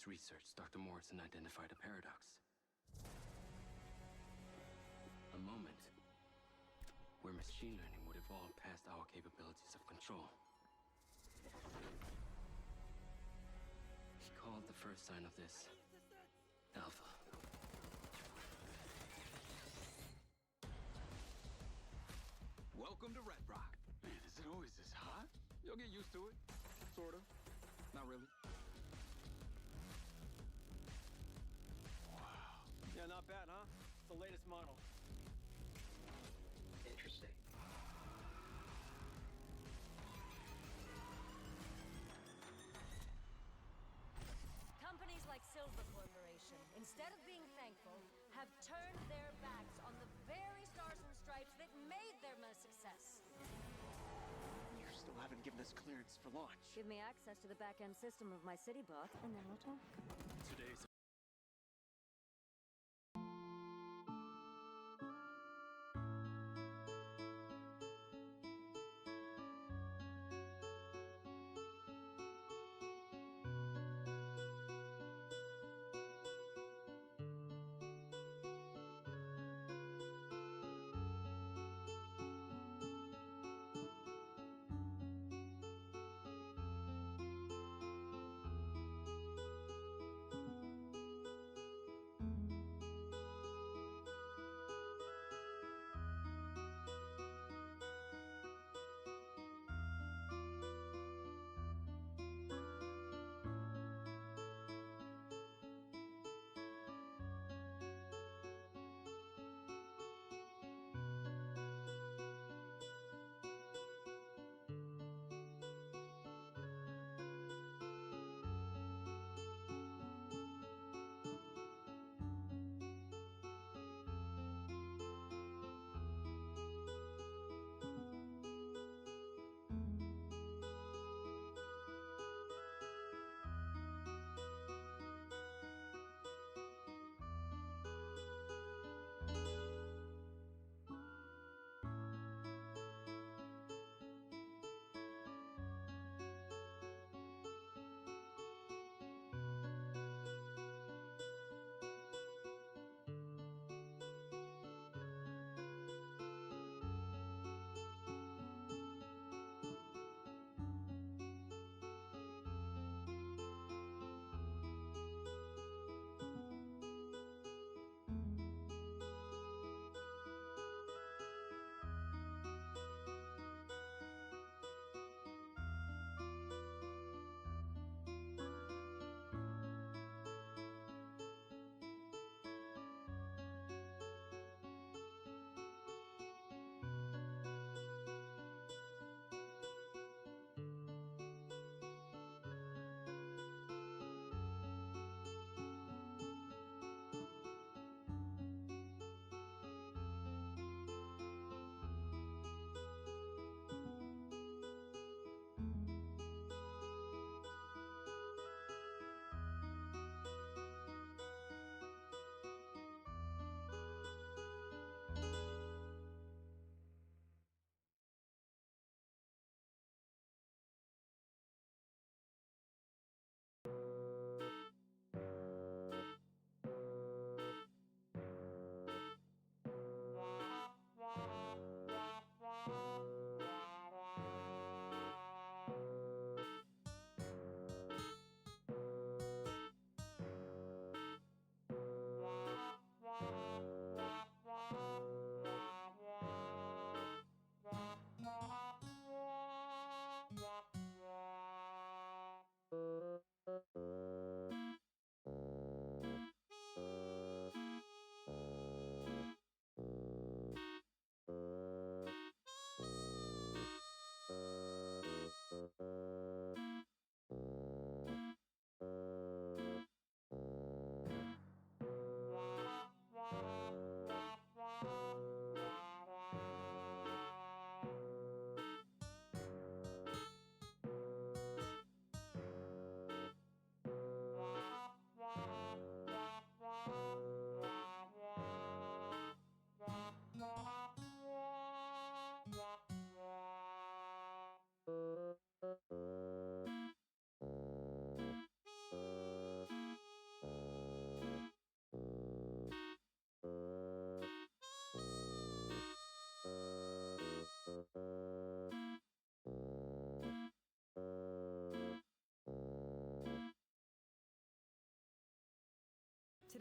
his research, Dr. Morrison identified a paradox. A moment where machine learning would evolve past our capabilities of control. He called the first sign of this Alpha. Welcome to Red Rock. Man, is it always this hot? You'll get used to it. Sort of. Not really. Wow. Yeah, not bad, huh? It's the latest model. Interesting. Companies like Silver Corporation, instead of being thankful, have turned their backs on the very stars and stripes that made them a success. You still haven't given us clearance for launch. Give me access to the back-end system of my city bot, and then we'll talk. Today's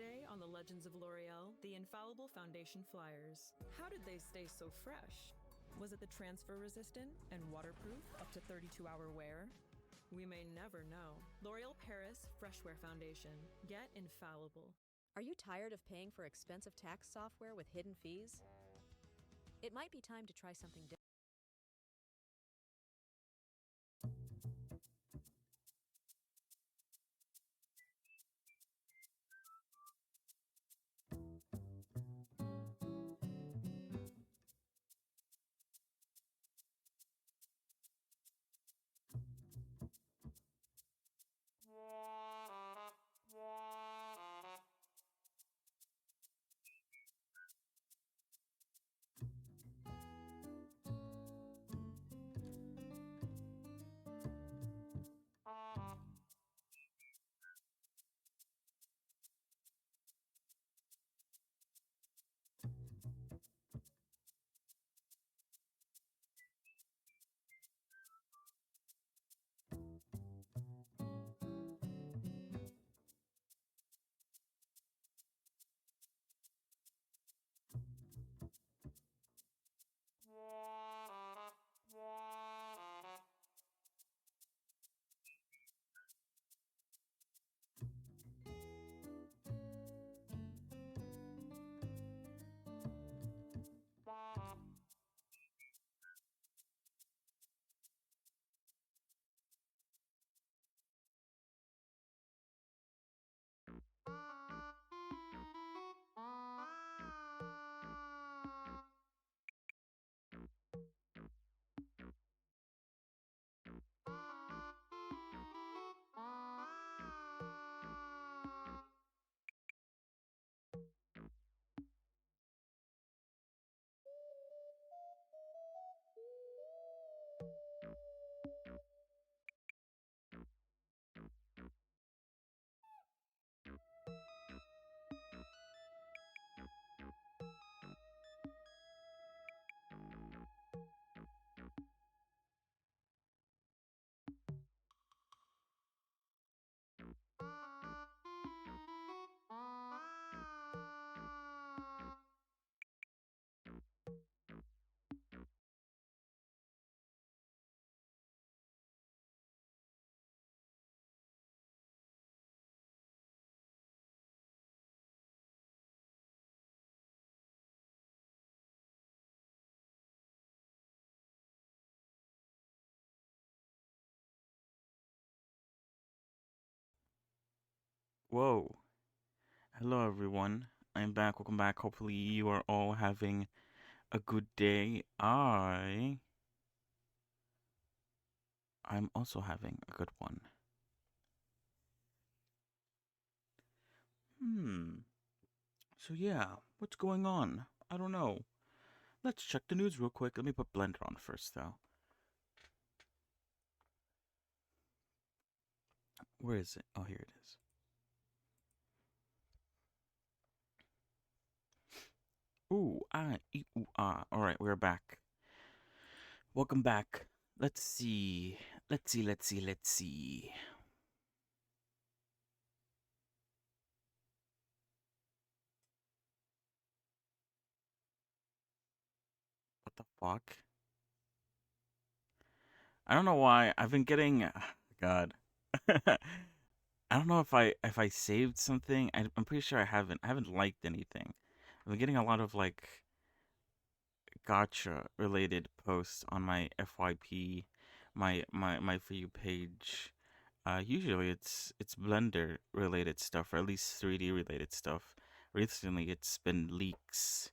Today on the Legends of L'Oreal, the infallible foundation flyers. How did they stay so fresh? Was it the transfer resistant and waterproof up to 32-hour wear? We may never know. L'Oreal Paris Fresh Wear Foundation. Get infallible. Are you tired of paying for expensive tax software with hidden fees? It might be time to try something different. Whoa. Hello, everyone. I'm back. Welcome back. Hopefully, you are all having a good day. I'm also having a good one. So, yeah, what's going on? I don't know. Let's check the news real quick. Let me put Blender on first, though. Where is it? Oh, here it is. Ooh, ah, ooh, ah. All right, we're back. Welcome back. Let's see. Let's see. What the fuck? I don't know why. I've been getting God. I don't know if I saved something. I'm pretty sure I haven't. I haven't liked anything. I've been getting a lot of like gotcha related posts on my FYP, my For You page. Usually it's Blender related stuff, or at least 3D related stuff. Recently, it's been leaks,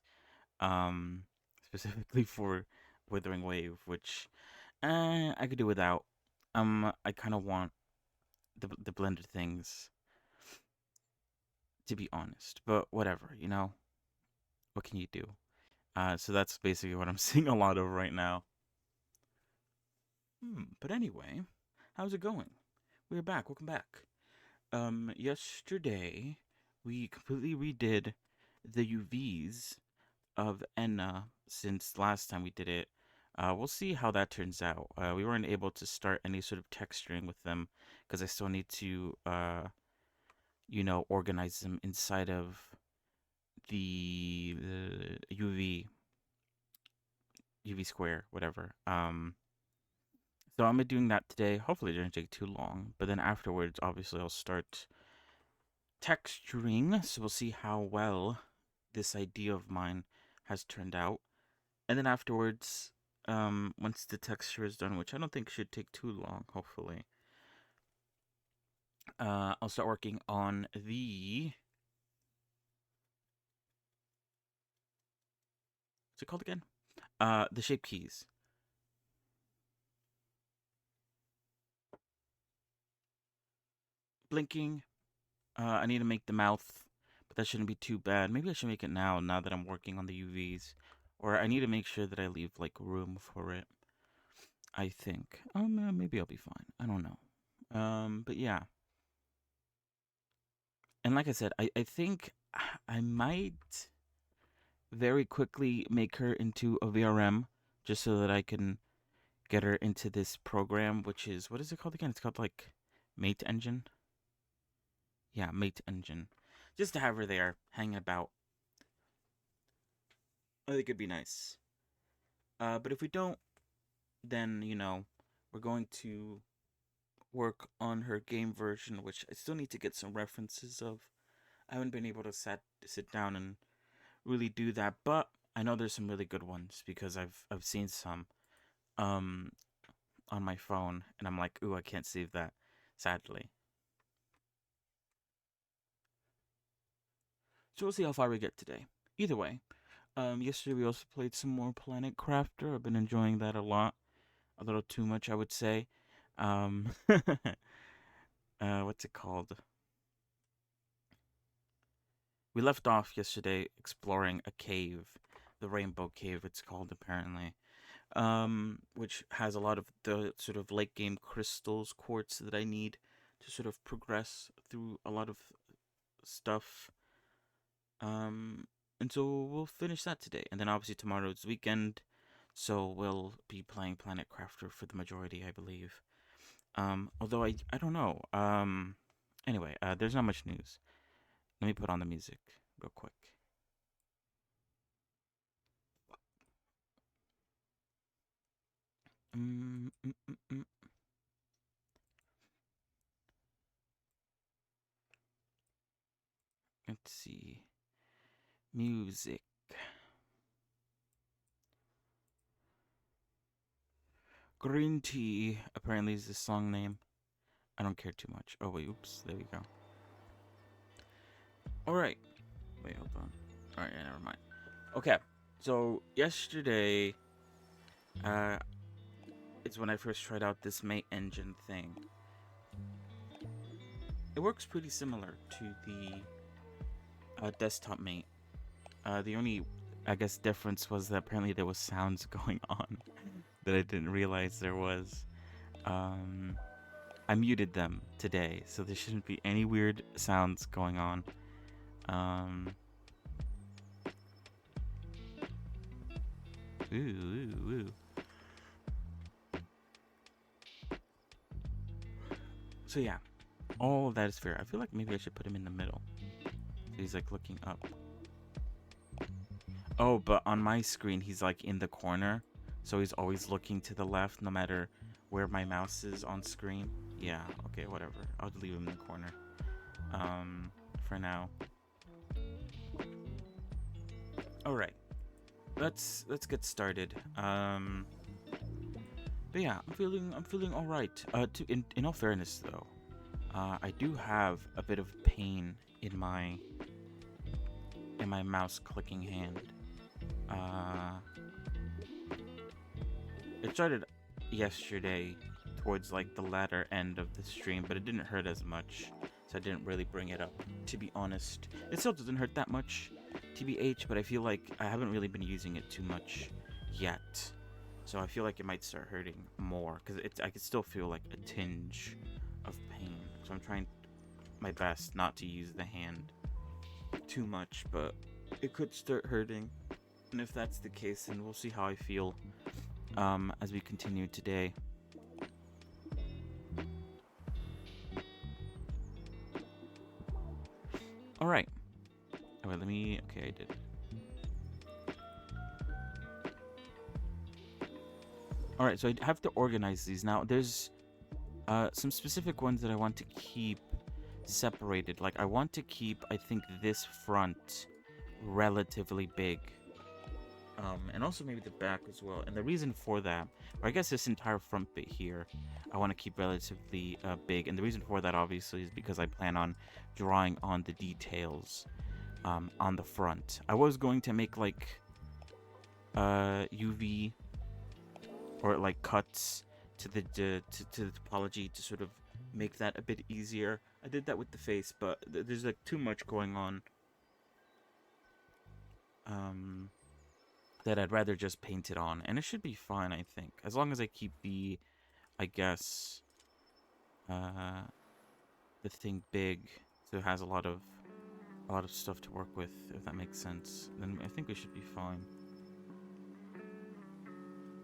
um, specifically for Withering Wave, which I could do without. I kind of want the Blender things, to be honest, but whatever, you know. What can you do? So that's basically what I'm seeing a lot of right now. But anyway, how's it going? We're back. Welcome back. Yesterday we completely redid the UVs of ENA since last time we did it. We'll see how that turns out. We weren't able to start any sort of texturing with them because I still need to organize them inside of the UV square, whatever. So I'm doing that today. Hopefully it doesn't take too long. But then afterwards, obviously, I'll start texturing. So we'll see how well this idea of mine has turned out. And then afterwards, once the texture is done, which I don't think should take too long, hopefully, I'll start working on the... What's it called again? The shape keys. Blinking. I need to make the mouth, but that shouldn't be too bad. Maybe I should make it now that I'm working on the UVs. Or I need to make sure that I leave, like, room for it. I think. Maybe I'll be fine. I don't know. But yeah. And like I said, I think I might very quickly make her into a VRM just so that I can get her into this program, which is, what is it called again? It's called, like, Mate Engine. Yeah, Mate Engine. Just to have her there, hanging about. I think it'd be nice. But if we don't, then, we're going to work on her game version, which I still need to get some references of. I haven't been able to sit down and really do that, but I know there's some really good ones because I've seen some on my phone, and I'm like, ooh, I can't save that, sadly. So we'll see how far we get today. Either way, yesterday we also played some more Planet Crafter. I've been enjoying that a lot. A little too much, I would say. What's it called? We left off yesterday exploring a cave, the Rainbow Cave it's called apparently, which has a lot of the sort of late game crystals, quartz that I need to sort of progress through a lot of stuff. And so we'll finish that today, and then obviously tomorrow's weekend, so we'll be playing Planet Crafter for the majority, I believe. Although I don't know. Anyway, there's not much news. Let me put on the music real quick. Let's see. Music. Green Tea apparently is the song name. I don't care too much. Oh, wait, oops. There we go. Alright. Wait, hold on. Alright, yeah, never mind. Okay, so yesterday, it's when I first tried out this Mate Engine thing. It works pretty similar to the desktop Mate. The only, I guess, difference was that apparently there was sounds going on that I didn't realize there was. I muted them today, so there shouldn't be any weird sounds going on. Ooh. So yeah, all of that is fair. I feel like maybe I should put him in the middle. So he's like looking up. Oh, but on my screen, he's like in the corner. So he's always looking to the left no matter where my mouse is on screen. Yeah, okay, whatever. I'll leave him in the corner. For now. Alright. Let's get started. But yeah, I'm feeling alright. In all fairness though, I do have a bit of pain in my mouse clicking hand. It started yesterday towards like the latter end of the stream, but it didn't hurt as much, so I didn't really bring it up, to be honest. It still doesn't hurt that much, TBH, but I feel like I haven't really been using it too much yet, so I feel like it might start hurting more, because I can still feel like a tinge of pain, so I'm trying my best not to use the hand too much, but it could start hurting, and if that's the case, then we'll see how I feel as we continue today. All right. Oh, wait, let me. Okay, I did. All right, so I have to organize these now. There's some specific ones that I want to keep separated. Like I want to keep, I think, this front relatively big. And also maybe the back as well. And the reason for that, or I guess this entire front bit here, I want to keep relatively big. And the reason for that, obviously, is because I plan on drawing on the details on the front. I was going to make like UV or like cuts to the topology to sort of make that a bit easier. I did that with the face, but there's like too much going on. That I'd rather just paint it on, and it should be fine, I think, as long as I keep the, I guess, the thing big, so it has a lot of stuff to work with, if that makes sense. Then I think we should be fine.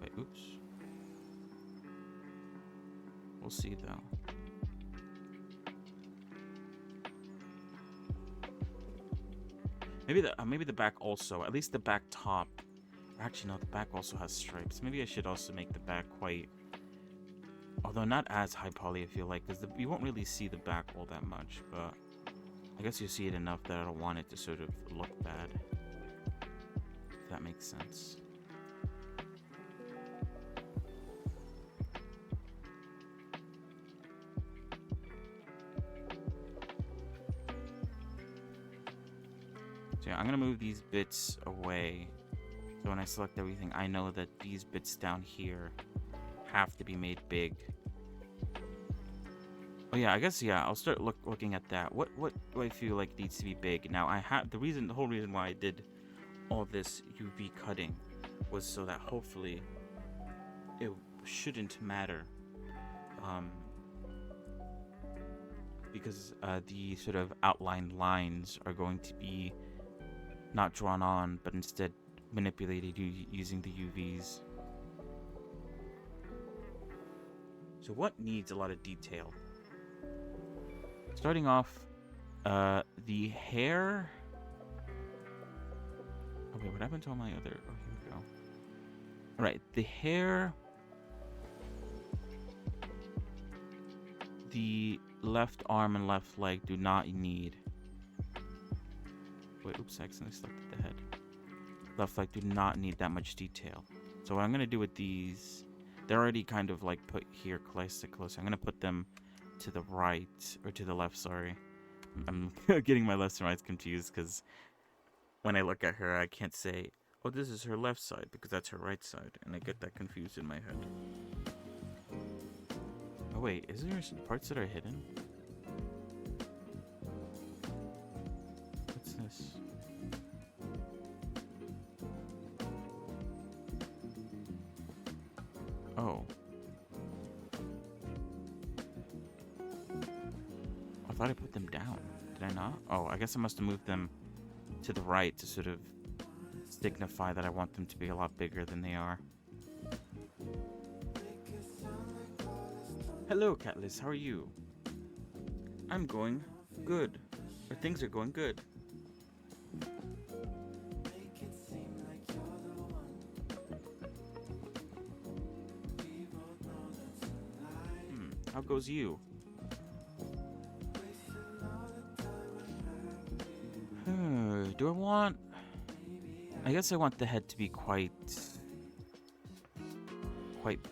Wait, oops. We'll see though. Maybe the back also, at least the back top. Actually, no, the back also has stripes. Maybe I should also make the back white. Although not as high poly, I feel like, because you won't really see the back all that much, but I guess you see it enough that I don't want it to sort of look bad. If that makes sense. So yeah, I'm gonna move these bits away. So when I select everything, I know that these bits down here have to be made big. Oh yeah, I guess, yeah, I'll start looking at that. What do I feel like needs to be big? Now I have the whole reason why I did all this UV cutting was so that hopefully it shouldn't matter. Because the sort of outlined lines are going to be not drawn on, but instead manipulated using the UVs. So what needs a lot of detail? Starting off, the hair. Okay, what happened to all my other? Oh, here we go. All right, the hair. The left arm and left leg do not need. Wait, oops, I accidentally selected the head. Left leg do not need that much detail. So what I'm gonna do with these, they're already kind of like put here close to close. I'm gonna put them to the right, or to the left, sorry. I'm getting my lefts and rights confused because when I look at her, I can't say, oh, this is her left side, because that's her right side, and I get that confused in my head. Oh wait, is there some parts that are hidden? What's this? Oh. I thought I put them down. Did I not? Oh, I guess I must have moved them to the right to sort of signify that I want them to be a lot bigger than they are. Hello, Catless. How are you? I'm going good. Or things are going good. How goes you? Do I want... I guess I want the head to be quite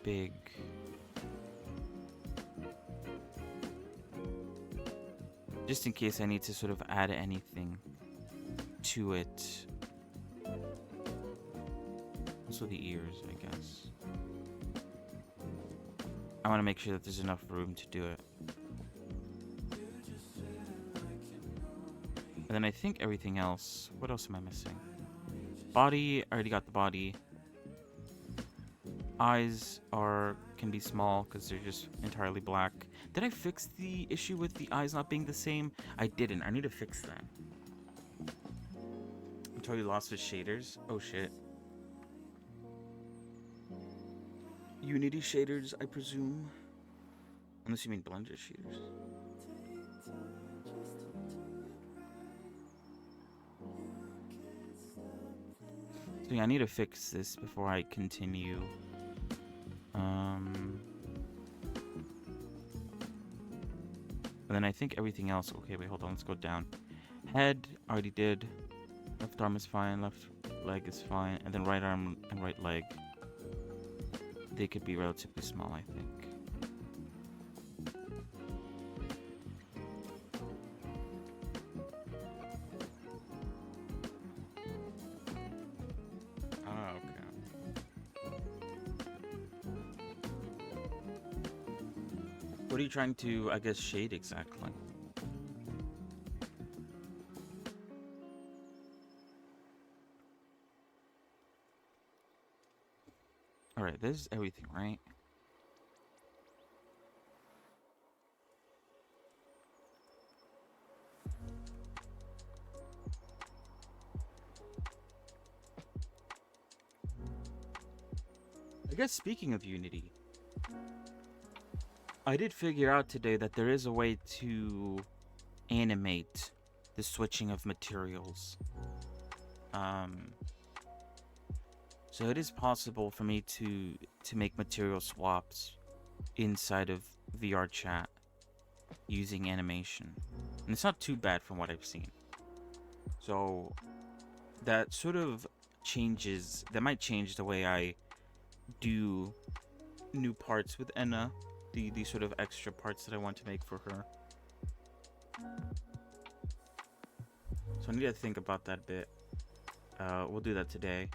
big. Just in case I need to sort of add anything to it. Also the ears, I guess. I want to make sure that there's enough room to do it. And then I think everything else... What else am I missing? Body, I already got the body. Eyes can be small because they're just entirely black. Did I fix the issue with the eyes not being the same? I didn't. I need to fix that. I'm totally lost with shaders. Oh shit. Unity shaders, I presume. Unless you mean Blender shaders. So yeah, I need to fix this before I continue. And then I think everything else. Okay, wait, hold on. Let's go down. Head, already did. Left arm is fine. Left leg is fine. And then right arm and right leg. They could be relatively small, I think. Ah, okay. What are you trying to, I guess, shade exactly? Alright, this is everything, right? I guess speaking of Unity, I did figure out today that there is a way to animate the switching of materials. So it is possible for me to make material swaps inside of VR chat using animation. And it's not too bad from what I've seen. So that sort of changes, that might change the way I do new parts with ENA, the sort of extra parts that I want to make for her. So I need to think about that a bit. We'll do that today.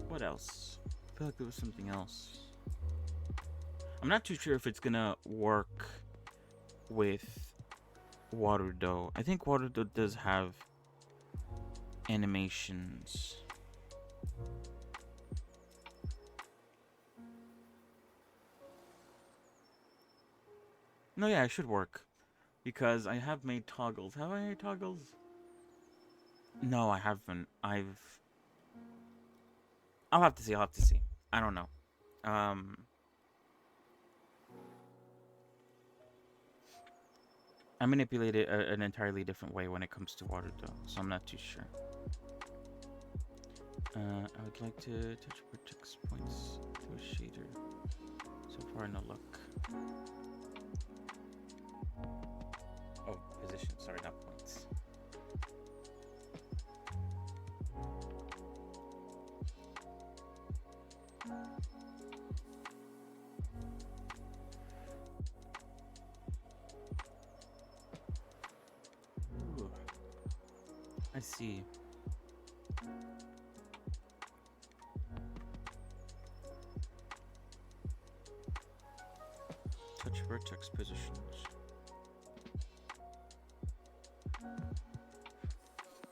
What else? I feel like there was something else. I'm not too sure if it's gonna work with Water Dough. I think Water Dough does have animations. No, yeah, it should work. Because I have made toggles. Have I made toggles? No, I haven't. I'll have to see. I'll have to see. I don't know. I manipulate it an entirely different way when it comes to Water Dough, so I'm not too sure. I would like to touch vertex points through a shader. So far, no luck. Oh, position. Sorry, not points. Ooh. I see. Touch vertex positions.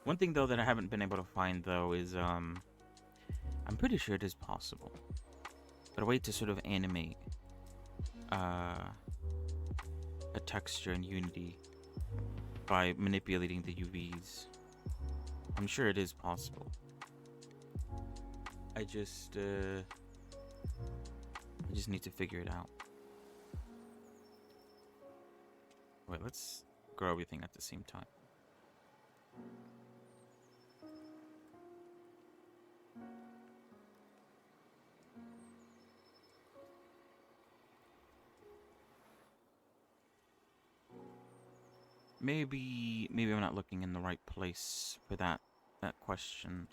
One thing though that I haven't been able to find though is I'm pretty sure it is possible, but a way to sort of animate a texture in Unity by manipulating the UVs. I'm sure it is possible. I just need to figure it out. Wait, let's grow everything at the same time. Maybe I'm not looking in the right place for that question.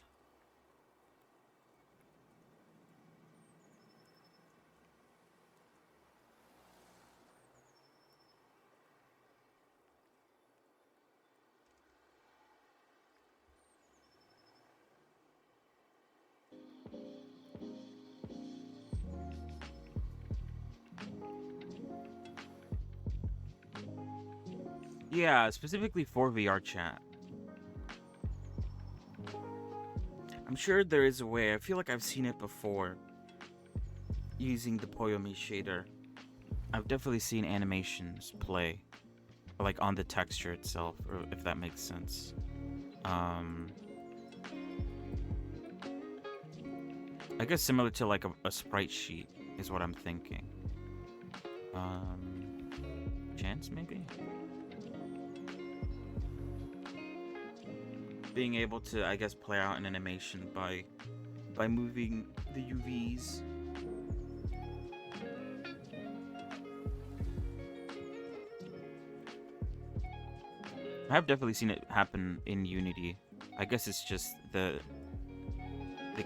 Yeah, specifically for VR chat. I'm sure there is a way. I feel like I've seen it before using the Poyomi shader. I've definitely seen animations play, like on the texture itself, or if that makes sense. I guess similar to like a sprite sheet is what I'm thinking. Chance maybe? being able to, I guess, play out an animation by moving the UVs. I have definitely seen it happen in Unity. I guess it's just the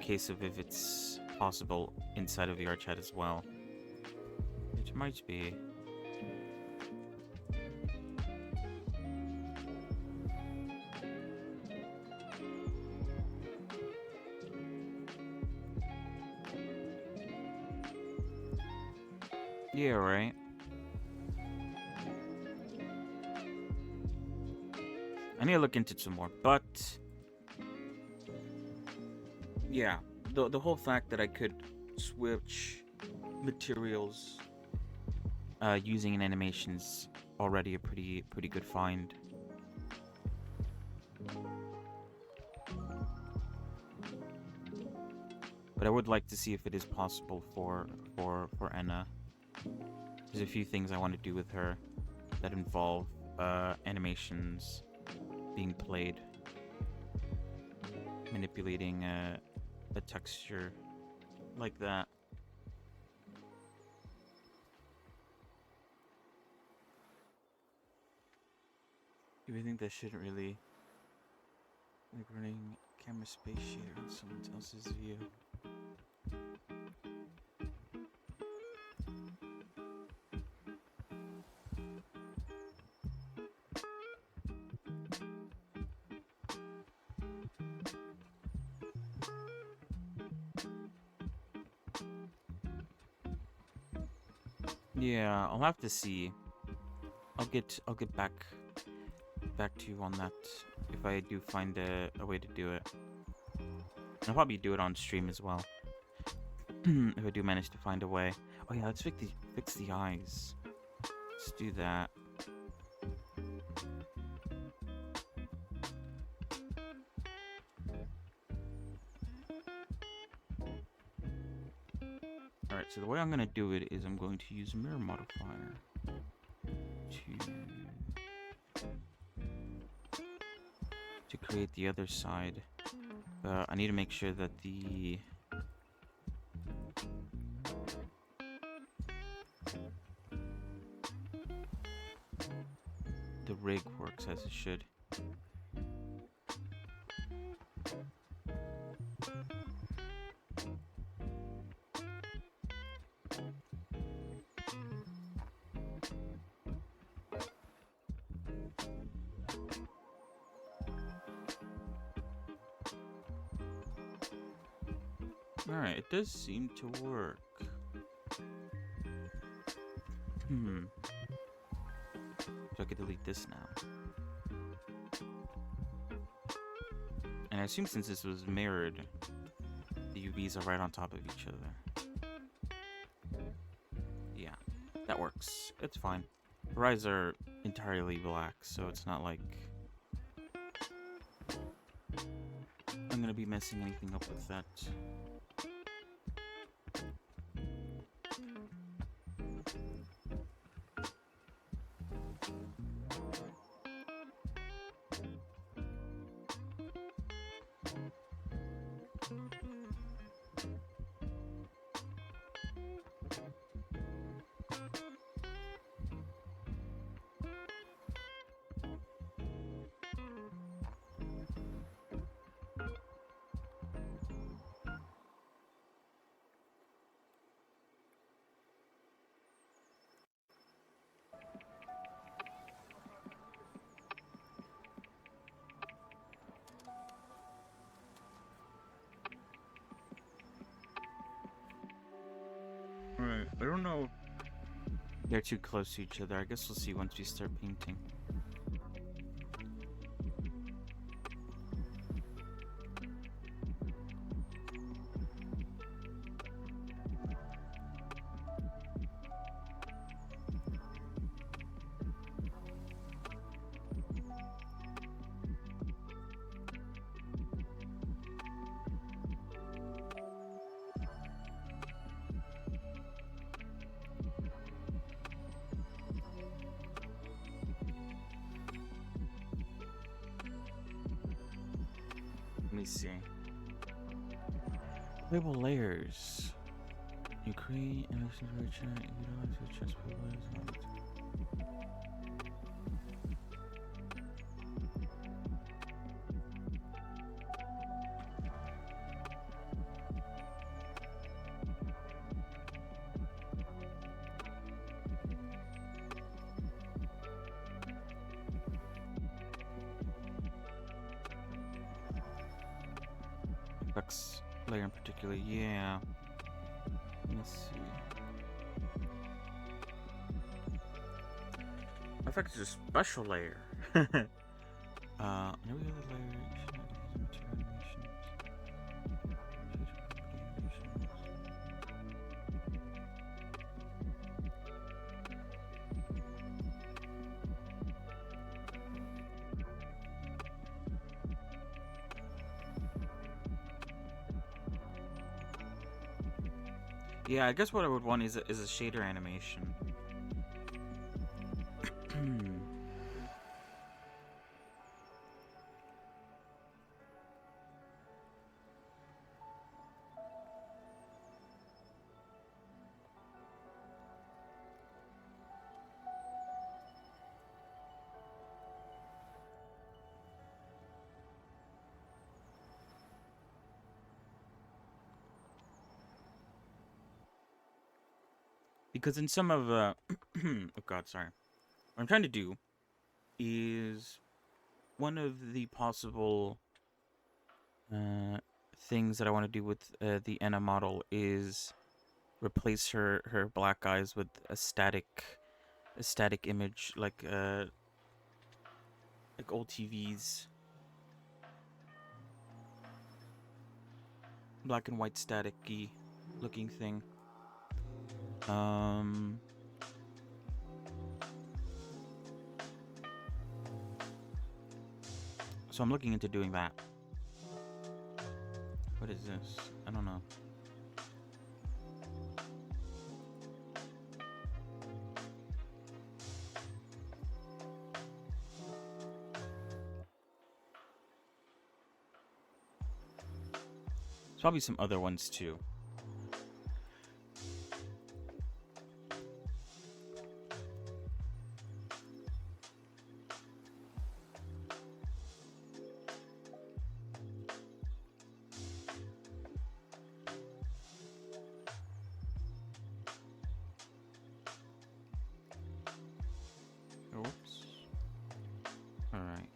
case of if it's possible inside of VRChat as well. Which might be. Yeah, right. I need to look into it some more, but yeah, the whole fact that I could switch materials using an animation's already a pretty good find. But I would like to see if it is possible for ENA. There's a few things I want to do with her that involve animations being played, manipulating a texture like that. Do you think that shouldn't really like running camera space shader on someone else's view? Yeah, I'll have to see. I'll get back to you on that if I do find a way to do it. I'll probably do it on stream as well. If I do manage to find a way. Oh yeah, let's fix the eyes. Let's do that. Alright, so the way I'm gonna do it is I'm going to use mirror modifier to create the other side. I need to make sure that the rig works as it should. Alright, it does seem to work. So I could delete this now. And I assume since this was mirrored, the UVs are right on top of each other. Yeah, that works. It's fine. Her eyes are entirely black, so it's not like I'm gonna be messing anything up with that. Alright, I don't know. They're too close to each other. I guess we'll see once we start painting. me see. Playable layers. You create animations for each other. You don't have to adjust playable layers. Effects layer in particular, yeah. Let's see. Effects is a special layer. Every other layer. Yeah, I guess what I would want is a shader animation. Because in some of oh god, sorry. What I'm trying to do is one of the possible things that I want to do with the ENA model is replace her black eyes with a static image like old TVs, black and white static-y looking thing. So I'm looking into doing that. What is this? I don't know. There's probably some other ones too. Oops. All right.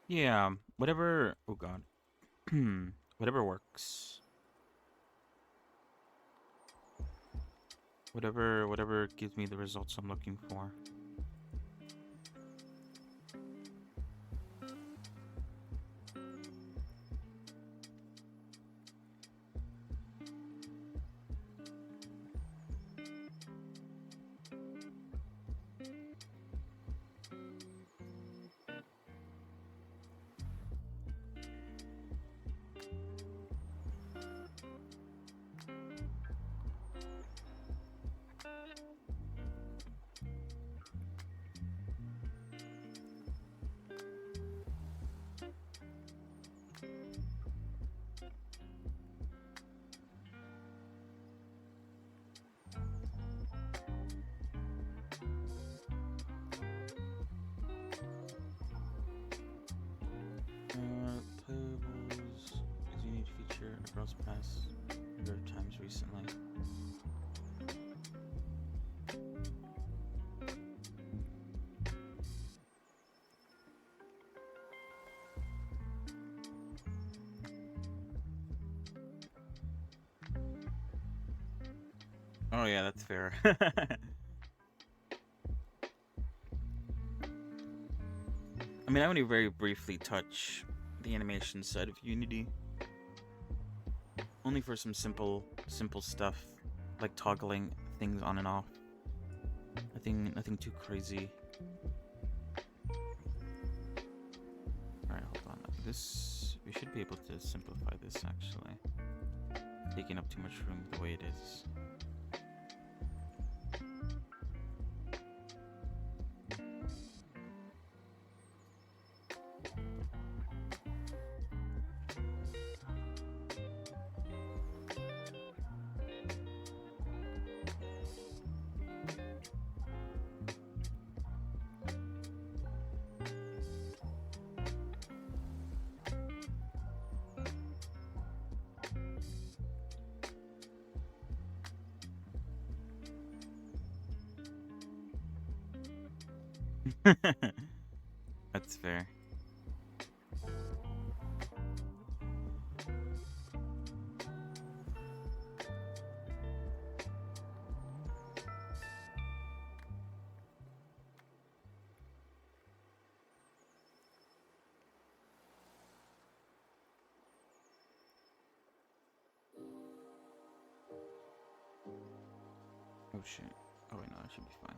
Yeah, whatever. Oh god. Whatever works. Whatever gives me the results I'm looking for. Playables is a unique feature across past number of times recently. Oh yeah, that's fair. I mean, I only very briefly touch the animation side of Unity. Only for some simple stuff, like toggling things on and off. Nothing too crazy. Alright, hold on. This, we should be able to simplify this actually. Taking up too much room the way it is. That's fair. Oh shit. Oh wait, no, that should be fine.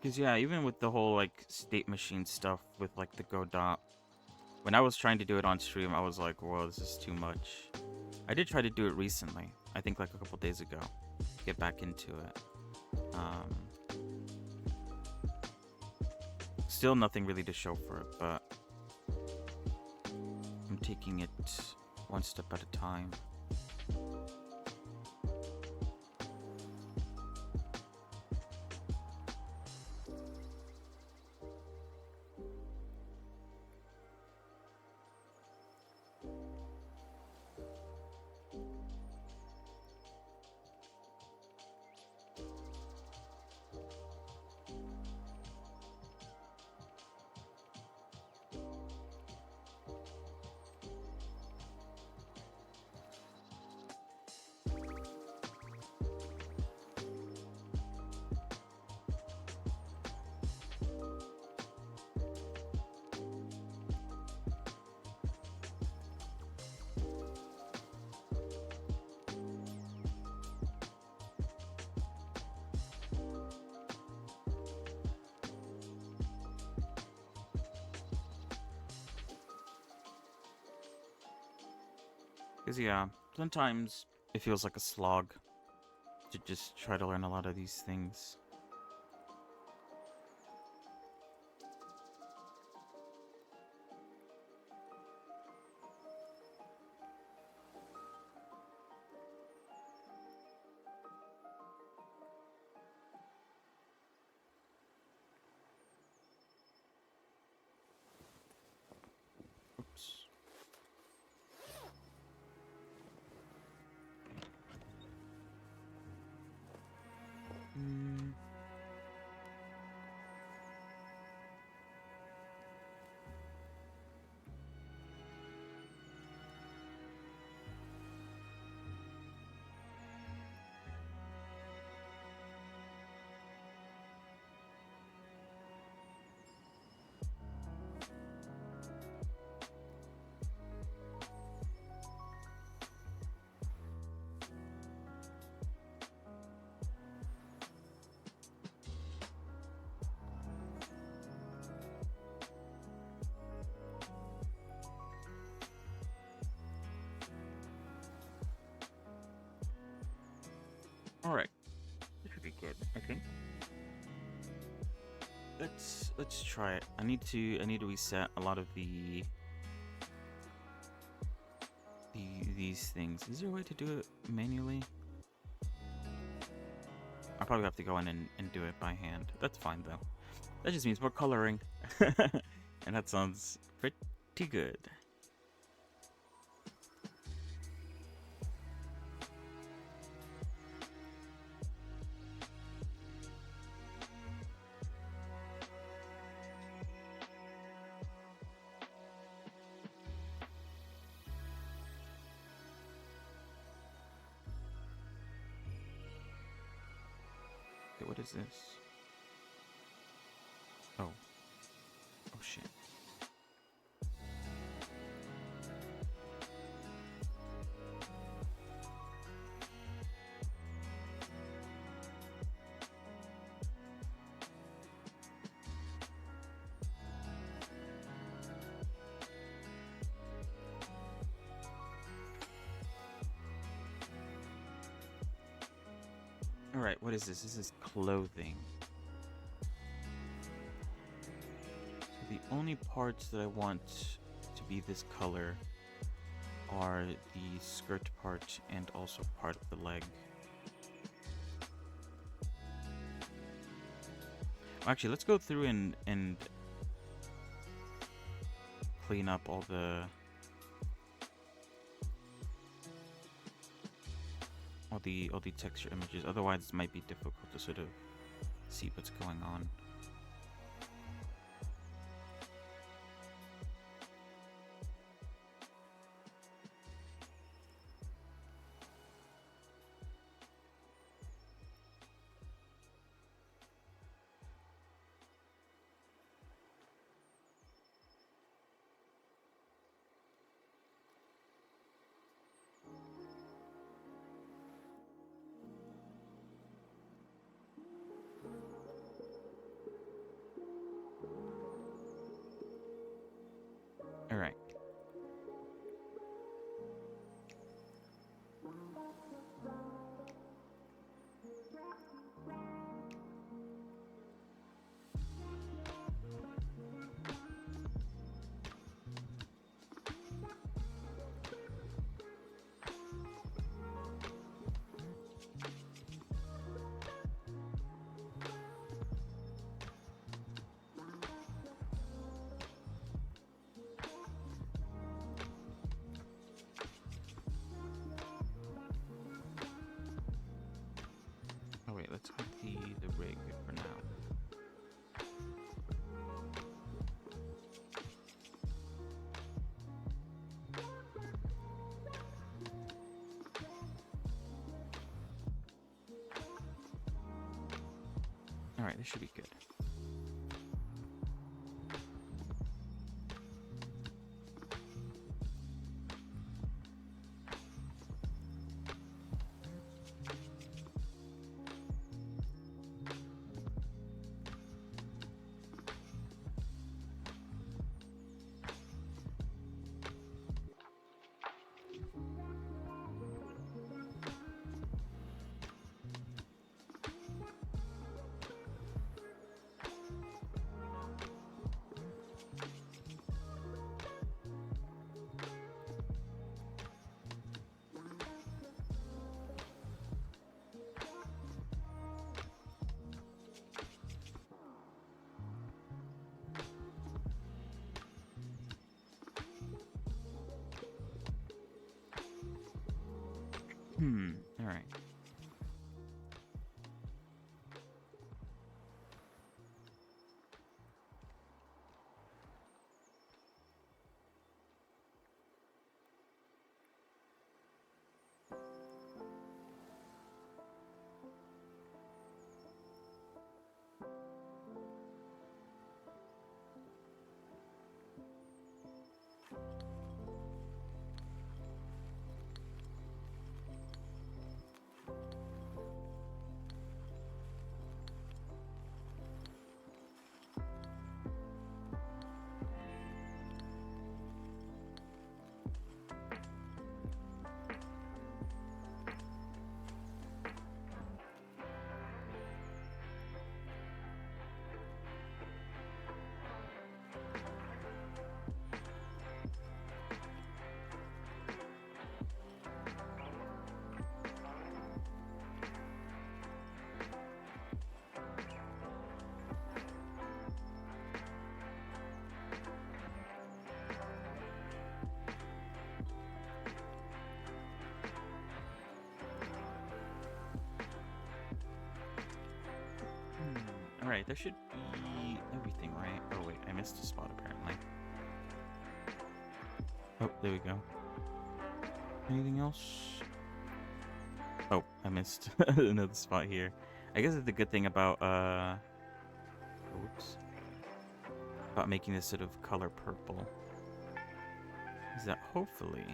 Because yeah, even with the whole like state machine stuff with like the Godot, when I was trying to do it on stream, I was like, whoa, this is too much. I did try to do it recently, I think like a couple days ago, get back into it. Still nothing really to show for it, but I'm taking it one step at a time. Because yeah, sometimes it feels like a slog to just try to learn a lot of these things. Oops. Alright. This should be good, I think. Let's try it. I need to reset a lot of these things. Is there a way to do it manually? I'll probably have to go in and do it by hand. That's fine though. That just means more coloring. And that sounds pretty good. what is this? Oh. Oh shit. Alright, what is this? This is clothing. So the only parts that I want to be this color are the skirt part and also part of the leg. Actually, let's go through and clean up all the texture images. Otherwise, it might be difficult to sort of see what's going on. All right. Oh wait, let's hide the rig for now. All right, this should be good. All right. Alright, there should be everything, right? Oh wait, I missed a spot apparently. Oh, there we go. Anything else? Oh, I missed another spot here. I guess the good thing about oops, about making this sort of color purple is that hopefully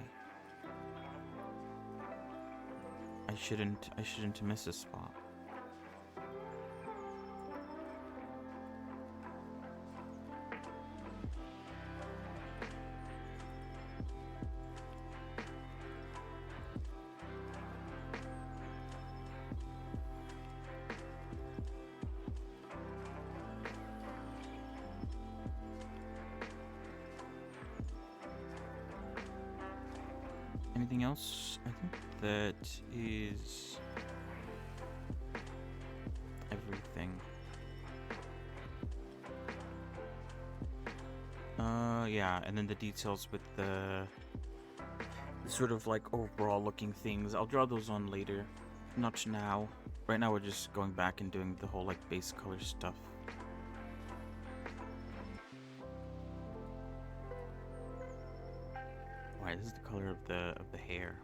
I shouldn't miss a spot. Anything else? I think that is everything. Yeah, and then the details with the sort of like overall looking things. I'll draw those on later, not now. Right now we're just going back and doing the whole like base color stuff. Alright, this is the color of the hair.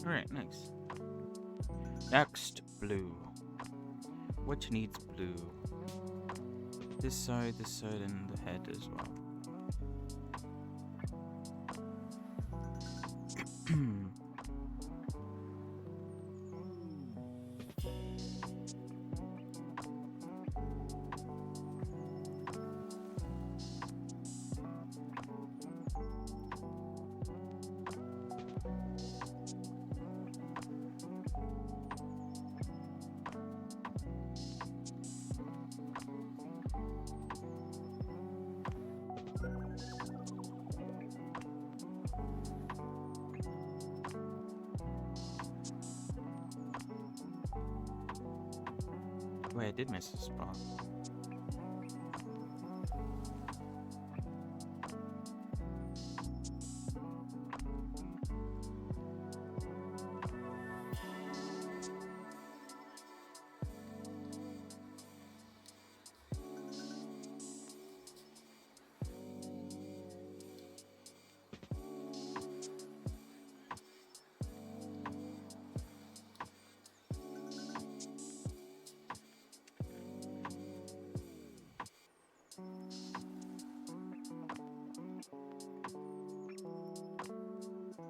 Alright, nice. Next, blue. Which needs blue? This side, and the head as well. Wait, I did miss a spot.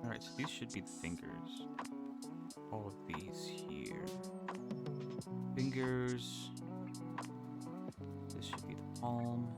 Alright, so these should be the fingers. All of these here. Fingers. This should be the palm.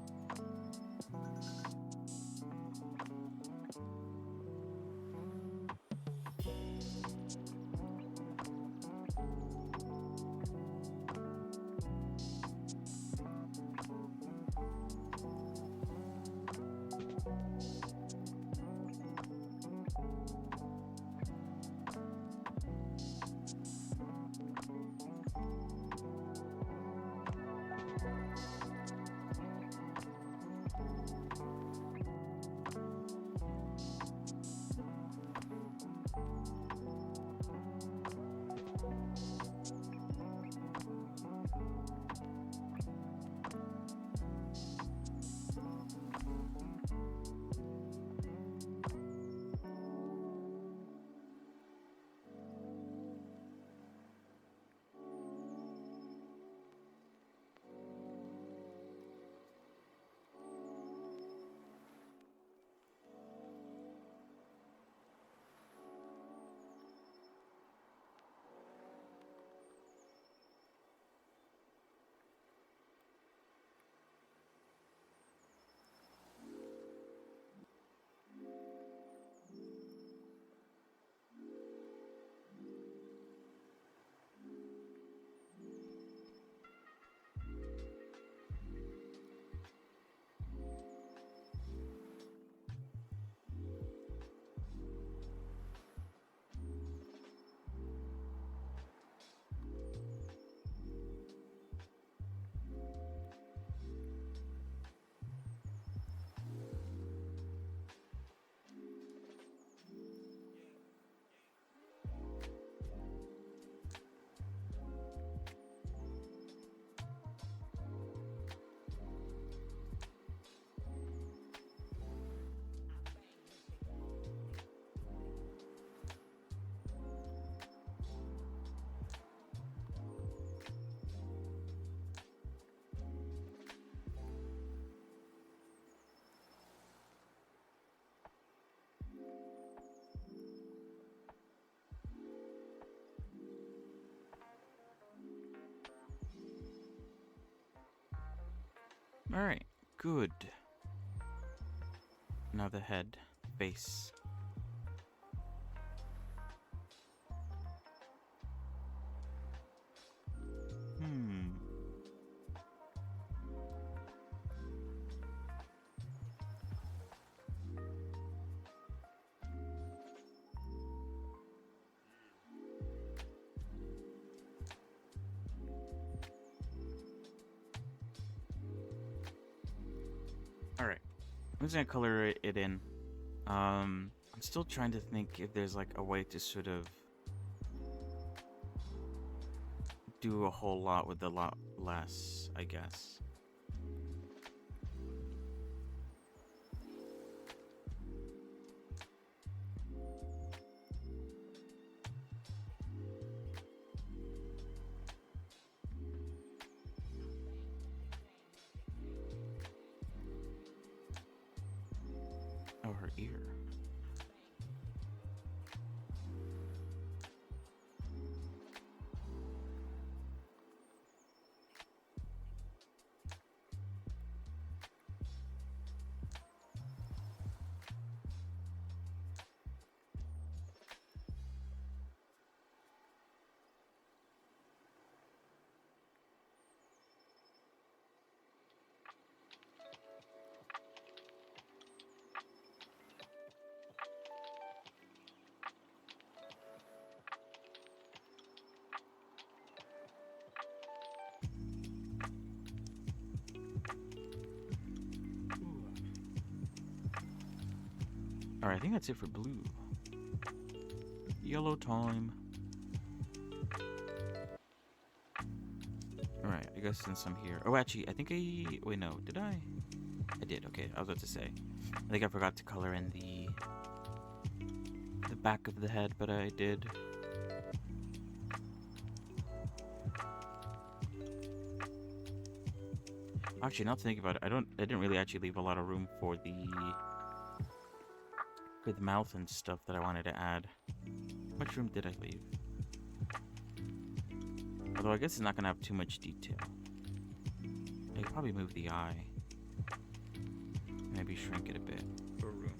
Alright, good. Now the head, face. Alright, I'm just gonna color it in. I'm still trying to think if there's like a way to sort of do a whole lot with a lot less, I guess. Oh, her ear. Alright, I think that's it for blue. Yellow time. Alright, I guess since I'm here. Oh, actually, I think I... Wait, no. Did I? I did, okay. I was about to say. I think I forgot to color in the back of the head, but I did. Actually, now to think about it, I didn't really actually leave a lot of room for the mouth and stuff that I wanted to add. How much room did I leave? Although I guess it's not gonna have too much detail. I could probably move the eye. Maybe shrink it a bit for room.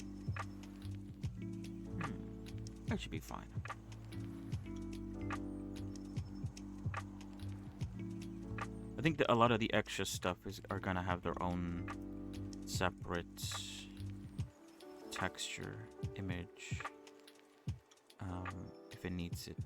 That should be fine. I think that a lot of the extra stuff are gonna have their own separate texture, image, if it needs it.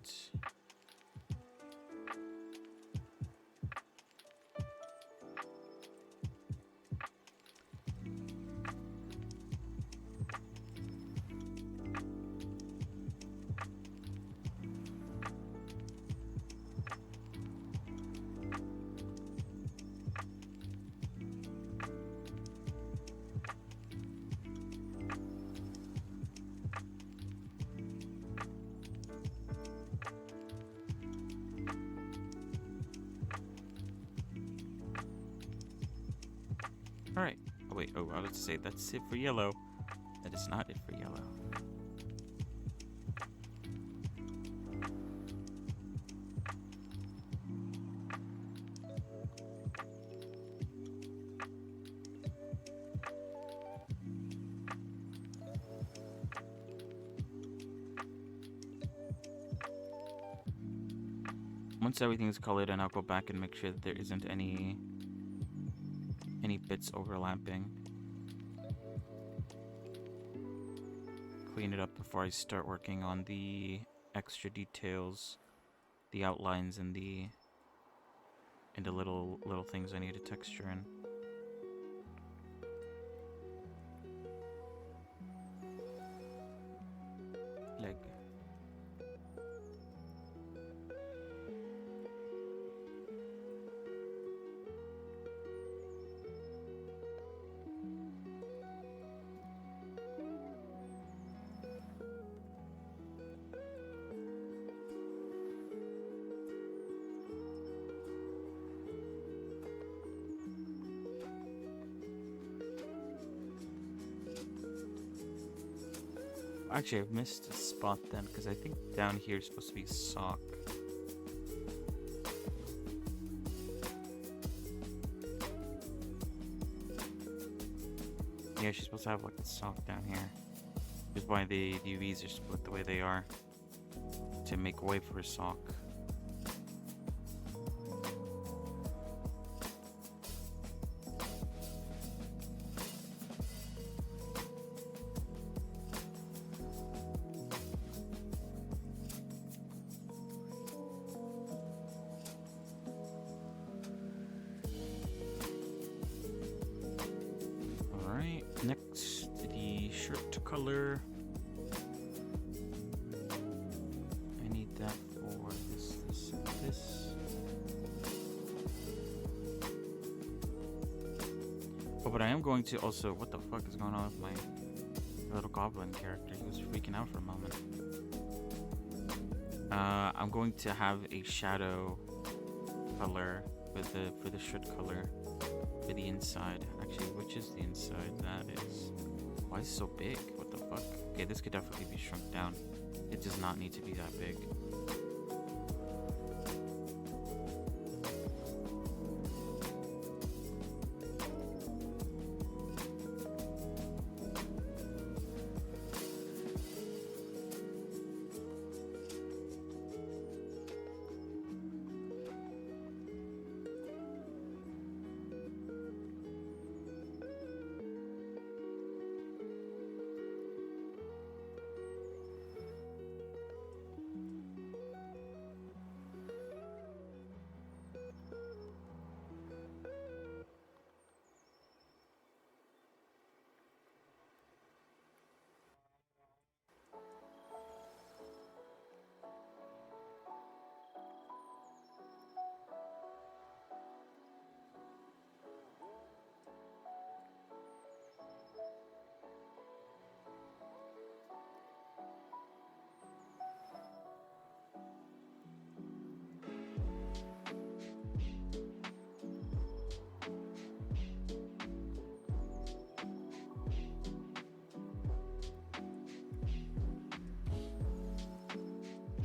Alright. Oh wait, I was to say that's it for yellow. That is not it for yellow. Once everything's colored, and I'll go back and make sure that there isn't any bits overlapping. Clean it up before I start working on the extra details, the outlines, and the little things I need to texture in. Leg. Actually, I've missed a spot then, because I think down here is supposed to be a sock. Yeah, she's supposed to have like the sock down here. Which is why the UVs are split the way they are. To make way for a sock. Alright, next the shirt color. I need that for this, and this. Oh, but I am going to also... What the fuck is going on with my little goblin character? He was freaking out for a moment. I'm going to have a shadow color for the shirt color for the inside. Actually, which is the inside? That is... Why is it so big? What the fuck? Okay, this could definitely be shrunk down. It does not need to be that big.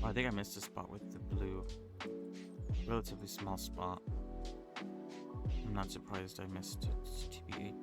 Oh, I think I missed a spot with the blue. Relatively small spot. I'm not surprised I missed it, TBH.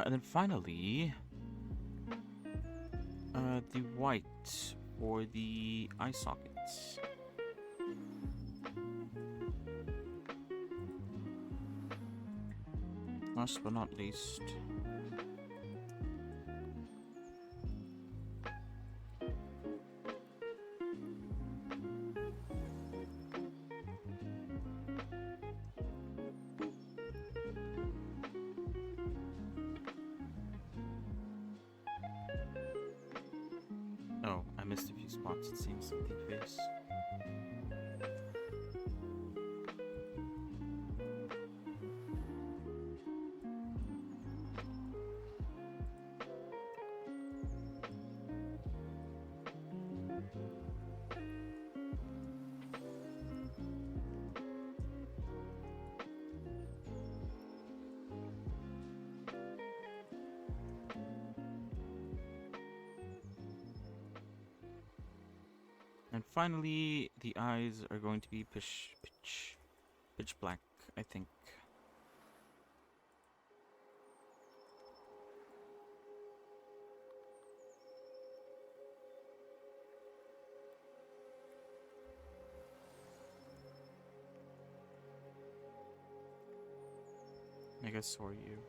And then finally, the white for the eye sockets. Last but not least, oh, I missed a few spots, it seems, with the face. And finally, the eyes are going to be pitch black, I think. I guess so are you.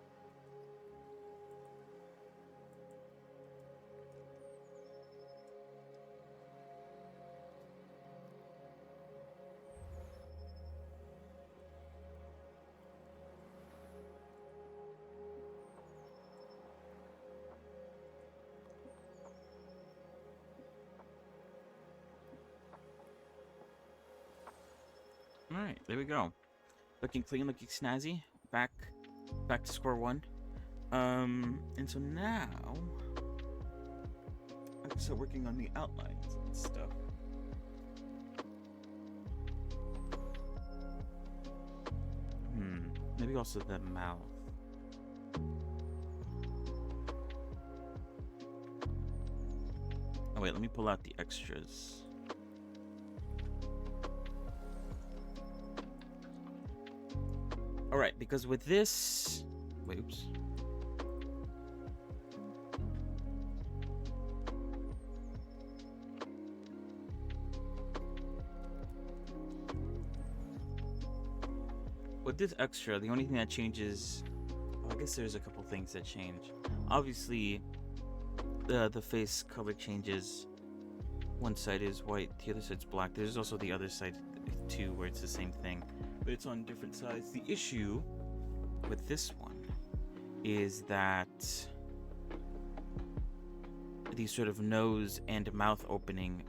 Alright, there we go. Looking clean, looking snazzy. Back to square one. And so now I can start working on the outlines and stuff. Maybe also the mouth. Oh wait, let me pull out the extras. Alright, because with this... Wait, oops. With this extra, the only thing that changes... Well, I guess there's a couple things that change. Obviously, the face color changes. One side is white, the other side's black. There's also the other side too, where it's the same thing, but it's on different sides. The issue with this one is that the sort of nose and mouth opening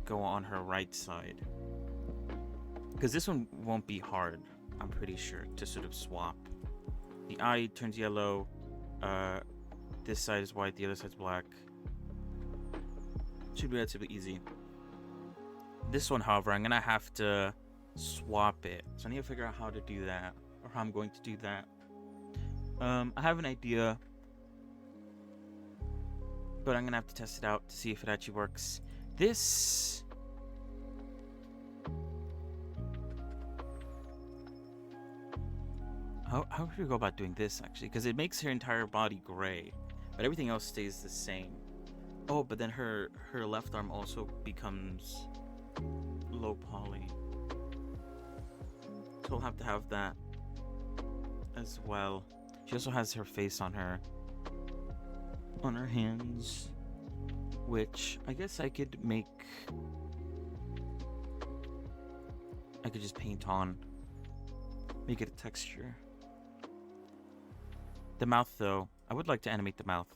go on her right side. Because this one won't be hard, I'm pretty sure, to sort of swap. The eye turns yellow, this side is white, the other side's black. Should be relatively easy. This one, however, I'm gonna have to swap it. So I need to figure out how to do that, or how I'm going to do that. I have an idea, but I'm gonna have to test it out to see if it actually works. This... How should we go about doing this, actually? Because it makes her entire body gray, but everything else stays the same. Oh, but then her left arm also becomes low poly. So we'll have to have that as well. She also has her face on her hands, which I guess I could make... I could just paint on, make it a texture. The mouth, though, I would like to animate the mouth.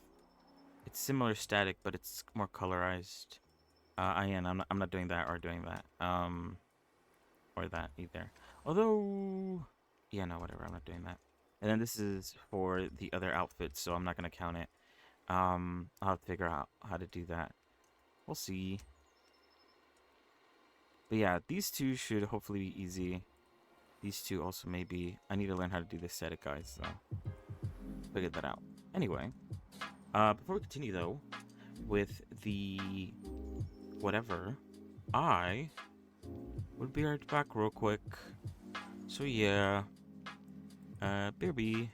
It's similar static, but it's more colorized. I'm not doing that or doing that. Or that either. Although, yeah, no, whatever, I'm not doing that. And then this is for the other outfits, so I'm not going to count it. I'll have to figure out how to do that. We'll see. But yeah, these two should hopefully be easy. These two also maybe. I need to learn how to do the static guys, so figure that out. Anyway, before we continue though, with the whatever, I would be right back real quick. So yeah, Bearby.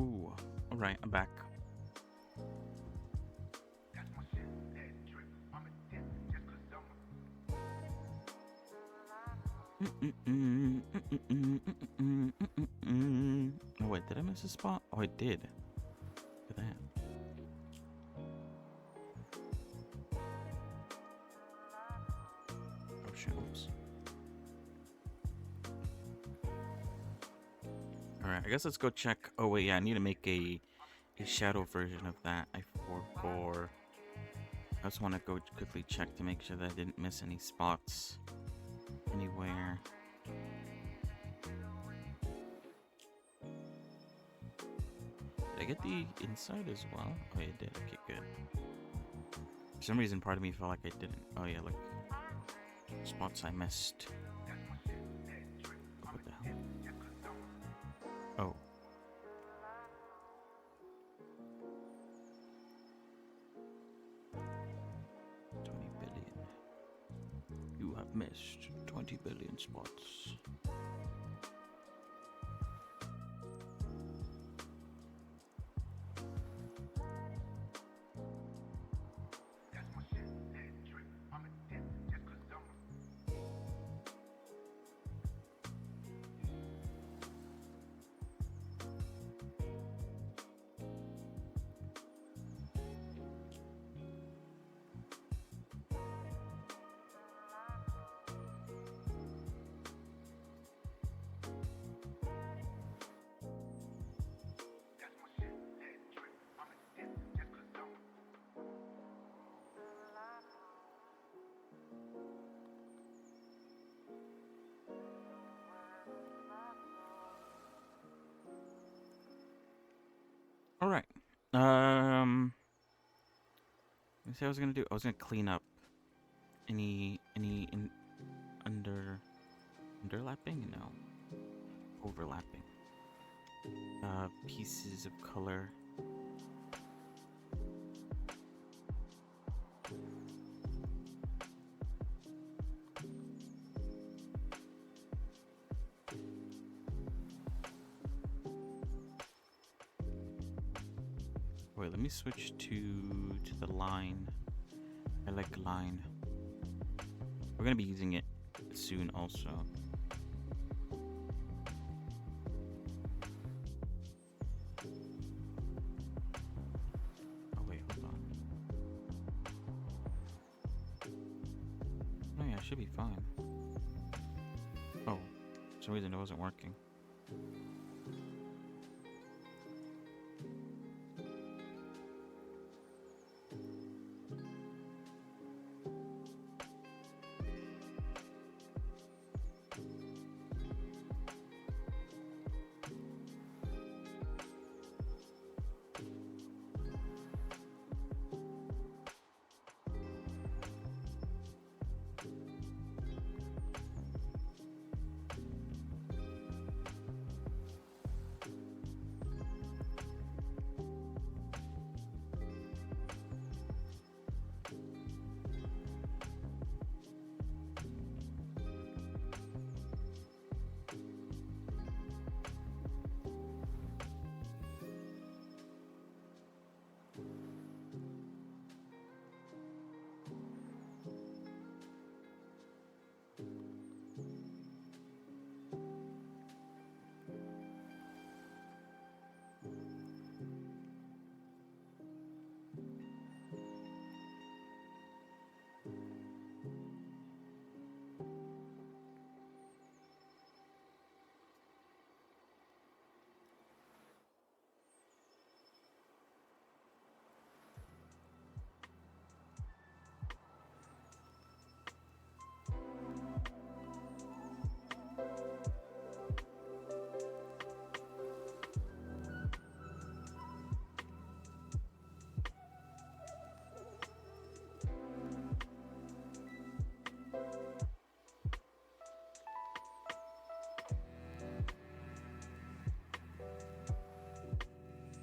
Ooh. Alright, I'm back. Oh wait, did I miss a spot? Oh, I did. Look at that. Oh, shelves. Alright, I guess let's go check. Oh wait, yeah, I need to make a shadow version of that. I forgot. I just want to go quickly check to make sure that I didn't miss any spots anywhere. Did I get the inside as well? Oh, yeah, I did. Okay, good. For some reason, part of me felt like I didn't. Oh, yeah, look. Spots I missed. What the hell? Oh. You have missed 20 billion spots. All right. Let me see what I was gonna do. I was gonna clean up any underlapping? No. Overlapping. Pieces of color. Wait, let me switch to the line. I like line. We're gonna be using it soon also. Oh wait, hold on. Oh yeah, it should be fine. Oh, for some reason it wasn't working.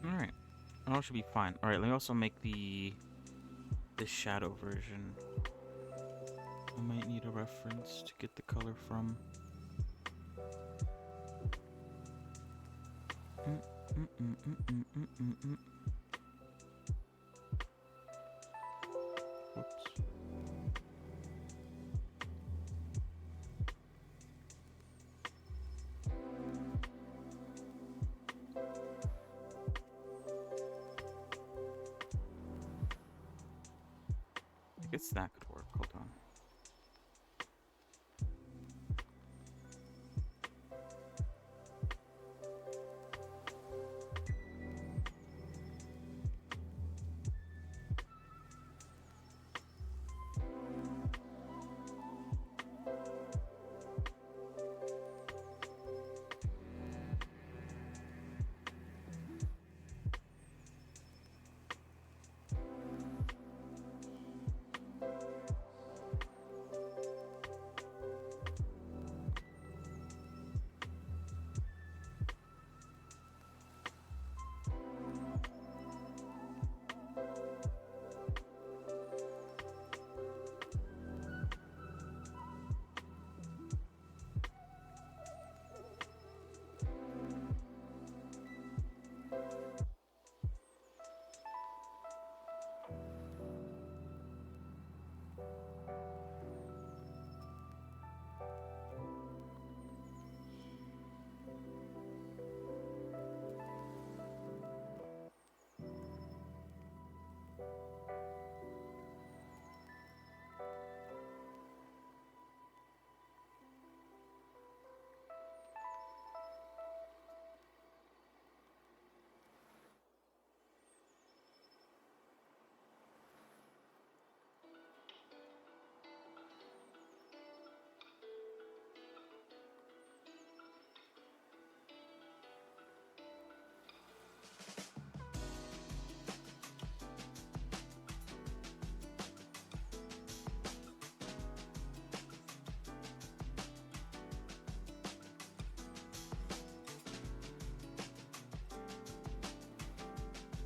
Alright. All should be fine. Alright, let me also make the shadow version. I might need a reference to get the color from. Whoops. I guess that could work. Hold on.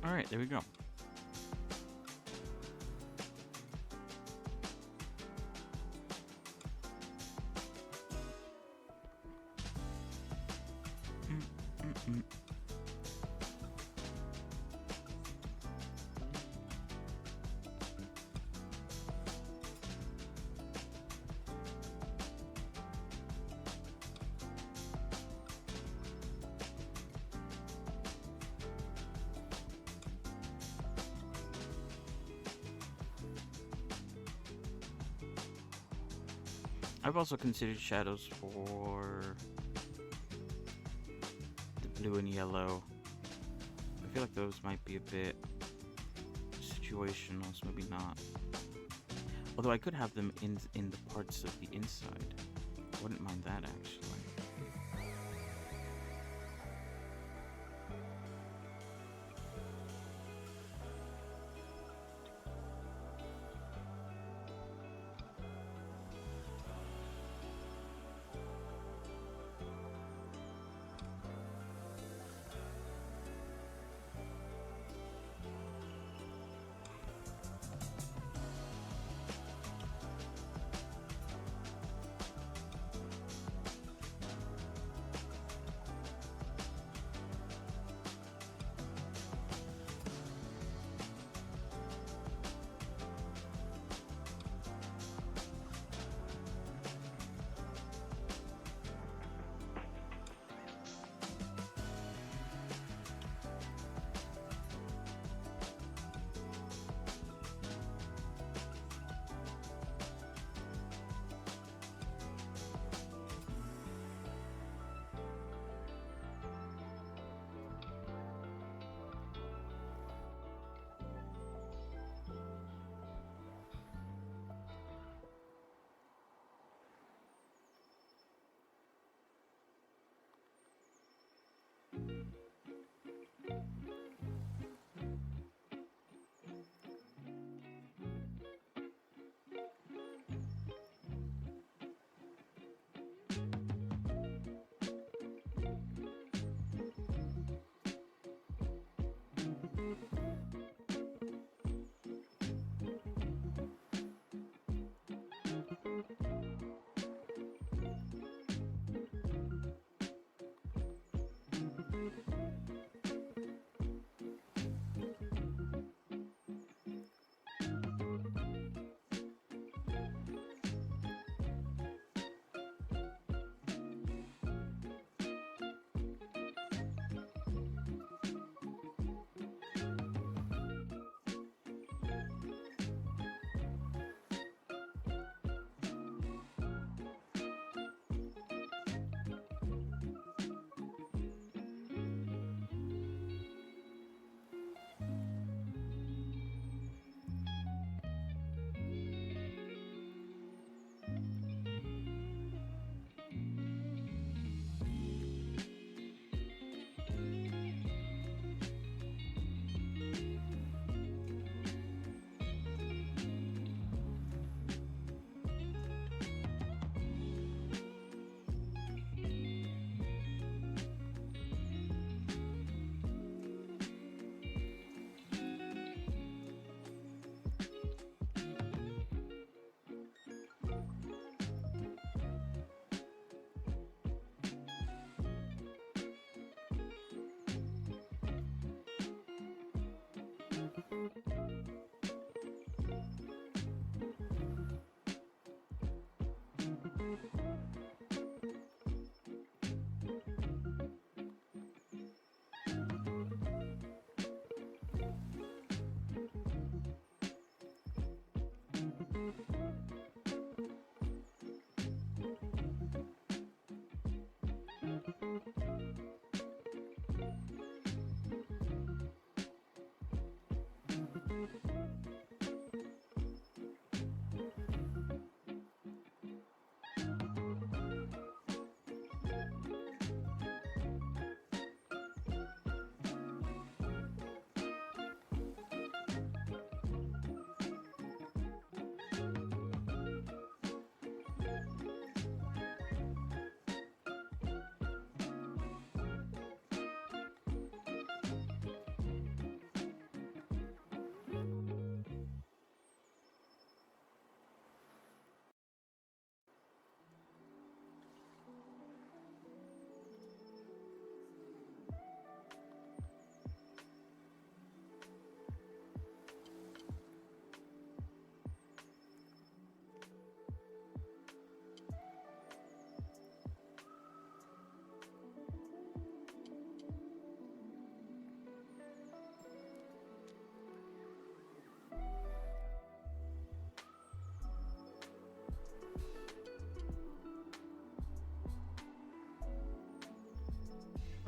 All right, there we go. I've also considered shadows for the blue and yellow. I feel like those might be a bit situational, so maybe not. Although I could have them in the parts of the inside. Wouldn't mind that actually.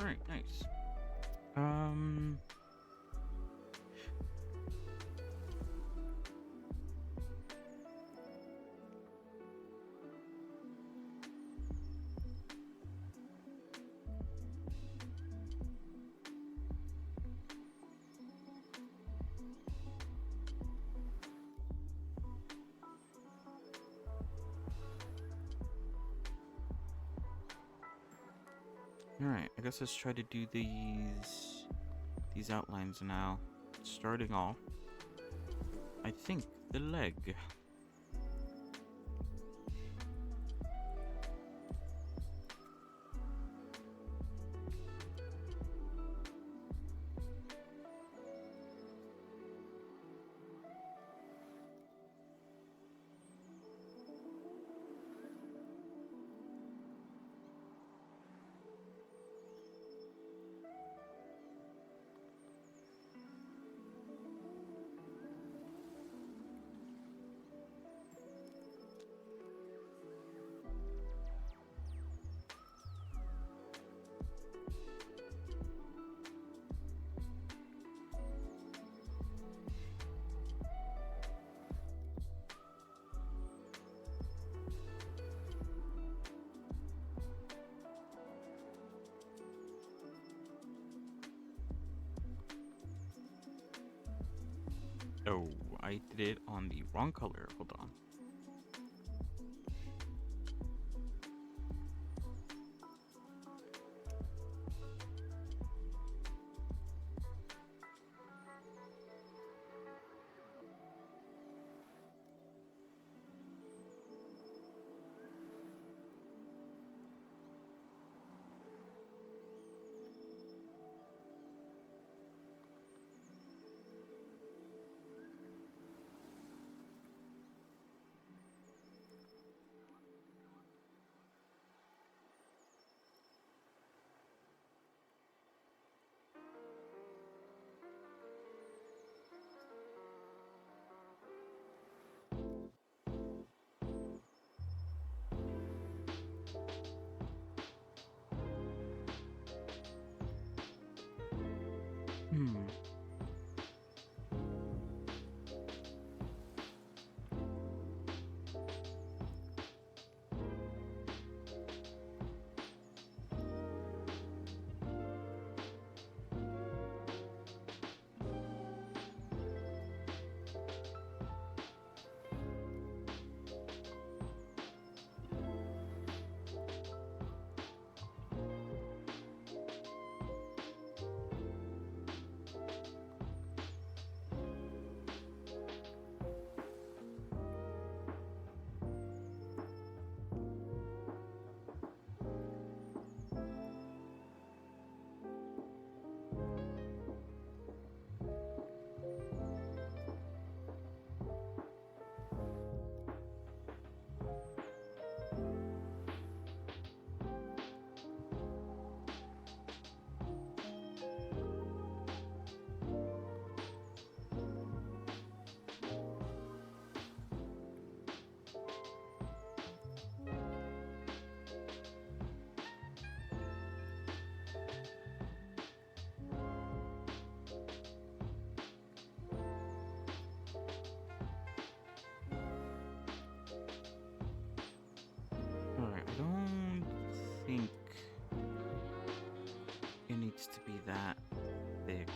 All right, nice. Alright, I guess let's try to do these outlines now. Starting off, I think the leg. Oh, I did it on the wrong color. Hold on. Hmm. be that thick.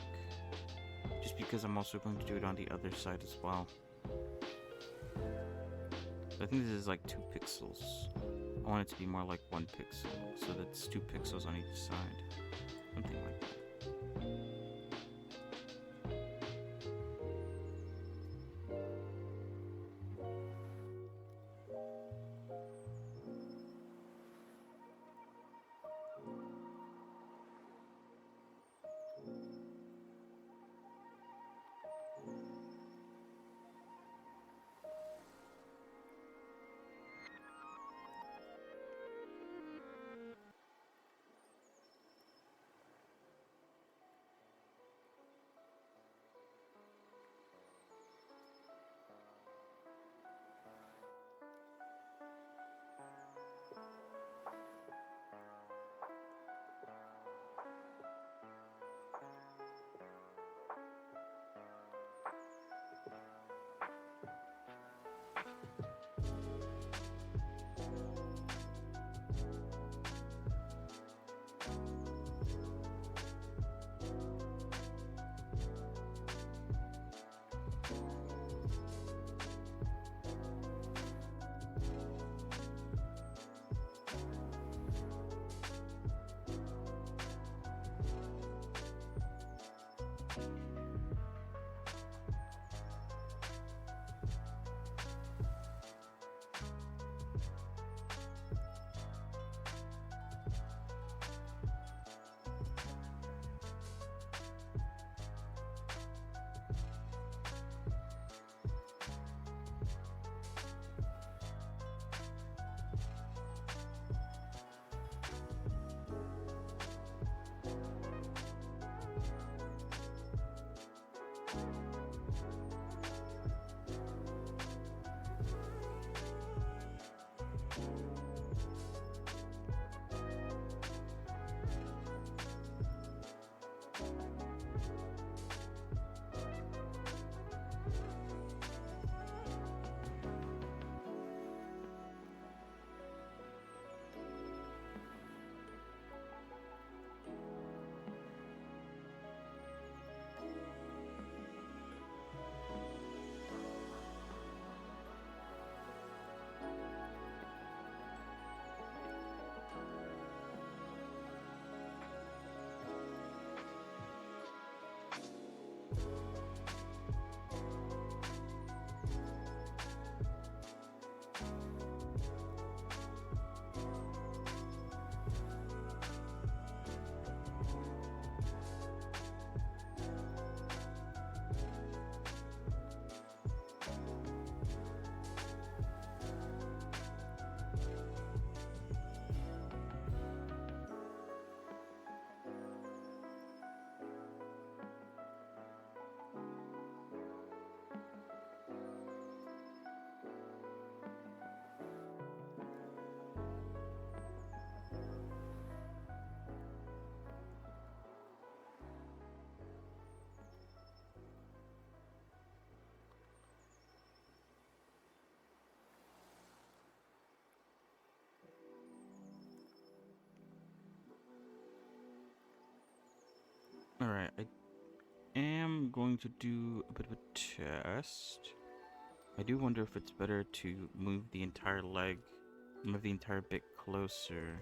Just because I'm also going to do it on the other side as well. I think this is like 2 pixels. I want it to be more like 1 pixel, so that's 2 pixels on each side. Something like that. Alright, I am going to do a bit of a test. I do wonder if it's better to move the entire leg, move the entire bit closer,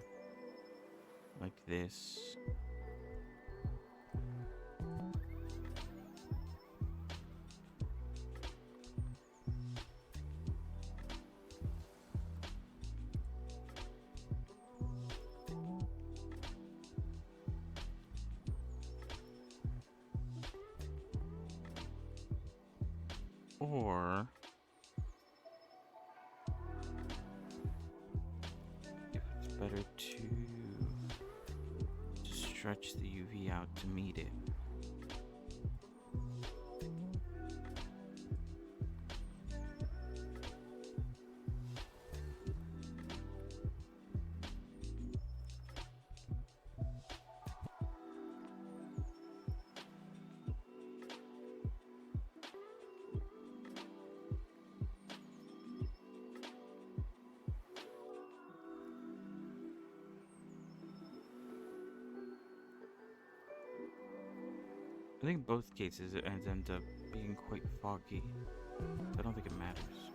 like this. Or if it's better to stretch the UV out to meet it. I think both cases it end up being quite foggy. I don't think it matters.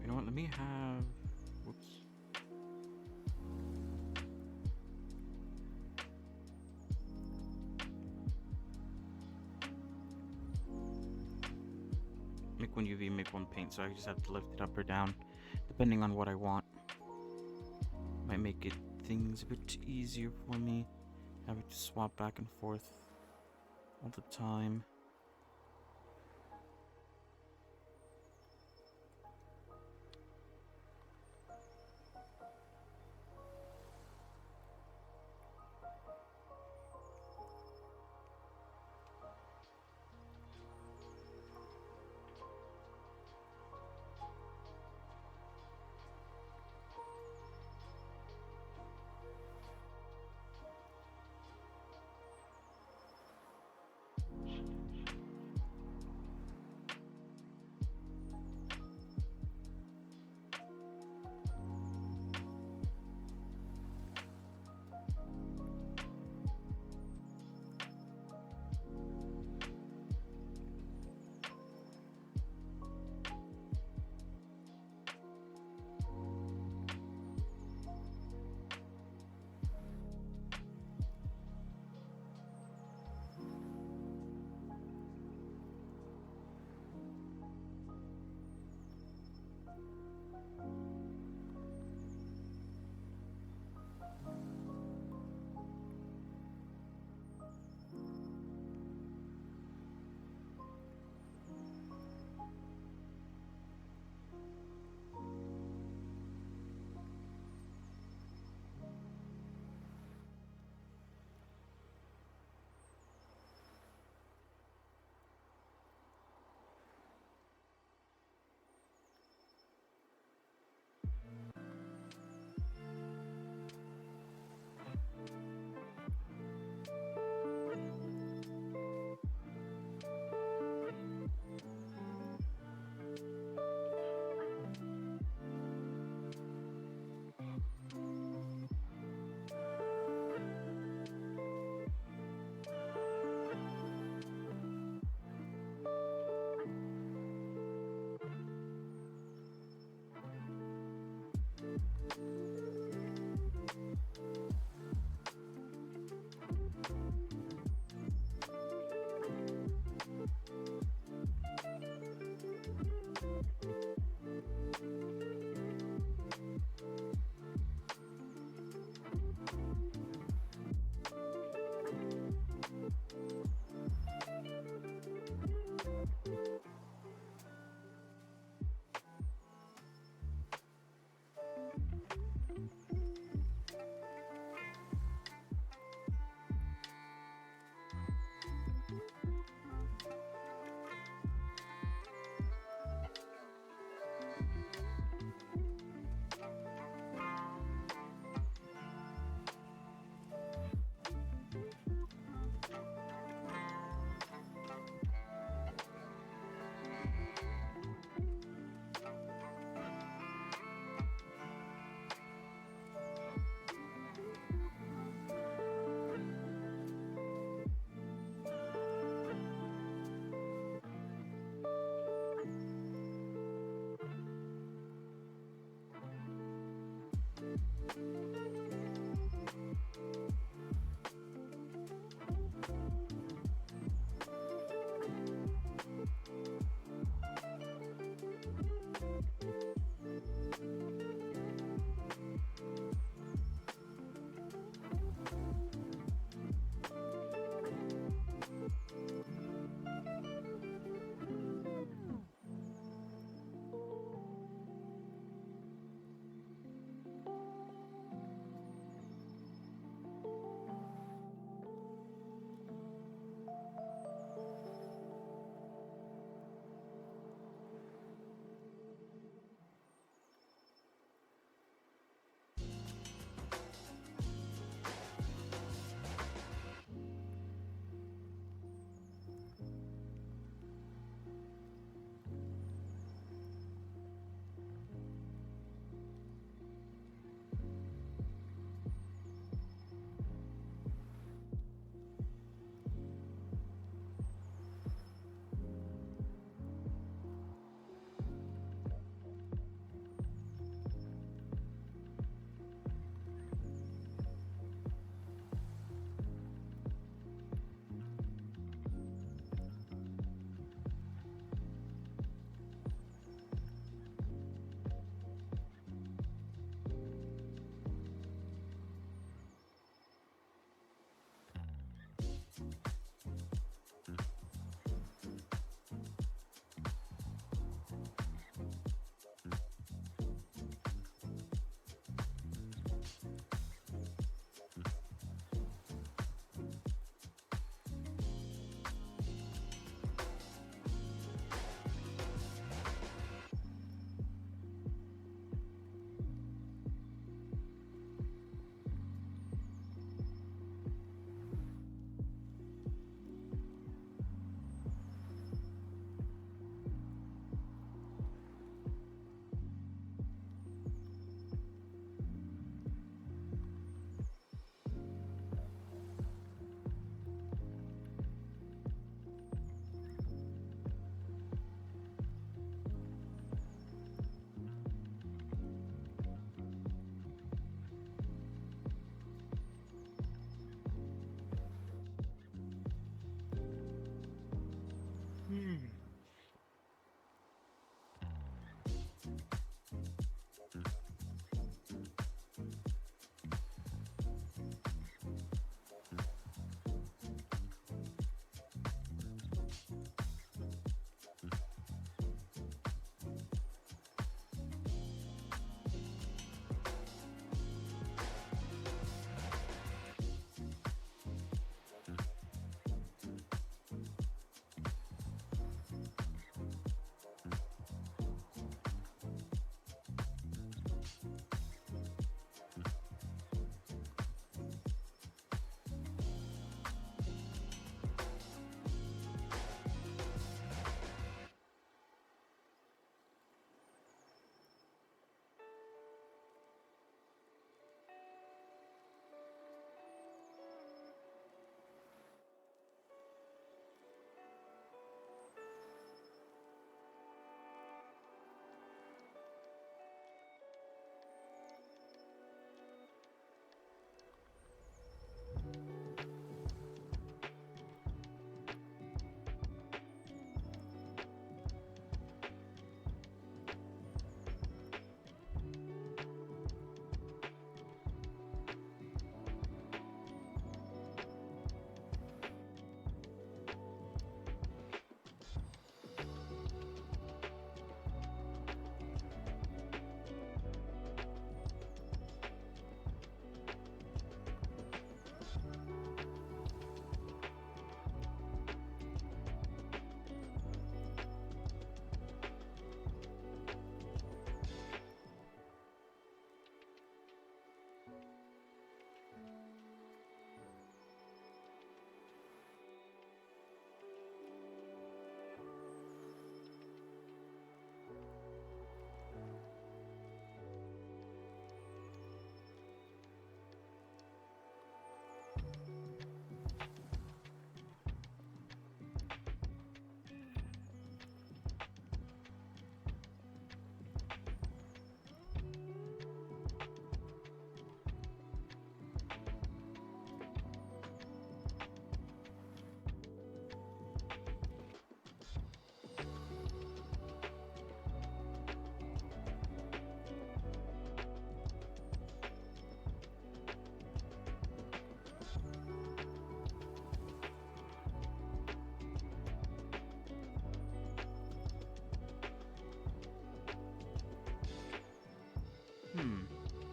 You know what? Let me have. Whoops. Make one UV, make one paint, so I just have to lift it up or down, depending on what I want. Might make it things a bit easier for me. Having to swap back and forth all the time.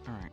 All right.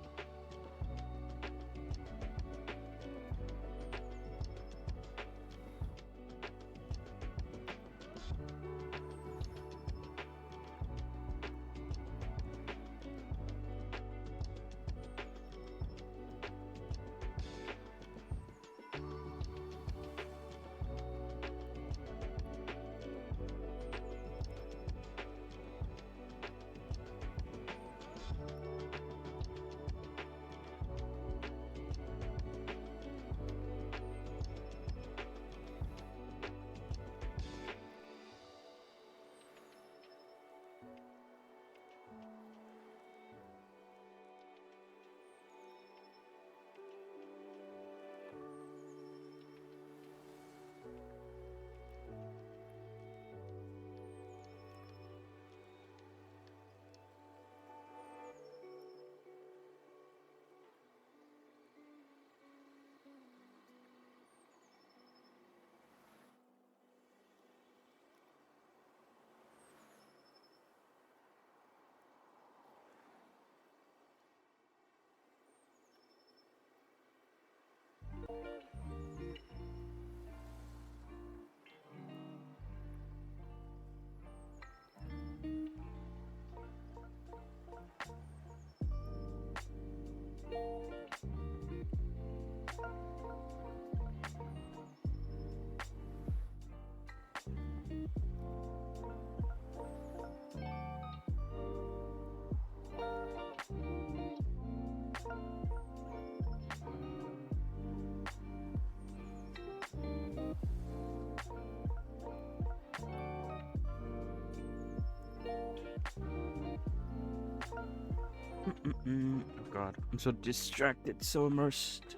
Oh god, I'm so distracted, so immersed.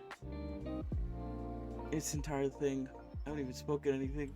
This entire thing. I haven't even spoken anything.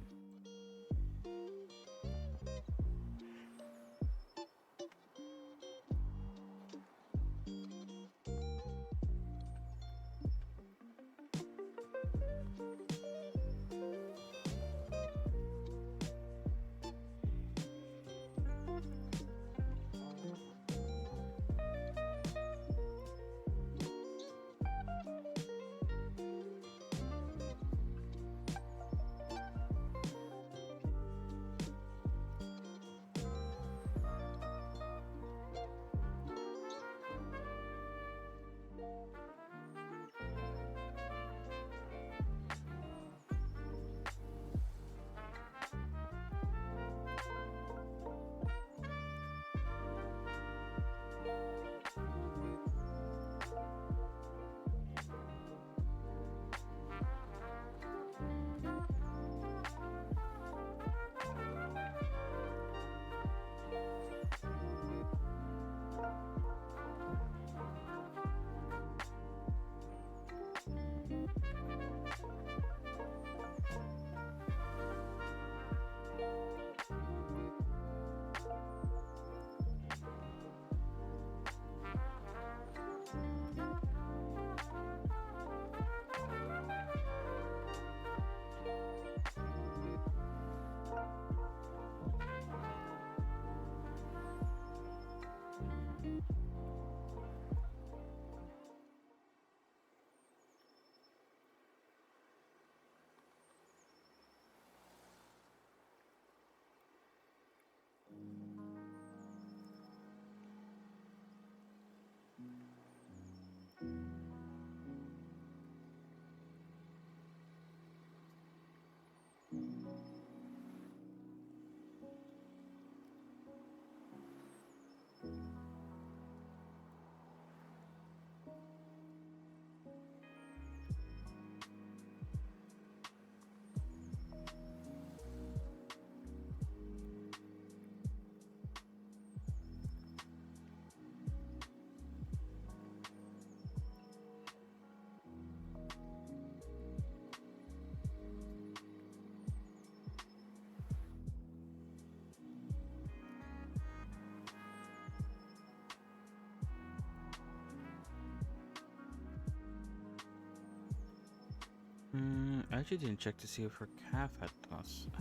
actually didn't check to see if her calf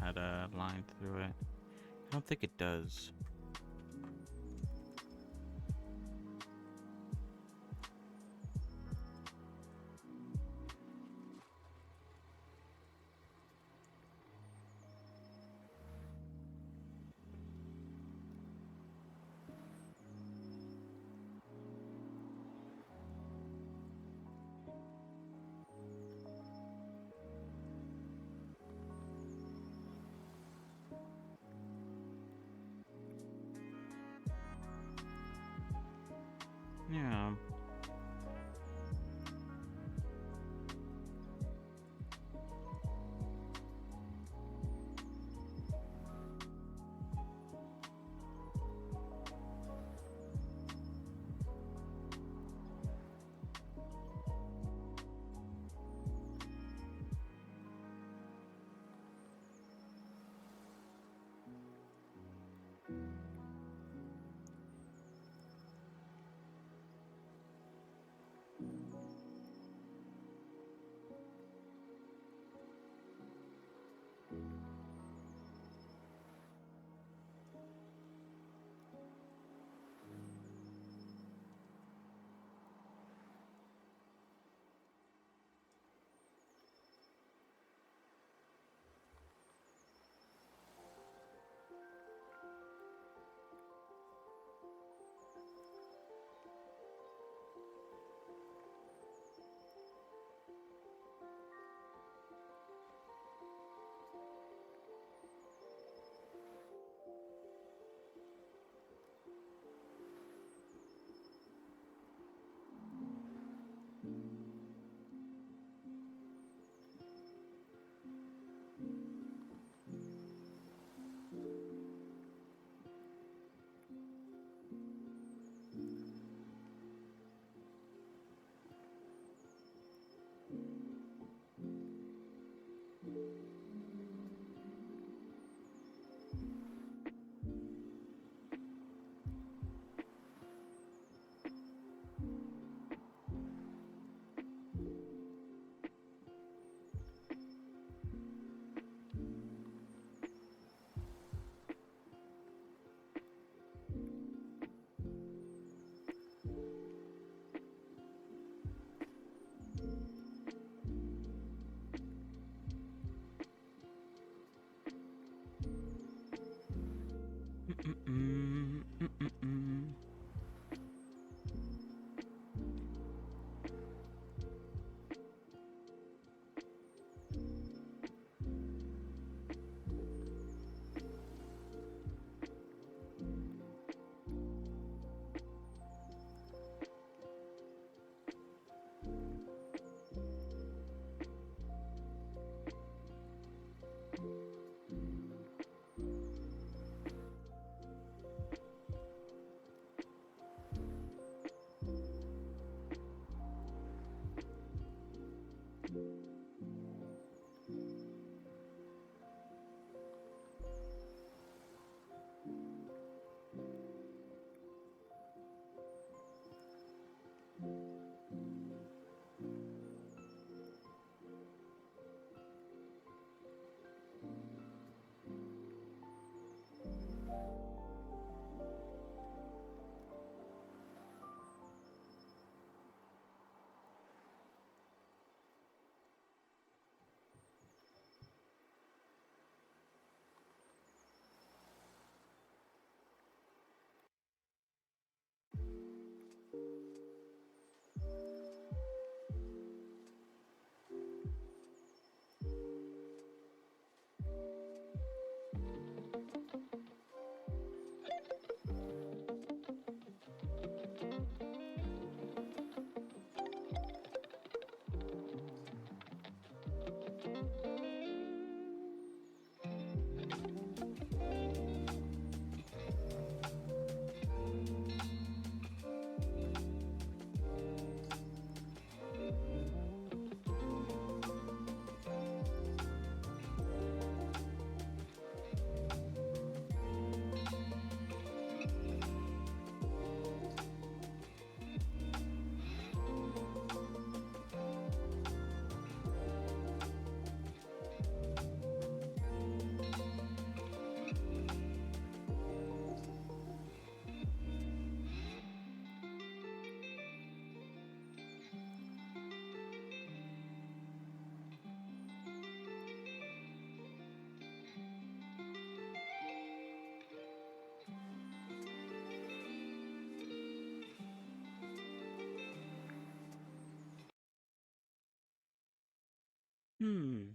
had a line through it. I don't think it does. Yeah. Hmm.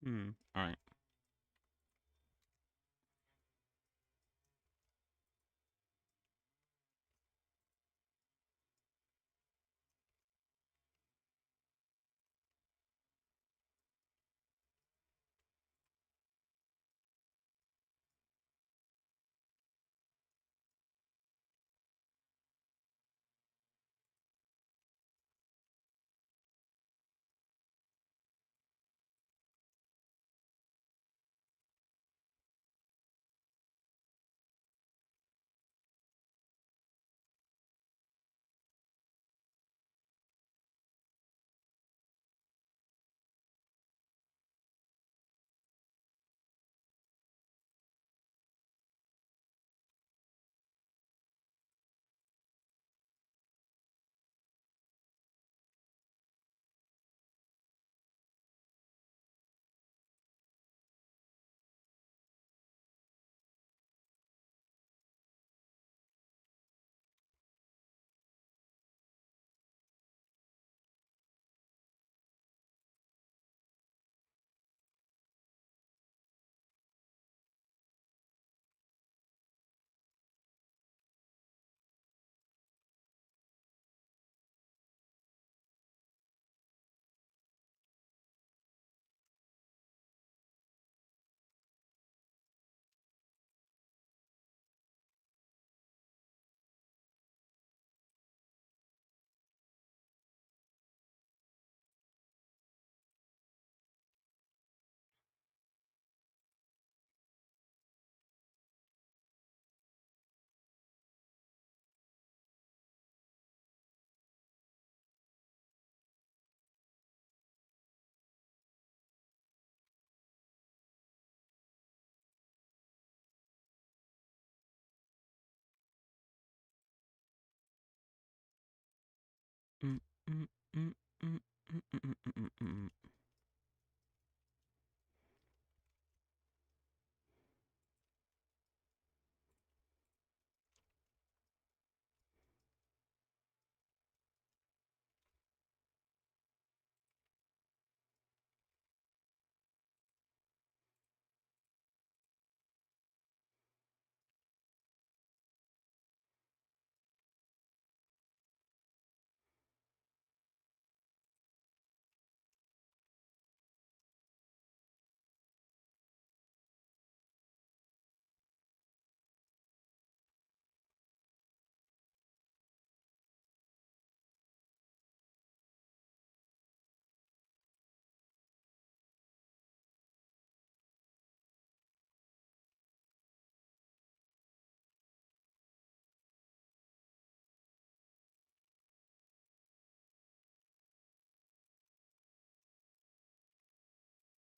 Hmm. All right. Mm, mm, mm, mm.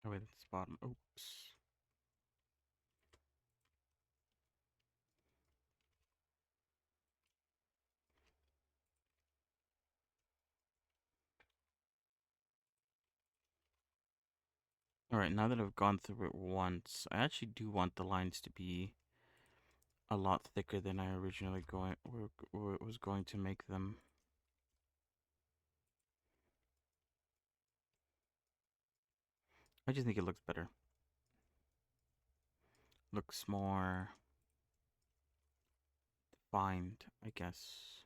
Oh wait, it's bottom. Oops. Alright, now that I've gone through it once, I actually do want the lines to be a lot thicker than I originally was going to make them. I just think it looks better. Looks more defined, I guess.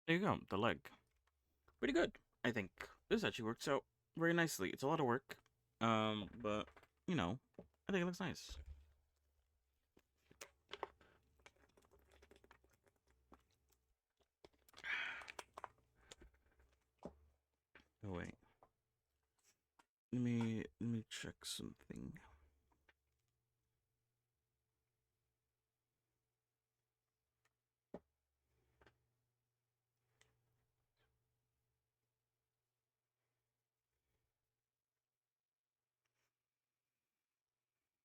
There you go, the leg. Pretty good, I think. This actually works out very nicely. It's a lot of work, but, you know, I think it looks nice. Oh, wait. Let me check something.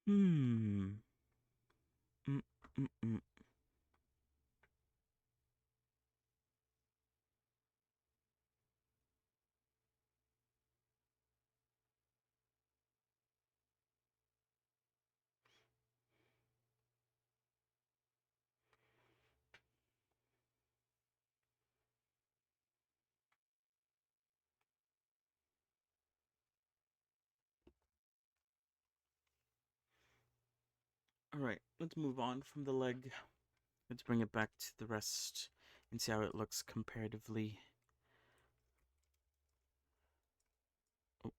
Hmm. Mm, mm, mm. Alright, let's move on from the leg. Let's bring it back to the rest and see how it looks comparatively. Oh,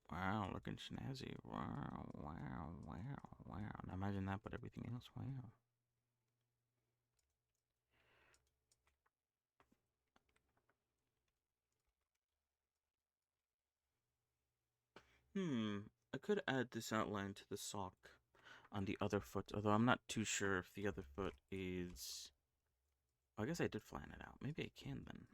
wow, looking snazzy. Wow, wow, wow, wow. Now imagine that, but everything else. Wow. I could add this outline to the sock on the other foot, although I'm not too sure if the other foot is... I guess I did flatten it out. Maybe I can then.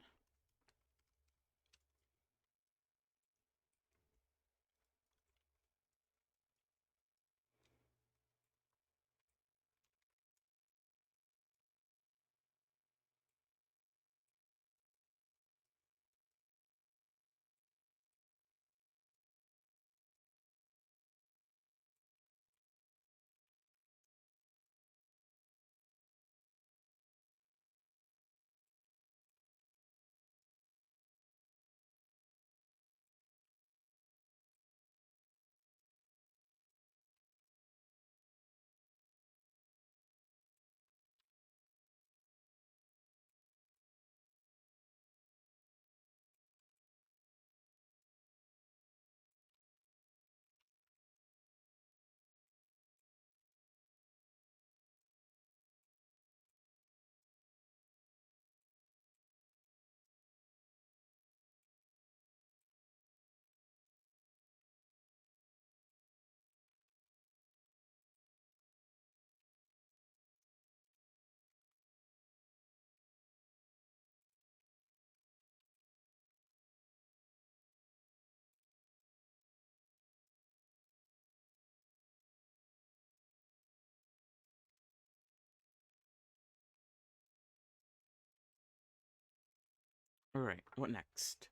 Alright, what next?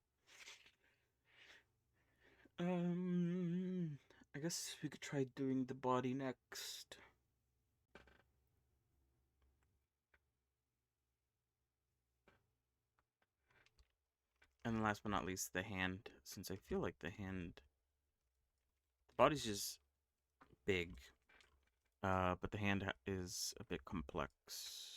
I guess we could try doing the body next. And last but not least, the hand, since I feel like the body's just big, but the hand is a bit complex.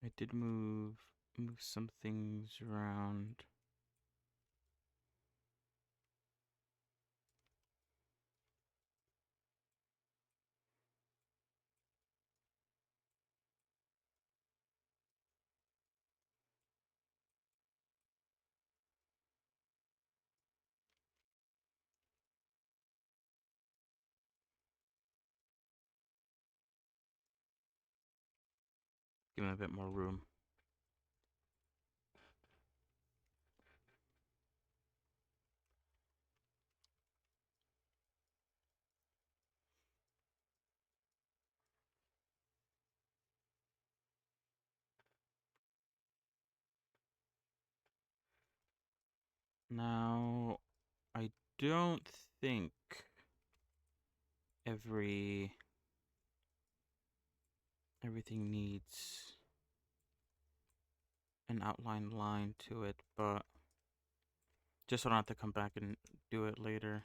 I did move some things around. Give him a bit more room. Now, I don't think everything needs an outline line to it, but just so I don't have to come back and do it later,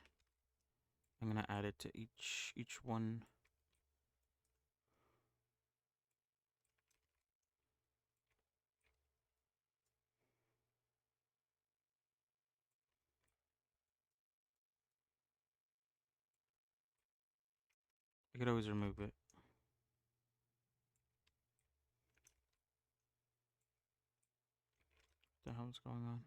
I'm gonna add it to each one. I could always remove it. What the hell's going on?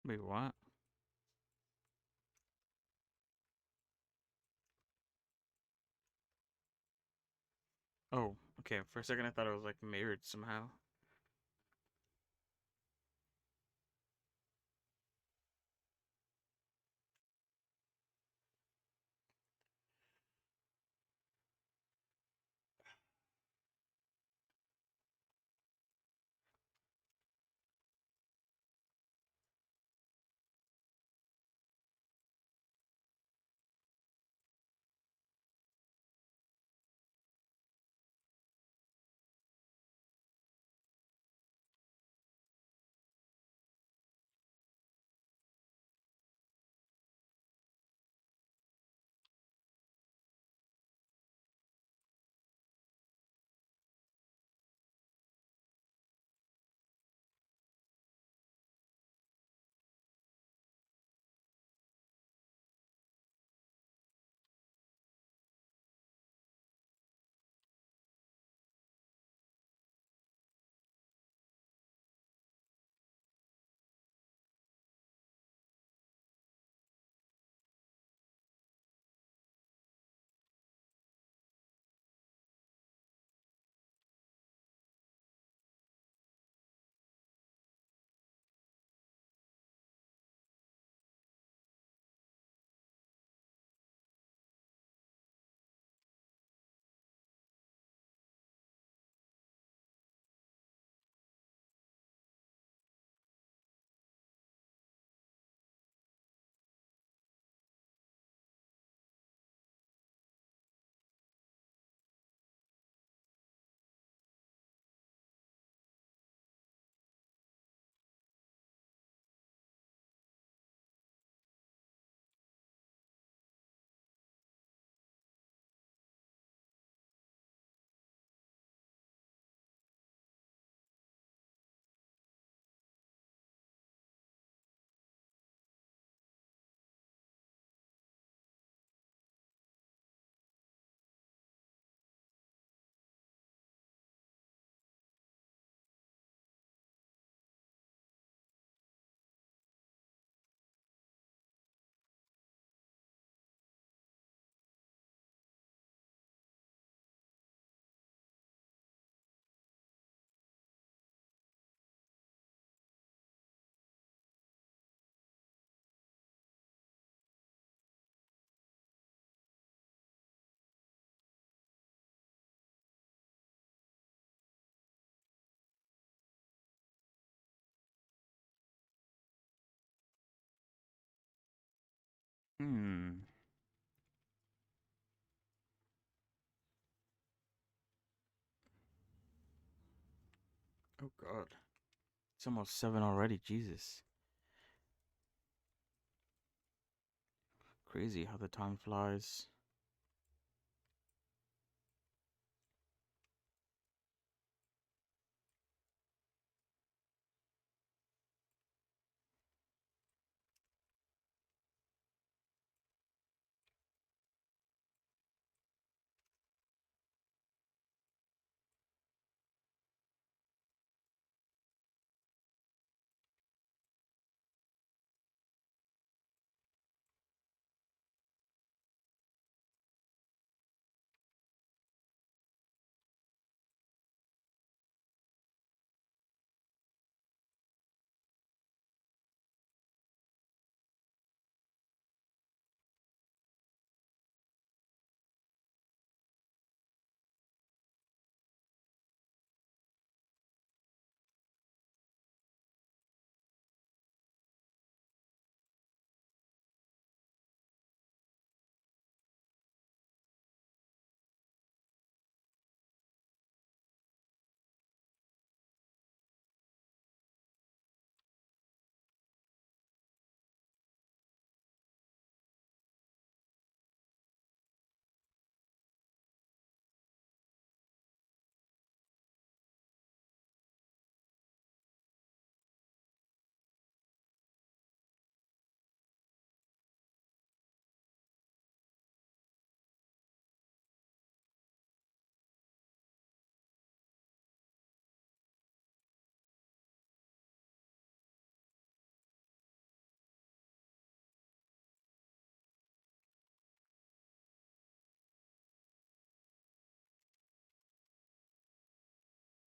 Wait, what? Oh, okay. For a second, I thought it was like mirrored somehow. Hmm. Oh God. It's almost 7 already. Jesus. Crazy how the time flies.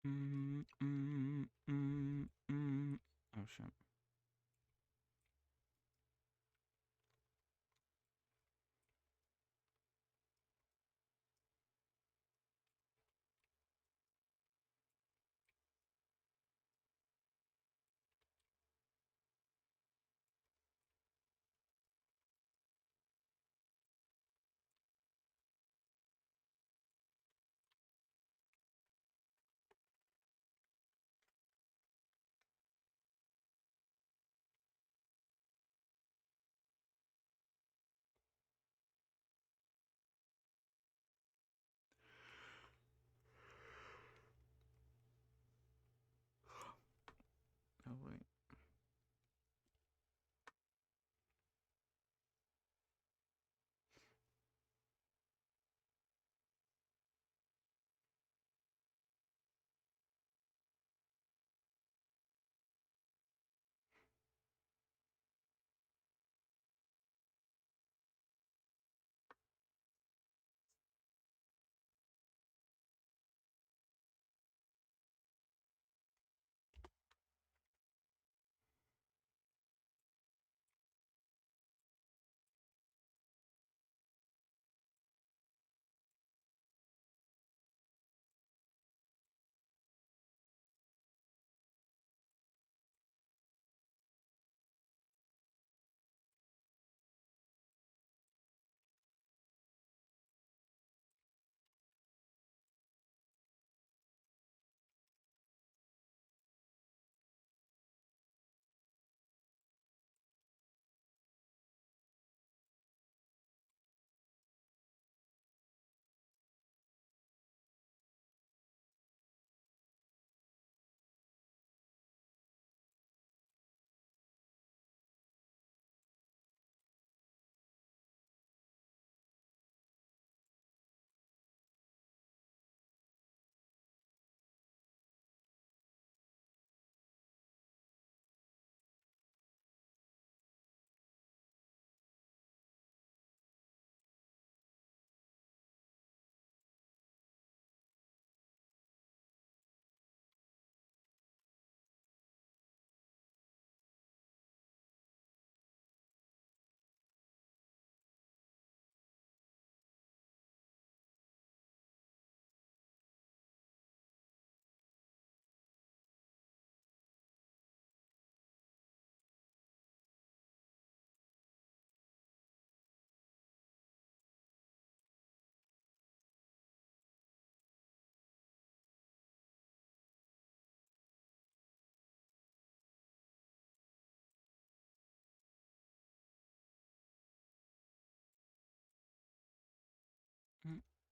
Oh shit. Oh wait.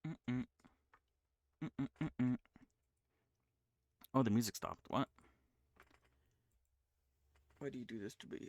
Mm-mm. Mm-mm-mm-mm. Oh, the music stopped. What? Why do you do this to me?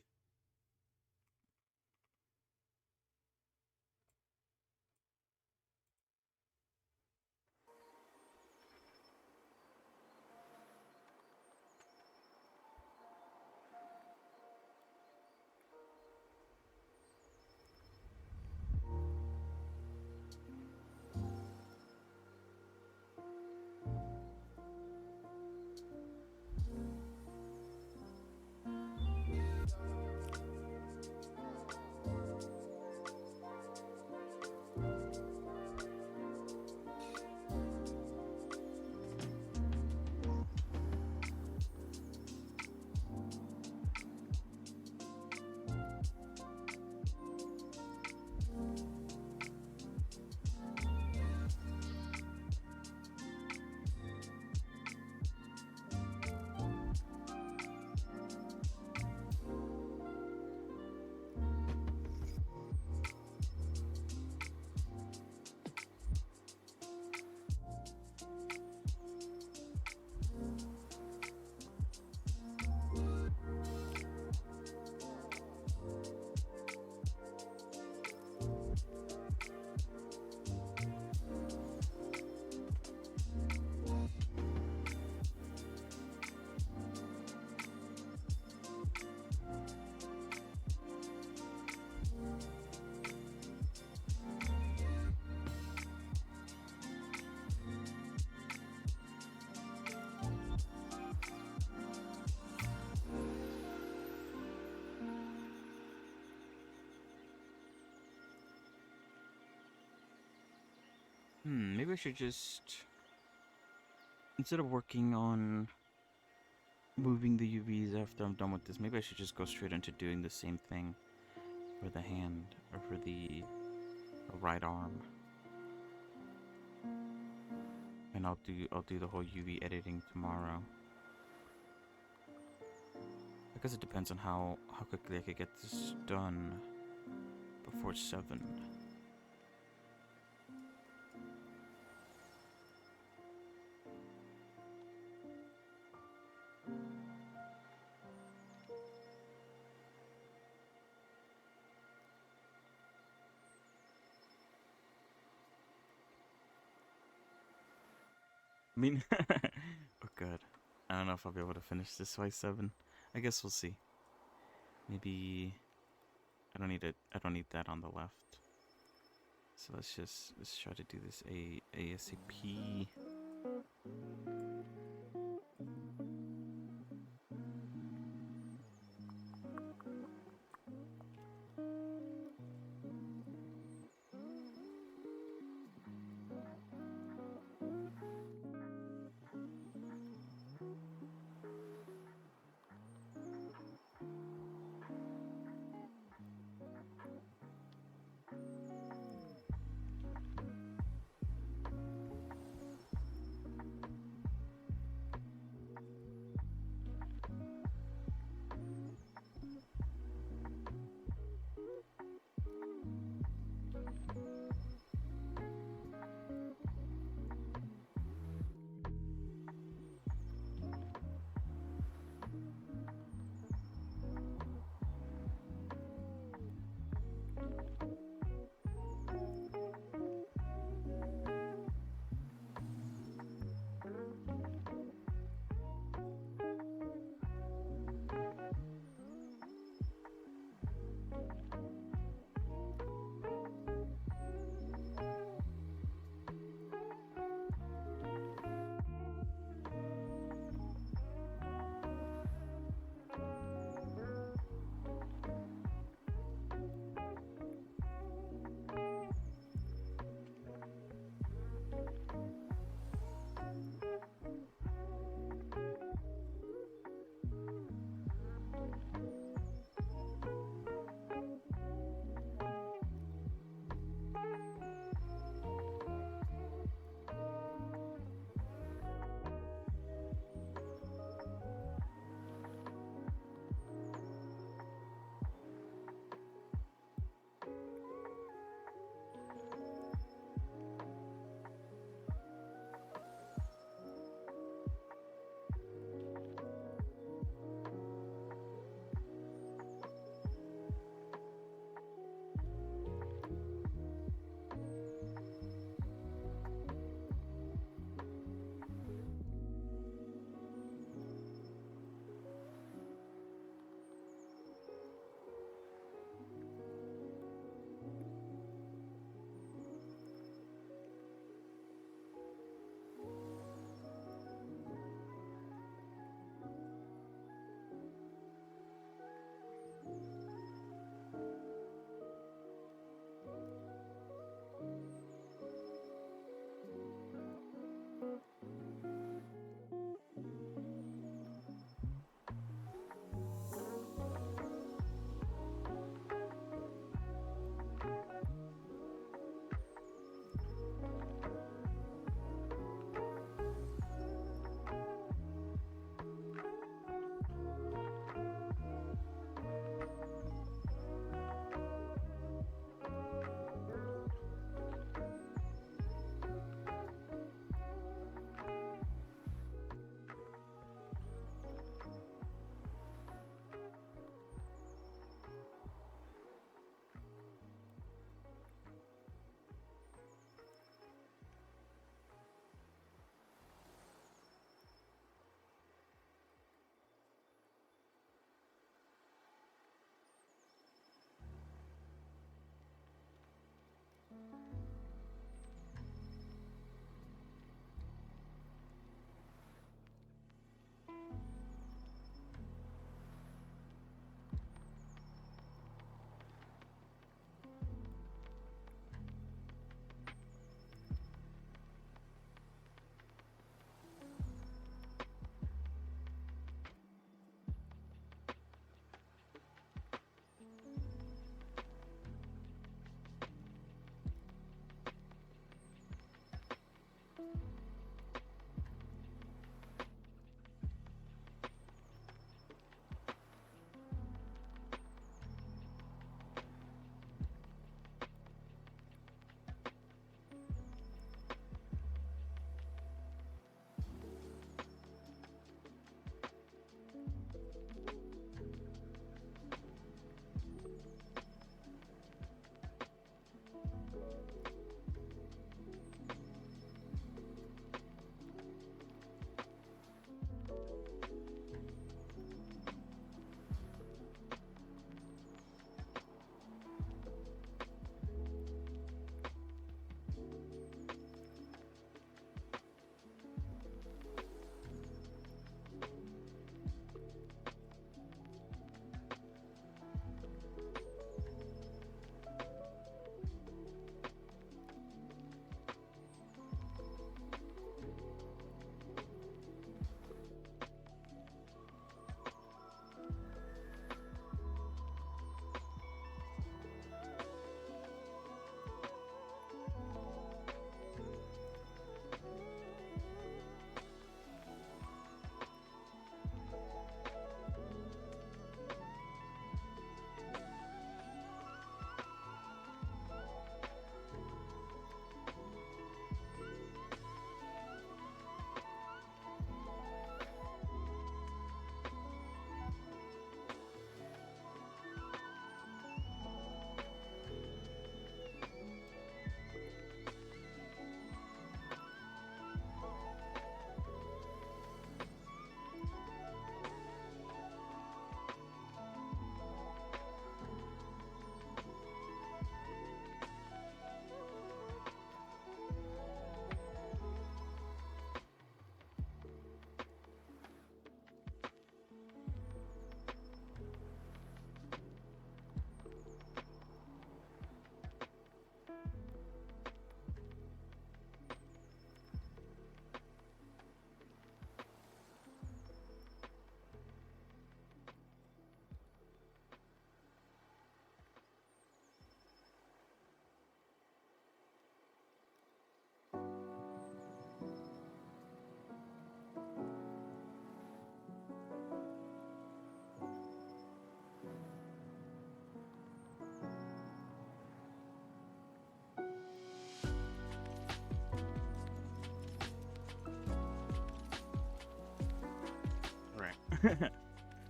Maybe I should just, instead of working on moving the UVs after I'm done with this, maybe I should just go straight into doing the same thing for the hand, or for the right arm. And I'll do the whole UV editing tomorrow. I guess it depends on how quickly I could get this done before 7. I mean, oh god, I don't know if I'll be able to finish this by 7. I guess we'll see. Maybe I don't need it. I don't need that on the left. So let's try to do this ASAP.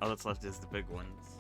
All that's left is the big ones.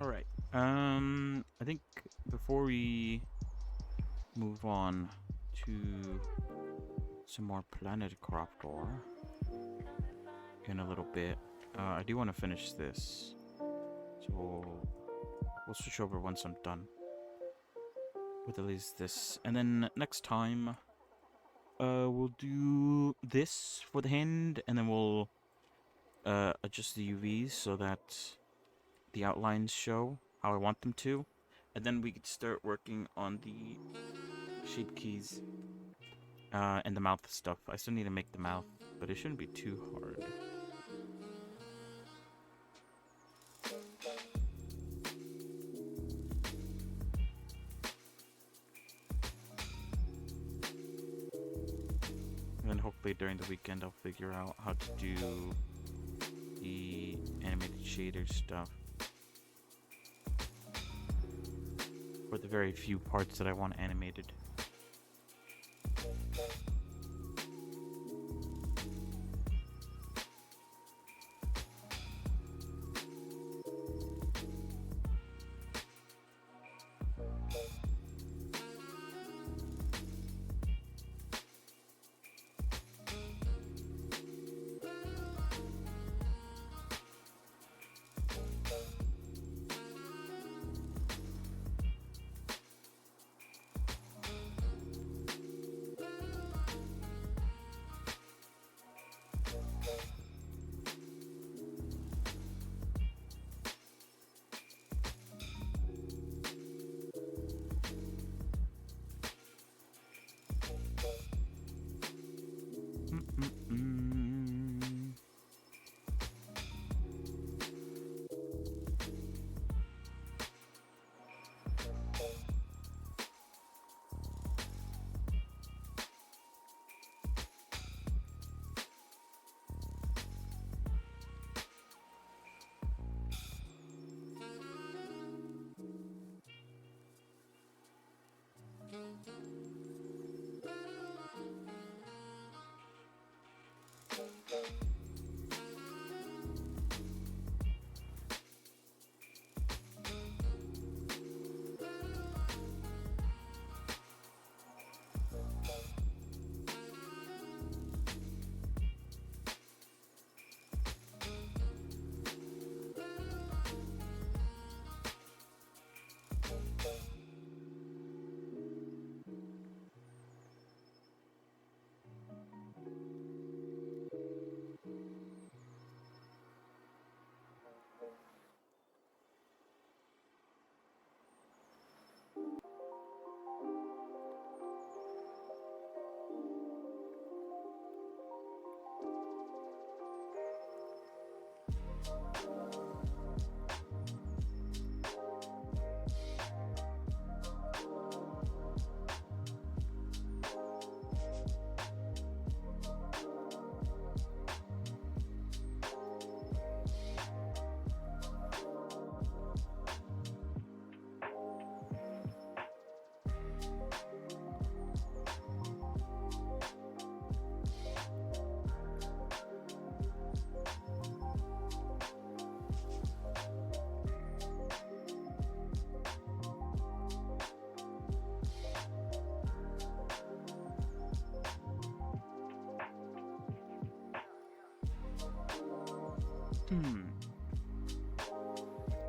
Alright. I think before we move on to some more Planet Croptor in a little bit, I do want to finish this. So we'll switch over once I'm done with at least this. And then next time, we'll do this for the hand, and then we'll adjust the UVs so that the outlines show how I want them to. And then we could start working on the shape keys and the mouth stuff. I still need to make the mouth, but it shouldn't be too hard. And then hopefully during the weekend I'll figure out how to do the animated shader stuff for the very few parts that I want animated.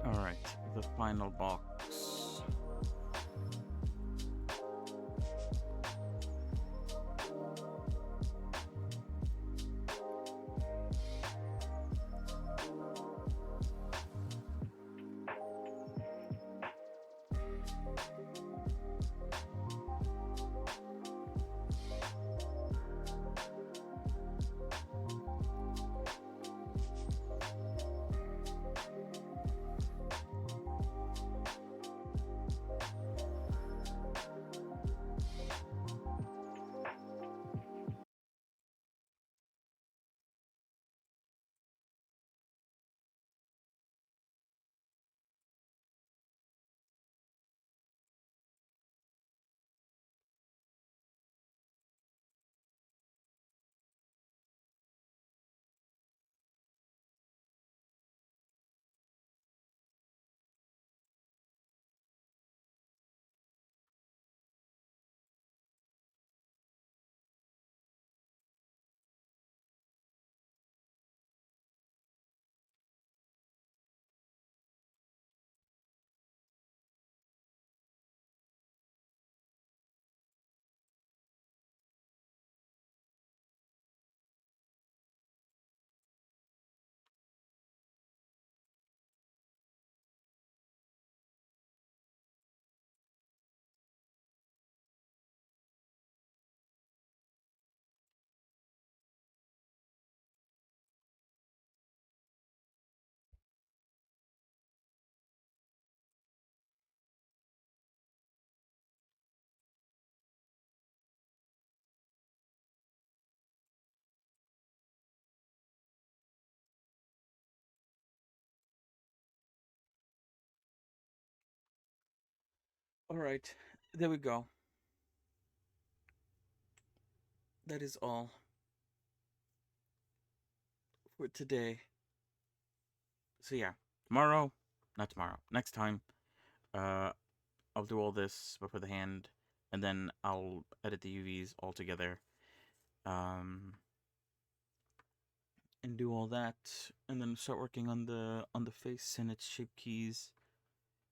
Alright, the final box. All right, there we go. That is all for today. So yeah, not tomorrow, next time, uh, I'll do all this before the hand, and then I'll edit the UVs all together, and do all that, and then start working on the face and its shape keys,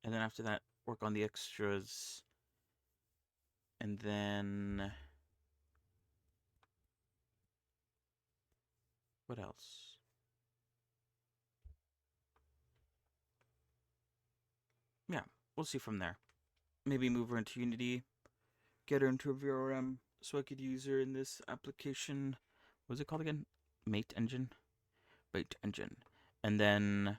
and then after that, work on the extras, and then what else? Yeah, we'll see from there. Maybe move her into Unity, get her into a VRM, so I could use her in this application. What was it called again? Mate Engine? Mate Engine. And then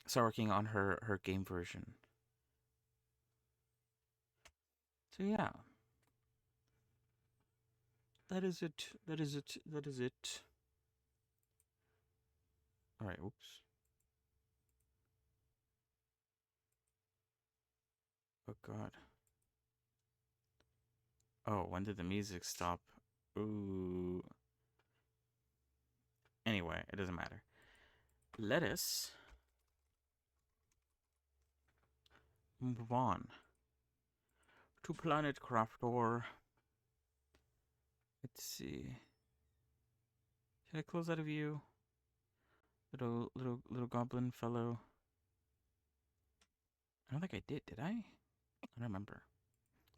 start working on her game version. So yeah. That is it. That is it. That is it. Alright, oops. Oh god. Oh, when did the music stop? Ooh. Anyway, it doesn't matter. Let us move on to Planet Craftor. Let's see. Should I close out of view? Little goblin fellow. I don't think I did I? I don't remember.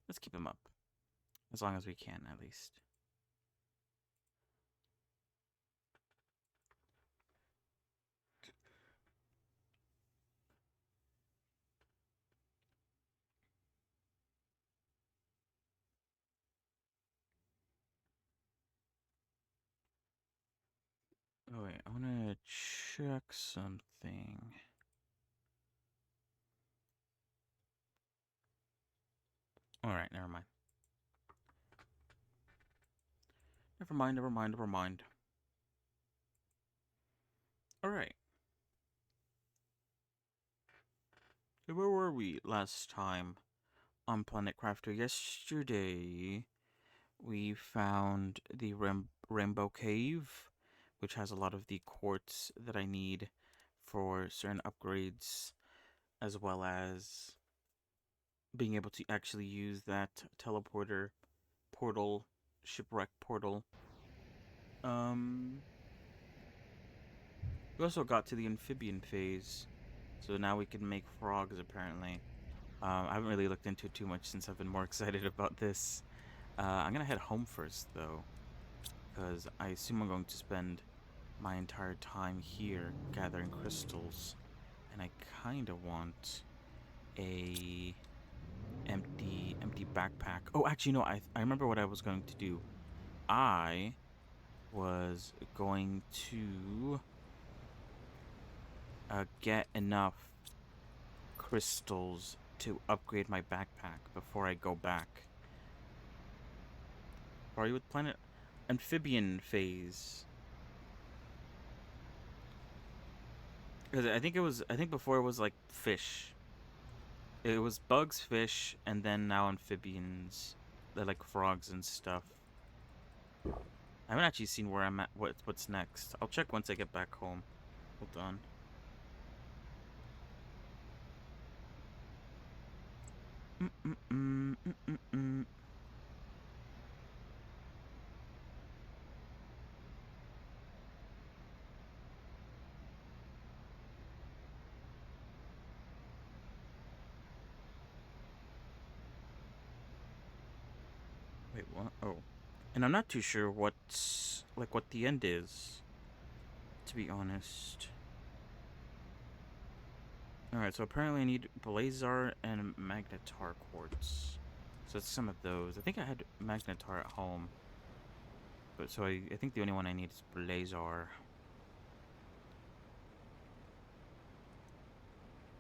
Let's keep him up. As long as we can, at least. Oh wait, I wanna check something. Alright, never mind. Never mind. Alright. So where were we last time on Planet Crafter? Yesterday, we found the Rainbow Cave, which has a lot of the quartz that I need for certain upgrades, as well as being able to actually use that teleporter portal, shipwreck portal. We also got to the amphibian phase, so now we can make frogs, apparently. I haven't really looked into it too much since I've been more excited about this. I'm gonna head home first, though, because I assume I'm going to spend my entire time here gathering crystals, and I kind of want a empty backpack. Oh, actually, no, I remember what I was going to do. I was going to get enough crystals to upgrade my backpack before I go back. Are you with Planet Amphibian phase? Because I think before it was like fish. It was bugs, fish, and then now amphibians. They're like frogs and stuff. I haven't actually seen where I'm at. What's next? I'll check once I get back home. Hold on. Wait, what? Oh. And I'm not too sure what the end is, to be honest. Alright, so apparently I need Blazar and Magnetar quartz. So that's some of those. I think I had Magnetar at home. But so I think the only one I need is Blazar.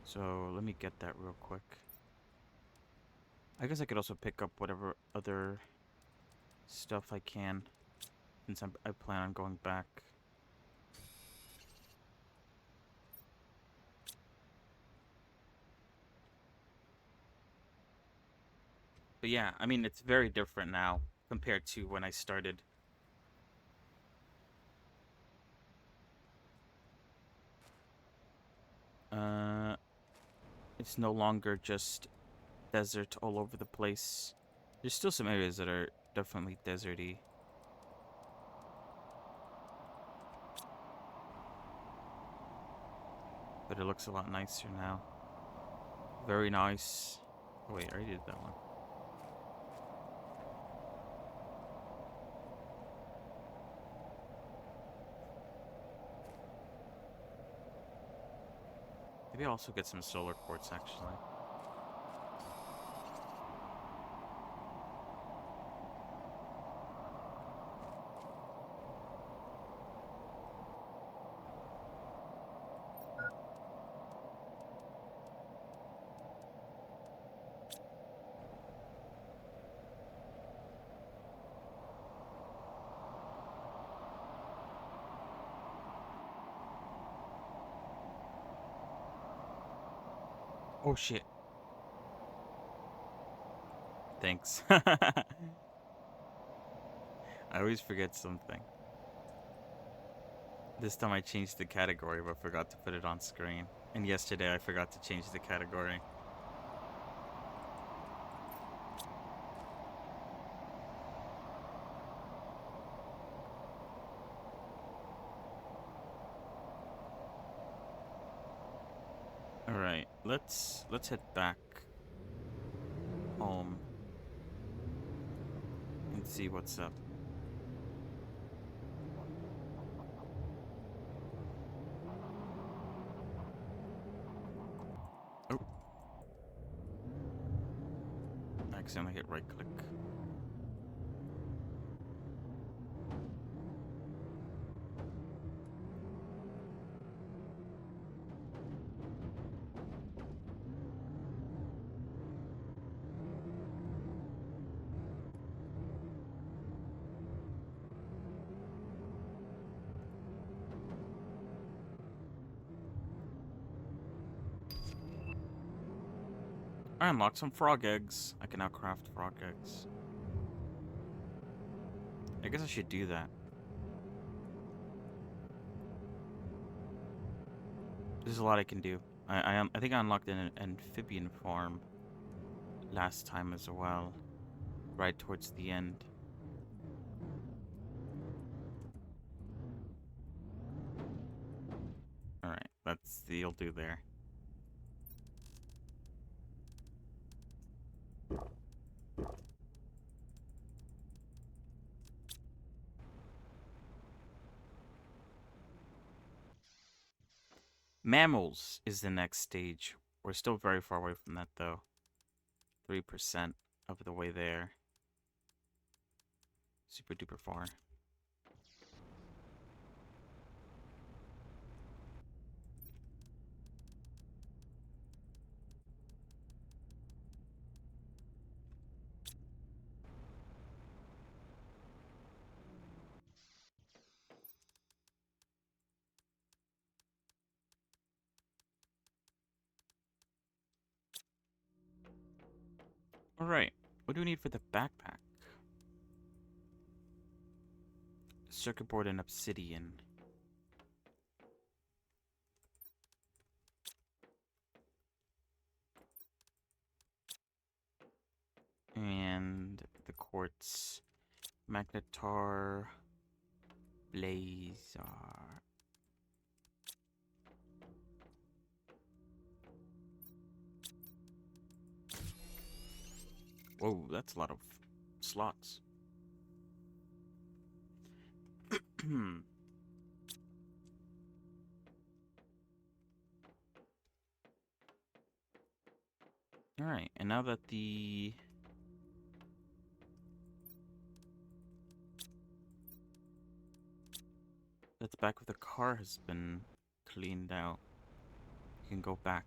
So let me get that real quick. I guess I could also pick up whatever other stuff I can, since I plan on going back. But yeah, I mean, it's very different now compared to when I started. It's no longer just desert all over the place. There's still some areas that are definitely deserty. But it looks a lot nicer now. Very nice. Oh wait, I already did that one. Maybe I'll also get some solar quartz, actually. Oh shit. Thanks. I always forget something. This time I changed the category, but forgot to put it on screen. And yesterday I forgot to change the category. Alright, let's head back home and see what's up. Oh. I accidentally hit right click. I unlocked some frog eggs. I can now craft frog eggs. I guess I should do that. There's a lot I can do. I think I unlocked an amphibian farm last time as well, right towards the end. Alright, that's the you'll do there. Mammals is the next stage. We're still very far away from that, though. 3% of the way there. Super duper far. Alright, what do we need for the backpack? Circuit board and obsidian. And the quartz. Magnetar. Blazer. Whoa, that's a lot of slots. Alright, and now that the back of the car has been cleaned out, you can go back.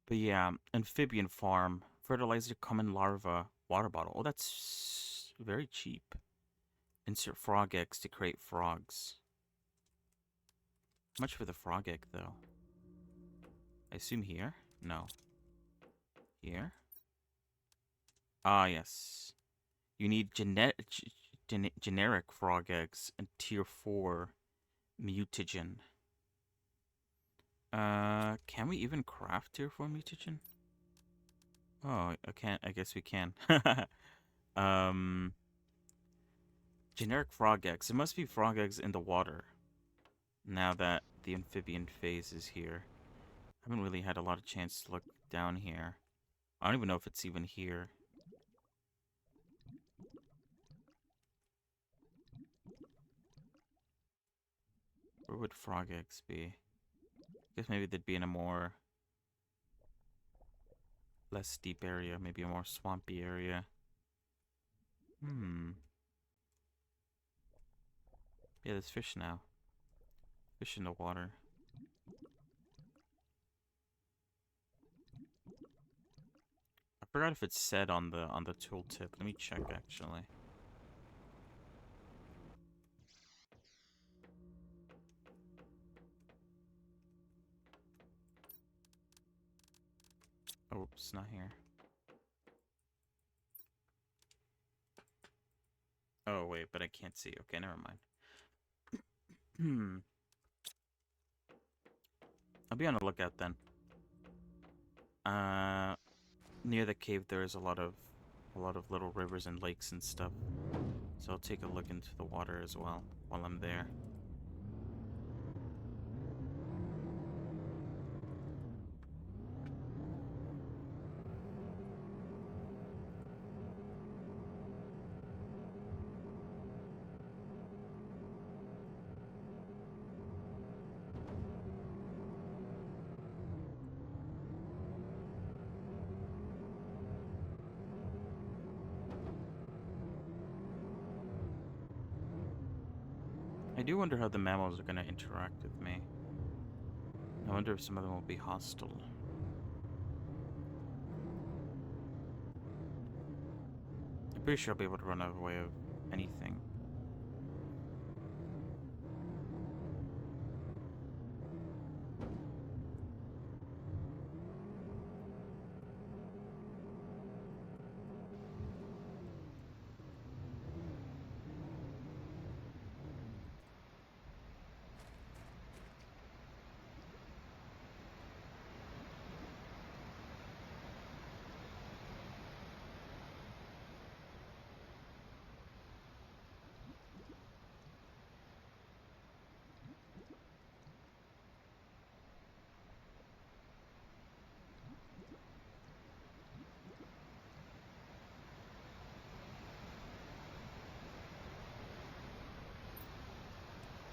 But yeah, amphibian farm, fertilizer, common larva, water bottle. Oh, that's very cheap. Insert frog eggs to create frogs. How much for the frog egg, though? I assume here? No. Here? Ah, yes. You need generic frog eggs and tier 4 mutagen. Can we even craft tier 4 mutagen? Oh, I can't. I guess we can. Generic frog eggs. It must be frog eggs in the water. Now that the amphibian phase is here. I haven't really had a lot of chance to look down here. I don't even know if it's even here. Where would frog eggs be? I guess maybe they'd be in a more less steep area, maybe a more swampy area. Yeah, there's fish now. Fish in the water. I forgot if it said on the tooltip. Let me check actually. Oh, it's not here. Oh, wait, but I can't see. Okay, never mind. I'll be on the lookout then. Near the cave there is a lot of little rivers and lakes and stuff. So I'll take a look into the water as well while I'm there. I do wonder how the mammals are going to interact with me. I wonder if some of them will be hostile. I'm pretty sure I'll be able to run away of anything.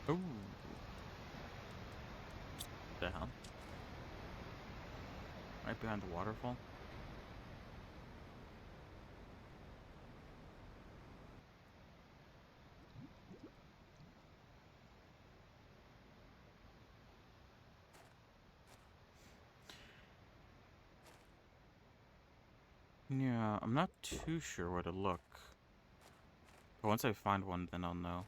Ooh. The hell? Right behind the waterfall? Yeah, I'm not too sure where to look. But once I find one, then I'll know.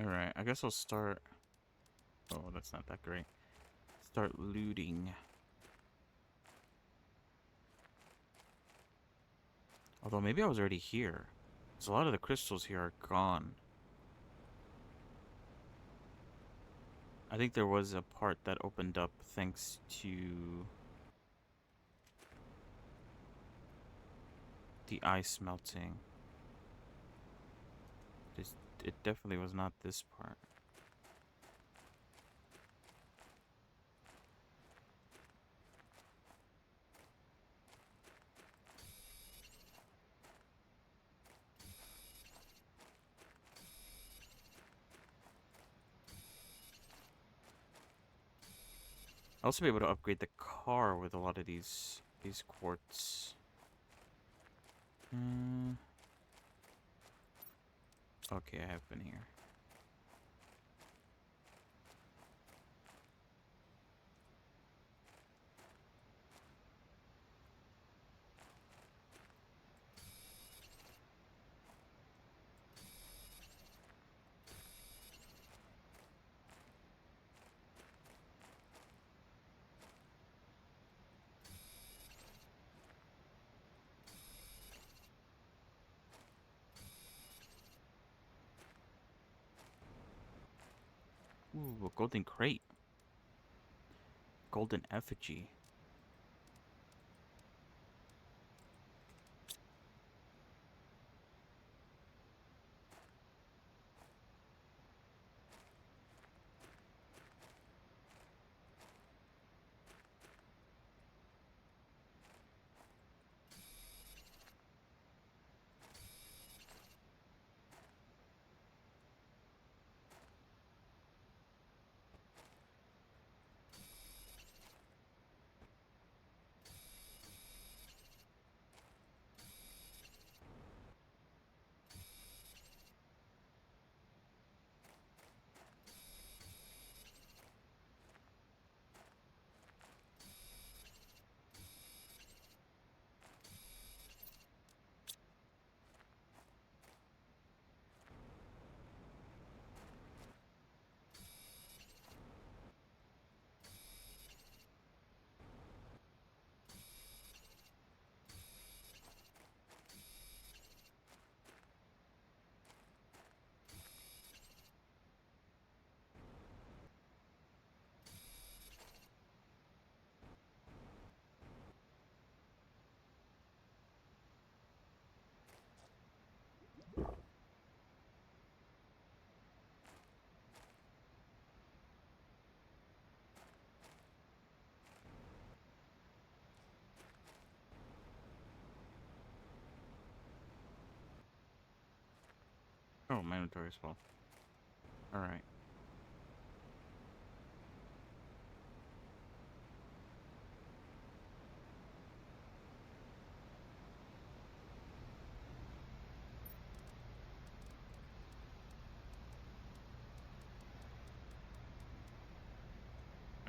Alright, I guess I'll start... Oh, that's not that great. Start looting. Although maybe I was already here. So a lot of the crystals here are gone. I think there was a part that opened up thanks to the ice melting. It definitely was not this part. I'll also be able to upgrade the car with a lot of these quartz. Okay, I have been here. Ooh, a golden crate. Golden effigy. Oh, my inventory is full. Alright.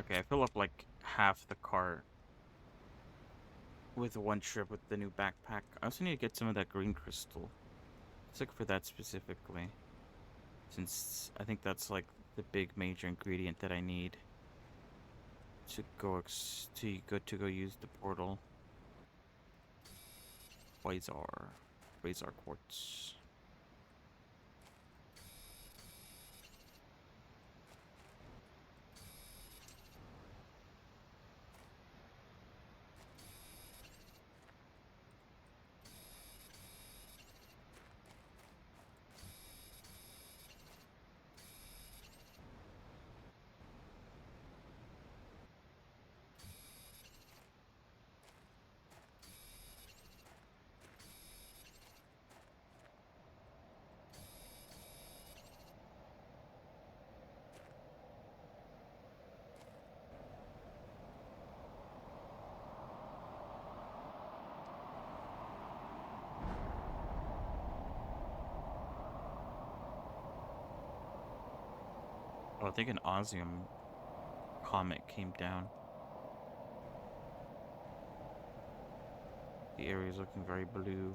Okay, I fill up like half the cart with one trip with the new backpack. I also need to get some of that green crystal. Let's look for that specifically, since I think that's like the big major ingredient that I need to go use the portal. Quasar quartz. Oh, I think an Osium comet came down. The area is looking very blue.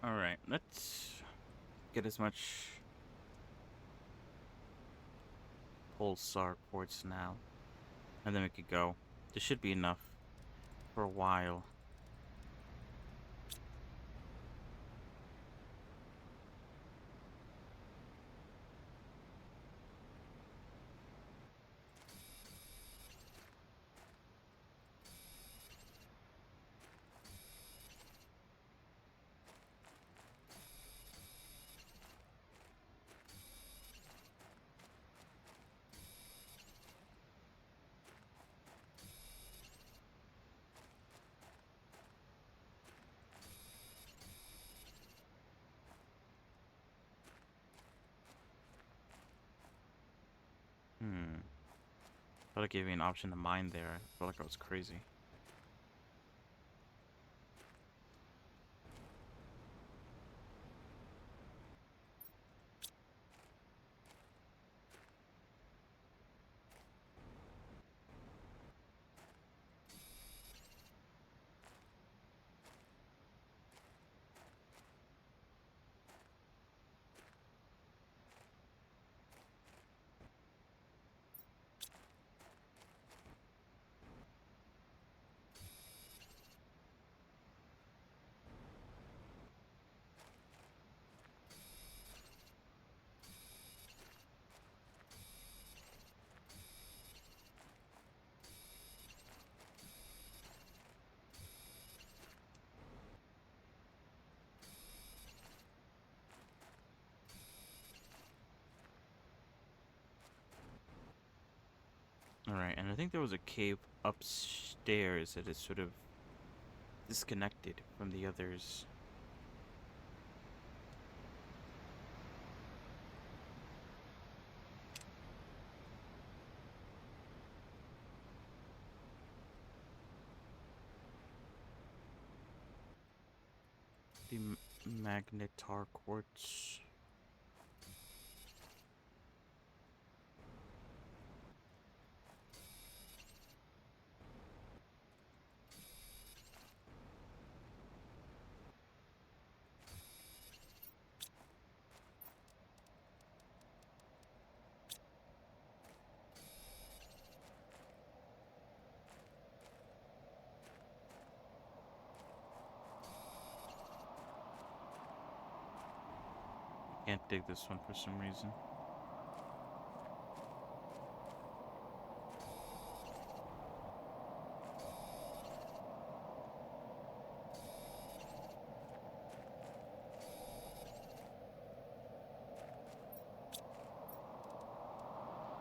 Alright, let's get as much pulsar quartz now. And then we could go. This should be enough for a while. Thought it gave me an option to mine there. I felt like I was crazy. Alright, and I think there was a cave upstairs that is sort of disconnected from the others. The magnetar quartz. Can't dig this one for some reason.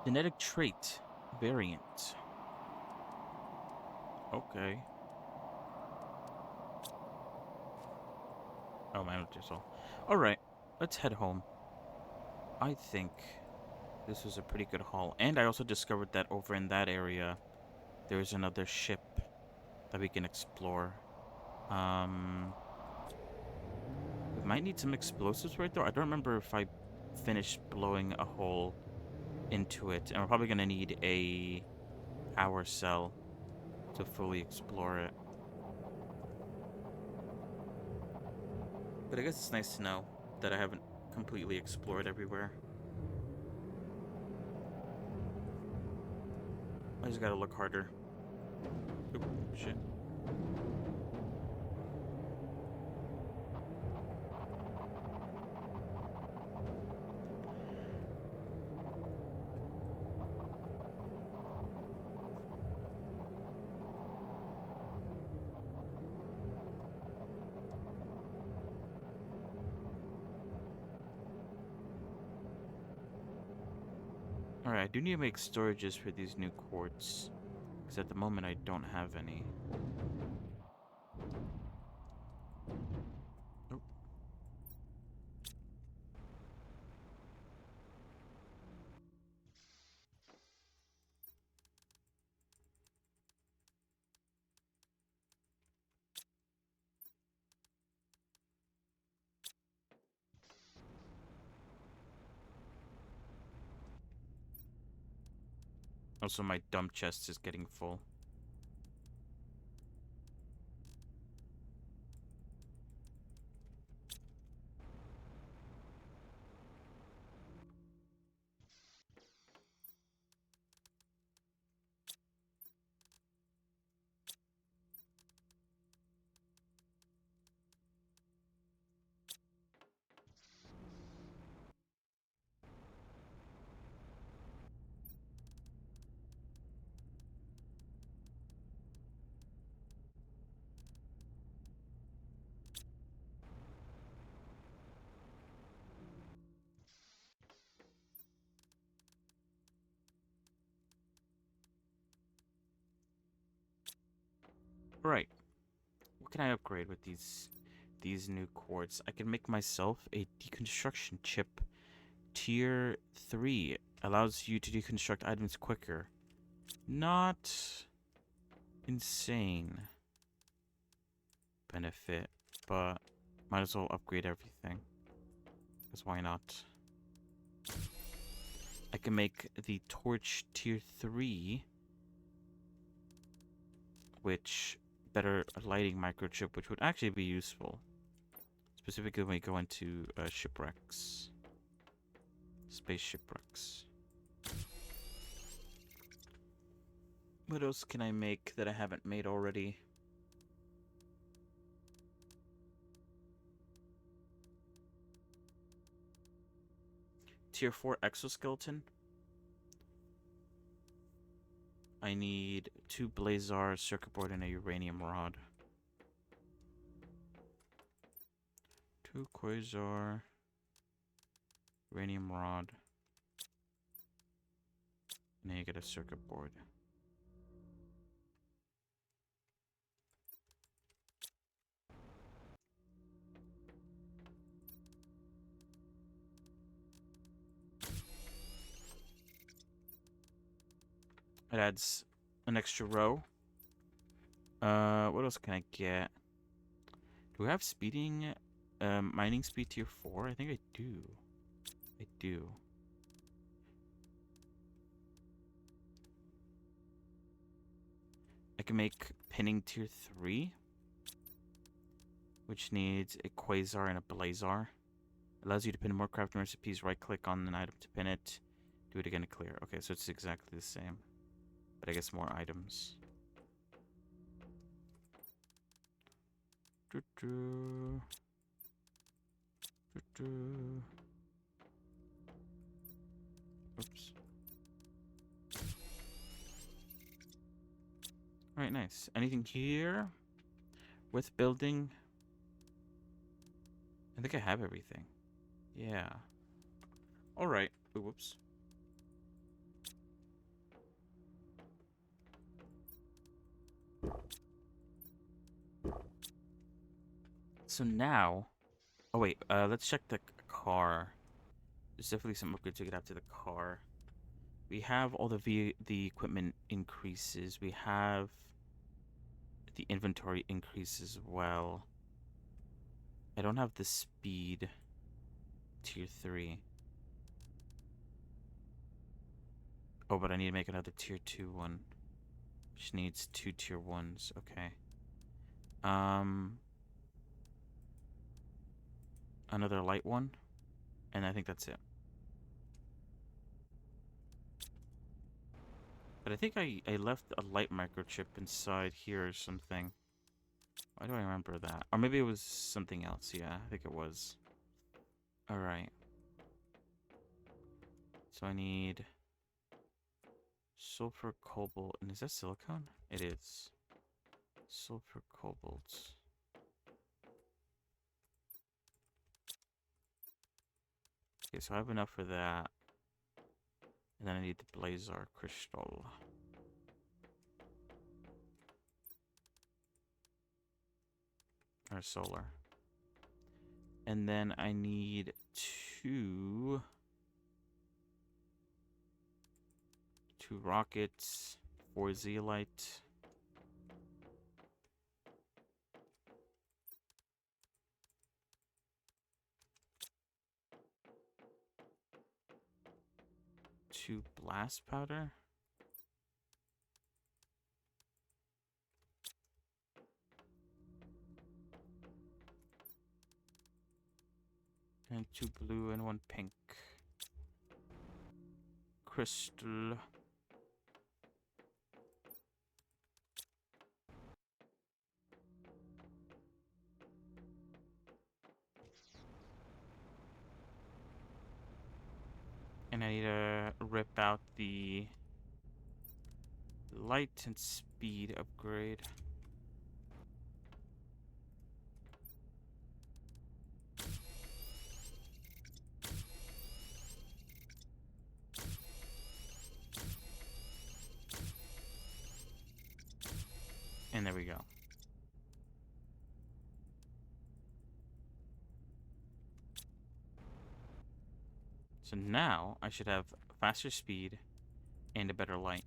Genetic trait variant. Okay. Oh, my all. Alright, let's head home. I think this was a pretty good haul. And I also discovered that over in that area, there's another ship that we can explore. We might need some explosives right there. I don't remember if I finished blowing a hole into it. And we're probably going to need a power cell to fully explore it. But I guess it's nice to know that I haven't completely explored everywhere. I just gotta look harder. Oop, shit. Alright, I do need to make storages for these new quartz. Because at the moment I don't have any. Nope. Also, my dump chest is getting full. Right. What can I upgrade with these new quartz? I can make myself a deconstruction chip. Tier 3 allows you to deconstruct items quicker. Not insane benefit, but might as well upgrade everything. Because why not? I can make the torch tier 3, which better lighting microchip, which would actually be useful. Specifically when we go into shipwrecks. Space shipwrecks. What else can I make that I haven't made already? Tier 4 exoskeleton. I need 2 blazar, circuit board, and a uranium rod. 2 quasar, uranium rod, and then you get a circuit board. It adds an extra row. What else can I get? Do we have speeding, mining speed tier 4? I think I do. I do. I can make pinning tier 3, which needs a quasar and a blazar. Allows you to pin more crafting recipes. Right click on an item to pin it. Do it again to clear. Okay, so it's exactly the same. But I guess more items. Oops. Alright, nice. Anything here? With building? I think I have everything. Yeah. Alright. Whoops. So now... Oh wait, let's check the car. There's definitely some upgrades to get out to the car. We have all the equipment increases. We have the inventory increase as well. I don't have the speed tier 3. Oh, but I need to make another tier 2 one, which needs 2 tier 1s. Okay. Another light one, and I think that's it. But I think I left a light microchip inside here or something. Why do I remember that? Or maybe it was something else. Yeah, I think it was. Alright. So I need sulfur, cobalt, and is that silicone? It is. Sulfur, cobalt. Okay, so I have enough for that. And then I need the blazar crystal. Or solar. And then I need 2 rockets, 4 zeolite. Two blast powder. And 2 blue and 1 pink. Crystal. And I need to rip out the light and speed upgrade. And there we go. So now I should have faster speed and a better light.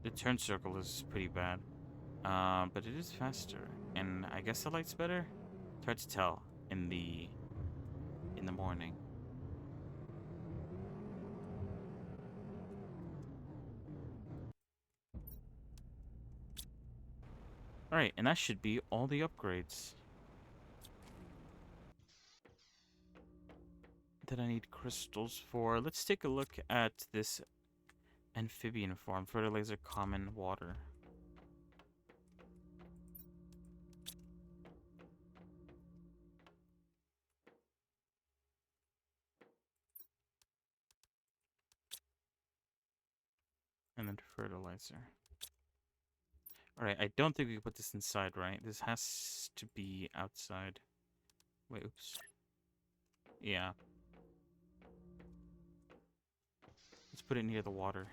The turn circle is pretty bad. But it is faster. And I guess the light's better? It's hard to tell in the morning. Alright, and that should be all the upgrades that I need crystals for. Let's take a look at this amphibian form. Fertilizer, common, water. And then fertilizer. Alright, I don't think we can put this inside, right? This has to be outside. Wait, oops. Yeah. Let's put it near the water.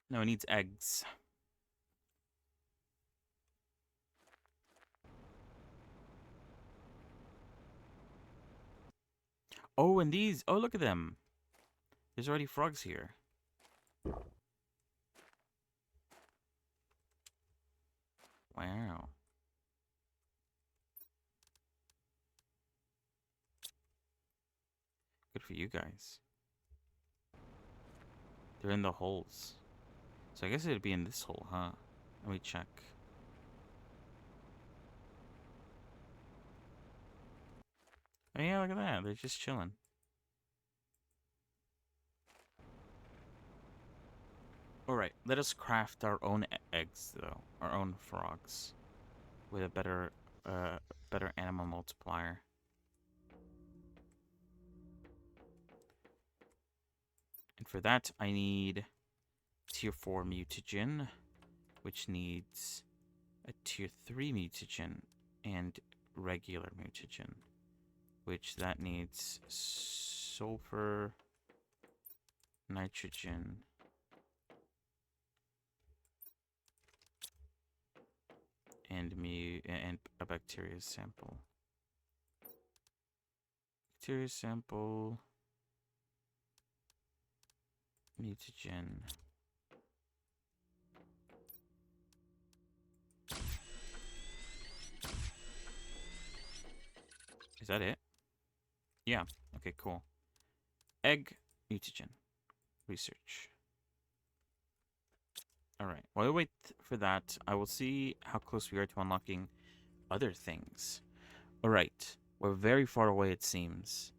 No, it needs eggs. Oh, and these. Oh, look at them. There's already frogs here. Wow. Good for you guys. They're in the holes. So I guess it'd be in this hole, huh? Let me check. Oh yeah, look at that. They're just chilling. Alright, let us craft our own eggs, though. Our own frogs. With a better animal multiplier. And for that, I need tier 4 mutagen, which needs a tier 3 mutagen and regular mutagen, which that needs sulfur, nitrogen, and a bacteria sample. Bacteria sample, mutagen. Is that it? Yeah. Okay, cool. Egg, mutagen. Research. Alright. While I wait for that, I will see how close we are to unlocking other things. Alright. We're very far away, it seems,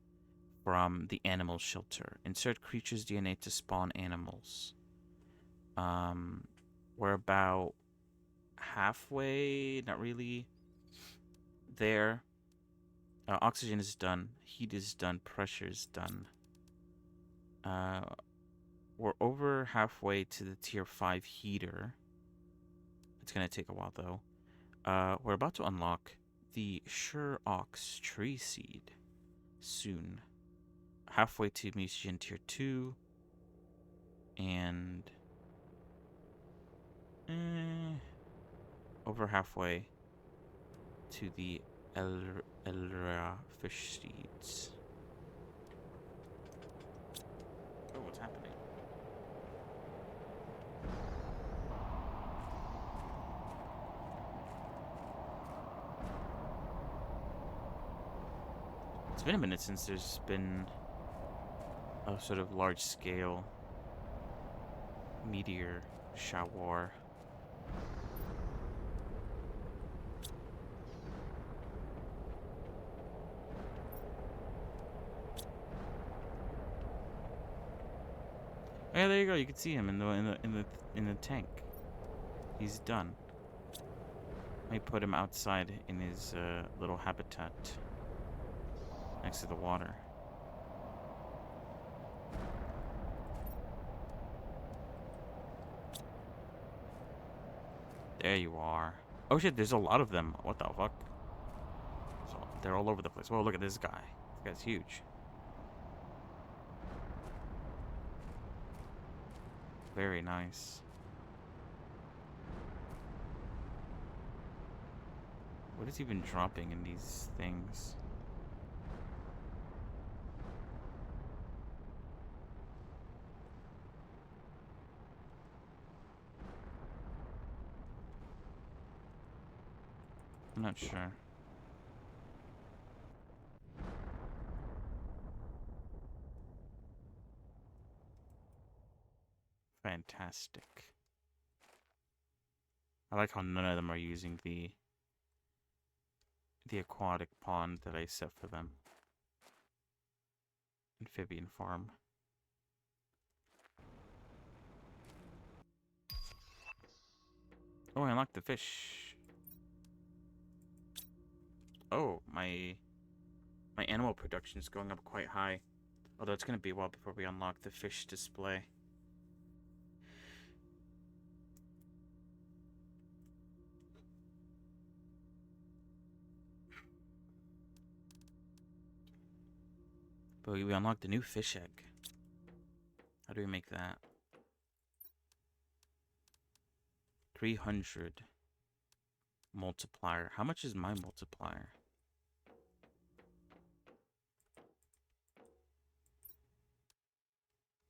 from the animal shelter. Insert creature's DNA to spawn animals. We're about halfway, not really, there. Oxygen is done. Heat is done. Pressure is done. We're over halfway to the tier 5 heater. It's going to take a while, though. We're about to unlock the Sure Ox tree seed soon. Halfway to mutagen tier 2. And over halfway to the Elra fish seeds. Oh, what's happening? It's been a minute since there's been a sort of large-scale meteor shower. Yeah, there you go. You can see him in the tank. He's done. Let me put him outside in his little habitat next to the water. There you are. Oh shit, there's a lot of them. What the fuck? So they're all over the place. Whoa, look at this guy. This guy's huge. Very nice. What is even dropping in these things? I'm not sure. Fantastic. I like how none of them are using the aquatic pond that I set for them. Amphibian farm. Oh, I unlocked the fish. Oh, my animal production is going up quite high. Although it's going to be a while before we unlock the fish display. But we unlocked a new fish egg. How do we make that? 300 multiplier. How much is my multiplier?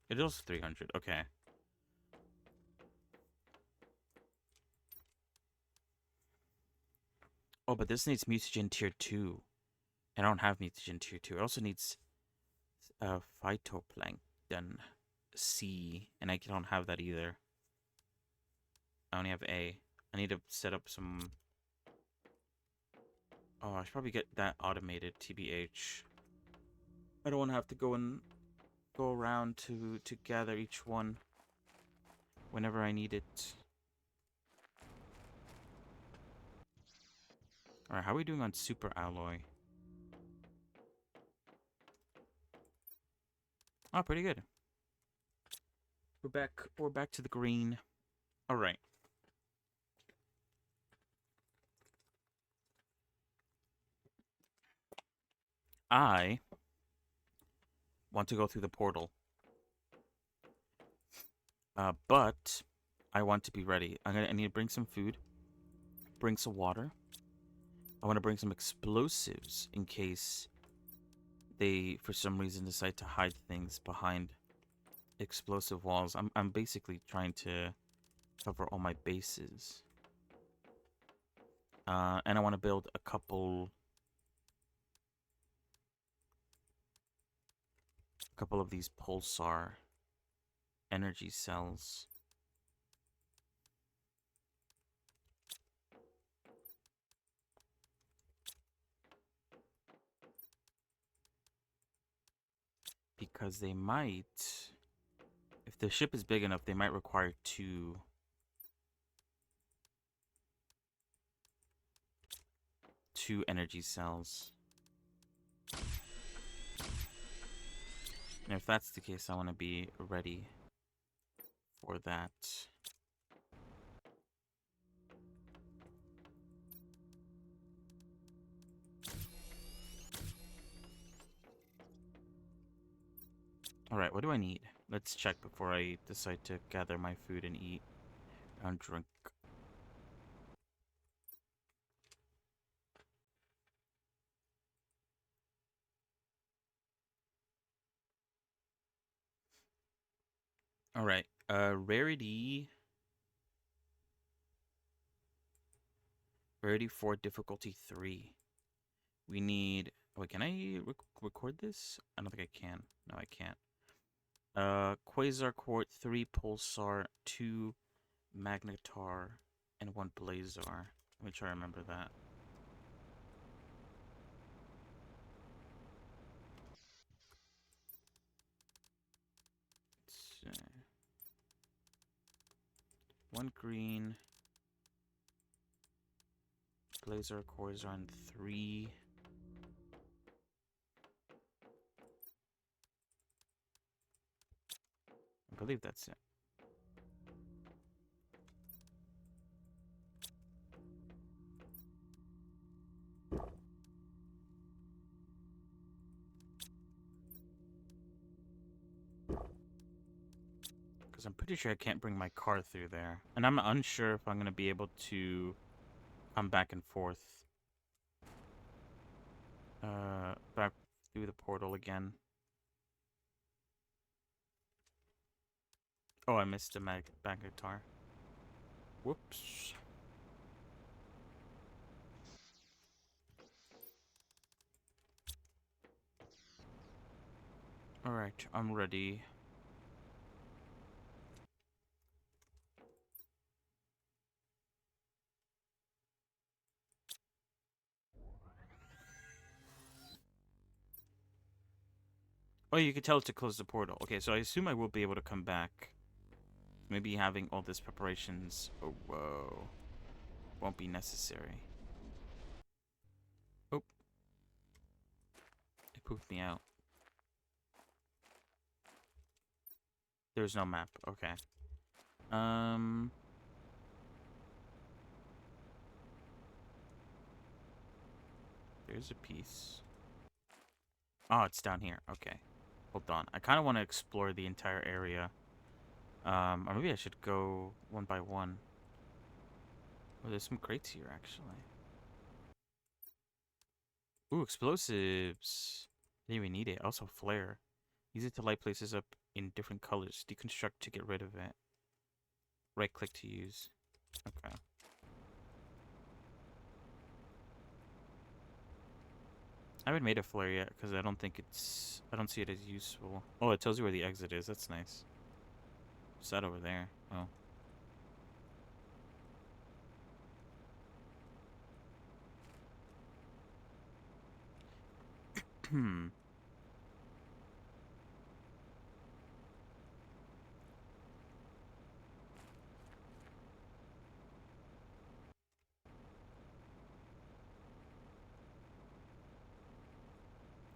It is 300. Okay. Oh, but this needs mutagen tier 2. I don't have mutagen tier 2. It also needs phytoplankton C, and I don't have that either. I only have A. I need to set up some... Oh, I should probably get that automated, TBH. I don't want to have to go around to gather each one whenever I need it. Alright, how are we doing on super alloy? Oh, pretty good. We're back to the green. Alright. I want to go through the portal. But I want to be ready. I need to bring some food, bring some water. I want to bring some explosives in case they, for some reason, decide to hide things behind explosive walls. I'm basically trying to cover all my bases. And I want to build a couple of these pulsar energy cells. Because they might, if the ship is big enough, they might require two energy cells. And if that's the case, I want to be ready for that. Alright, what do I need? Let's check before I decide to gather my food and eat and drink. Alright, rarity 4, difficulty 3. We need... Wait, can I record this? I don't think I can. No, I can't. Quasar Quart, 3 Pulsar, 2 Magnetar, and 1 Blazar. Let me try to remember that. Let's see. 1 green. Blazar, Quasar, and 3. I believe that's it. Because I'm pretty sure I can't bring my car through there. And I'm unsure if I'm going to be able to come back and forth. Back through the portal again. Oh, I missed a back guitar. Whoops. Alright, I'm ready. Oh, you could tell it to close the portal. Okay, so I assume I will be able to come back. Maybe having all these preparations, oh, whoa, won't be necessary. Oh. It pooped me out. There's no map. Okay. There's a piece. Oh, it's down here. Okay. Hold on. I kind of want to explore the entire area. Or maybe I should go one by one. Oh, there's some crates here, actually. Ooh, explosives. Didn't even need it. Also, flare. Use it to light places up in different colors. Deconstruct to get rid of it. Right click to use. Okay. I haven't made a flare yet because I don't think it's... I don't see it as useful. Oh, it tells you where the exit is. That's nice. What's that over there? Oh. Hmm.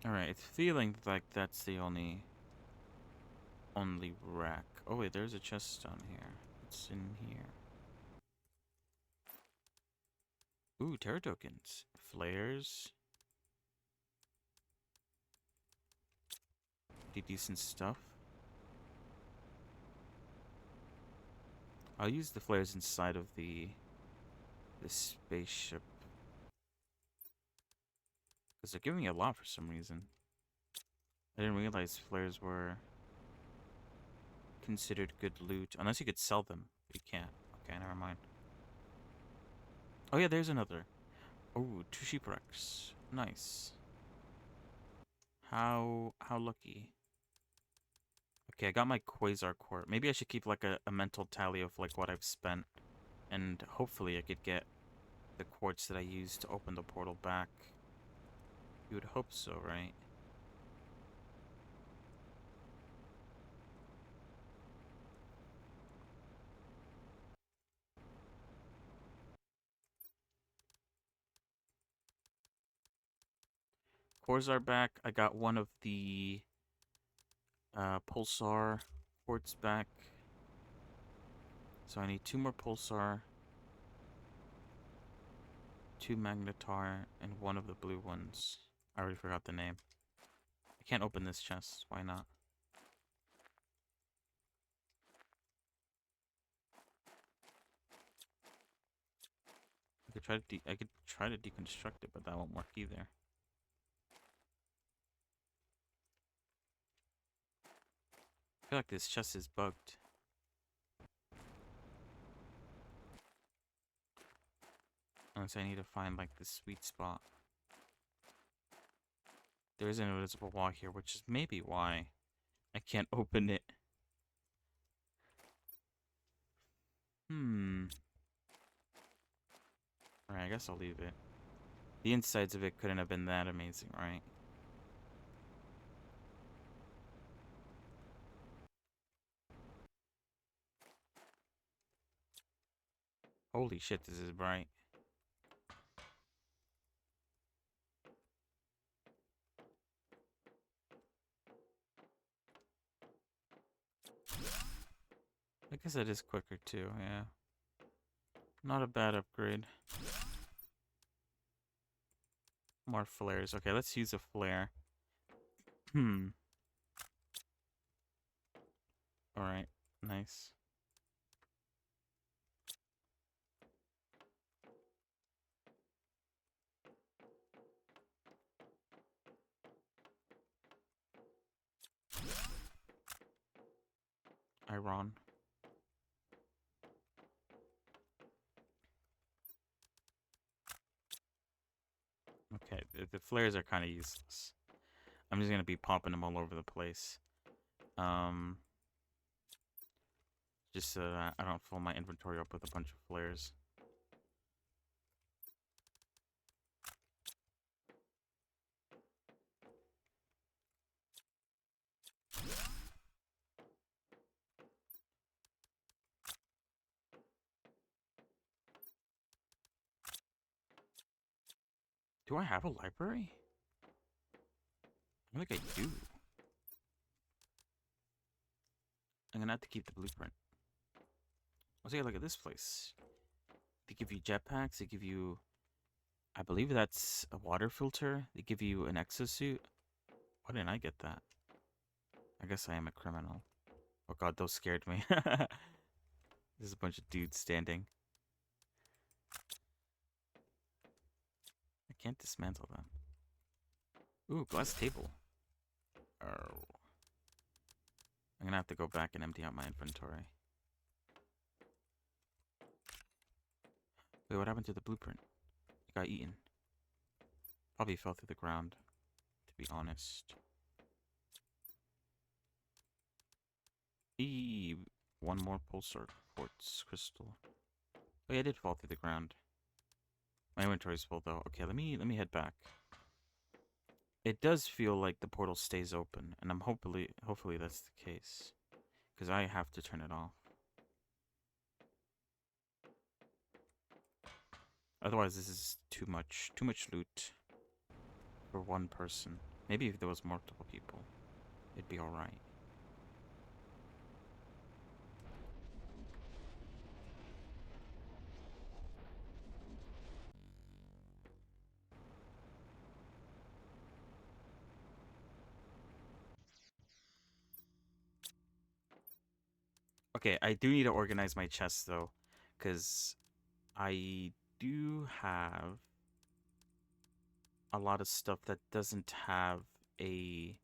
Alright, it's feeling like that's the only rack. Oh wait, there's a chest down here. What's in here? Ooh, terror tokens. Flares. Pretty decent stuff. I'll use the flares inside of the spaceship. Because they're giving me a lot for some reason. I didn't realize flares were considered good loot. Unless you could sell them. But you can't. Okay, never mind. Oh yeah, there's another. Oh, 2 shipwrecks. Nice. How lucky. Okay, I got my quasar core. Maybe I should keep like a mental tally of like what I've spent. And hopefully I could get the quartz that I used to open the portal back. You would hope so, right? Cores are back. I got one of the pulsar quartz back. So I need 2 more pulsar, 2 magnetar, and 1 of the blue ones. I already forgot the name. I can't open this chest. Why not? I could try to deconstruct it, but that won't work either. I feel like this chest is bugged. Unless I need to find like the sweet spot. There is an invisible wall here, which is maybe why I can't open it. Alright, I guess I'll leave it. The insides of it couldn't have been that amazing, right? Holy shit, this is bright. I guess it is quicker too, yeah. Not a bad upgrade. More flares. Okay, let's use a flare. Alright. Nice. Iron. Okay, the flares are kind of useless. I'm just gonna be popping them all over the place. Just so that I don't fill my inventory up with a bunch of flares. Do I have a library? I don't think I do. I'm gonna have to keep the blueprint. Let's take a look at this place. They give you jetpacks. They give you, I believe that's a water filter. They give you an exosuit. Why didn't I get that? I guess I am a criminal. Oh god, those scared me. There's a bunch of dudes standing. I can't dismantle them. Ooh, glass table. Oh. I'm gonna have to go back and empty out my inventory. Wait, what happened to the blueprint? It got eaten. Probably fell through the ground, to be honest. One more pulsar quartz crystal. Oh yeah, it did fall through the ground. My inventory's full though. Okay, let me head back. It does feel like the portal stays open, and I'm hopefully that's the case, because I have to turn it off. Otherwise, this is too much loot for one person. Maybe if there was multiple people, it'd be all right. Okay, I do need to organize my chest though, because I do have a lot of stuff that doesn't have a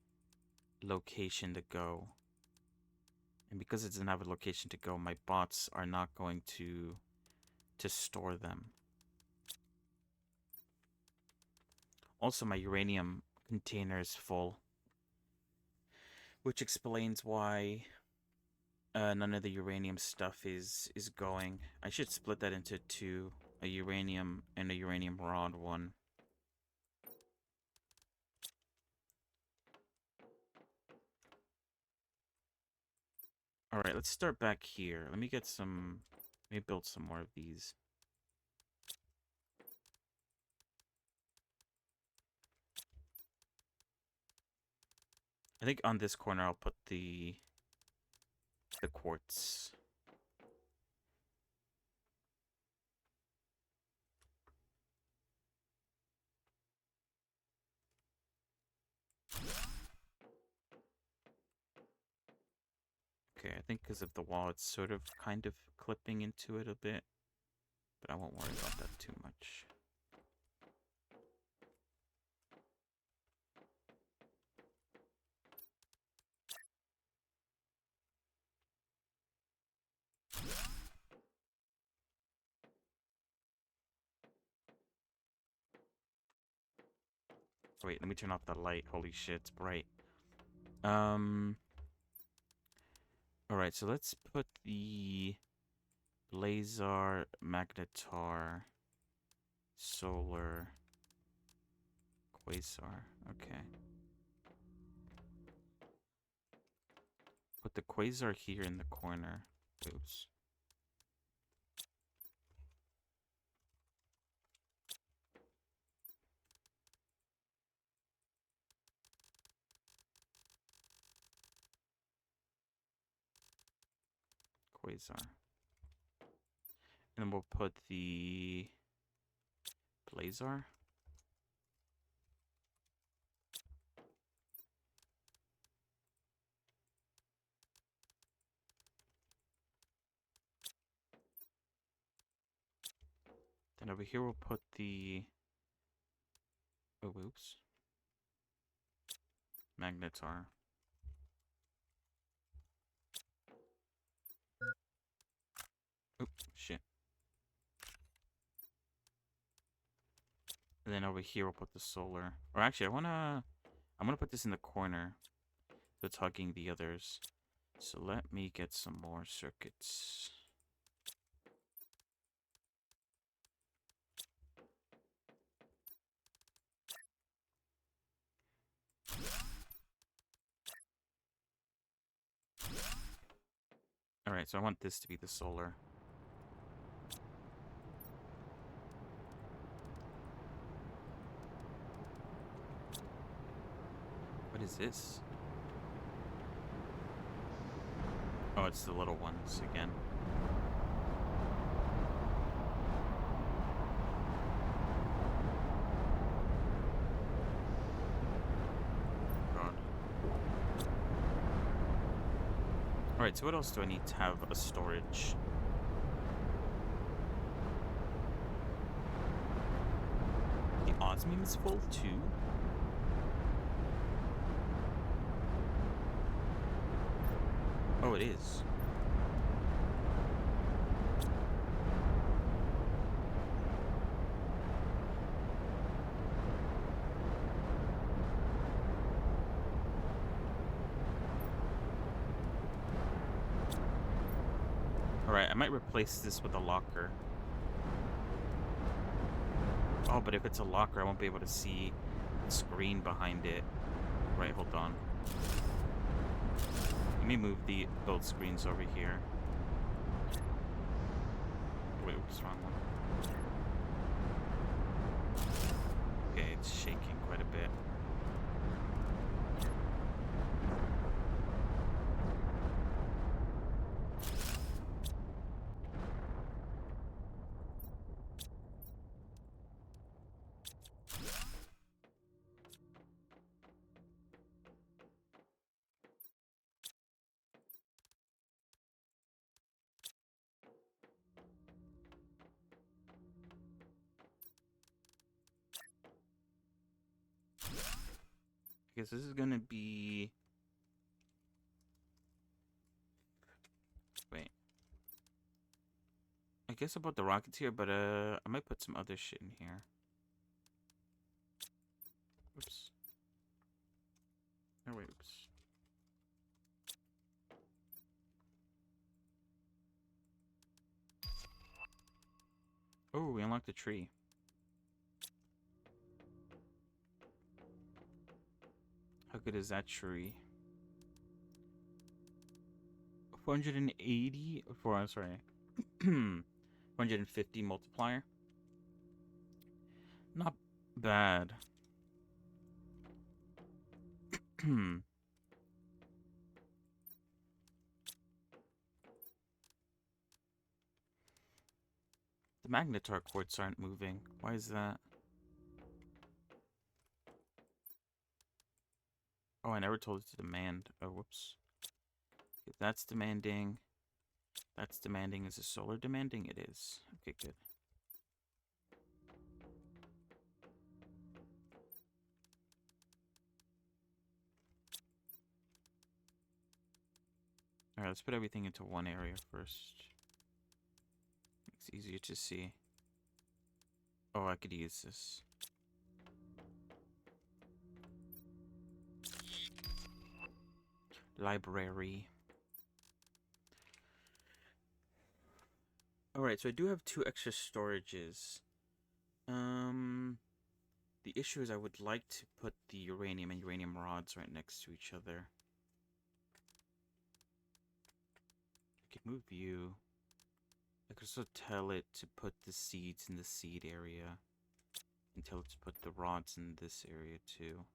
location to go. And because it doesn't have a location to go, my bots are not going to store them. Also, my uranium container is full, which explains why none of the uranium stuff is going. I should split that into two, a uranium and a uranium rod one. Alright, let's start back here. Let me get some... Let me build some more of these. I think on this corner I'll put the quartz. Okay, I think because of the wall, it's sort of kind of clipping into it a bit, but I won't worry about that too much. Wait, let me turn off the light. Holy shit, it's bright. Alright, so let's put the Blazar, Magnetar, Solar, Quasar. Okay. Put the Quasar here in the corner. Oops. Quasar. And then we'll put the Blazar. And over here we'll put the... Oh, oops. Magnetar. Oh, shit. And then over here we'll put the solar. Or actually, I'm gonna put this in the corner. So it's hugging the others. So let me get some more circuits. Alright, so I want this to be the solar. What is this? Oh, it's the little ones again. God. Alright, so what else do I need to have a storage? The osmium is full too? Oh, it is. Alright, I might replace this with a locker. Oh, but if it's a locker, I won't be able to see the screen behind it. Right, hold on. Let me move the both screens over here. Wait, oops, wrong one. Okay, it's shaking quite a bit. I guess this is gonna be... Wait. I guess I'll put the rockets here, but I might put some other shit in here. Oops. Oh, wait, oops. Oh, we unlocked the tree. How good is that tree? 480 I'm sorry. 450 multiplier. Not bad. The magnetar quartz aren't moving. Why is that? Oh, I never told it to demand. Oh, whoops. Okay, that's demanding. That's demanding. Is the solar demanding? It is. Okay, good. Alright, let's put everything into one area first. It's easier to see. Oh, I could use this. Library. Alright, so I do have 2 extra storages. The issue is I would like to put the uranium and uranium rods right next to each other. I could move you. I could also tell it to put the seeds in the seed area. And tell it to put the rods in this area too.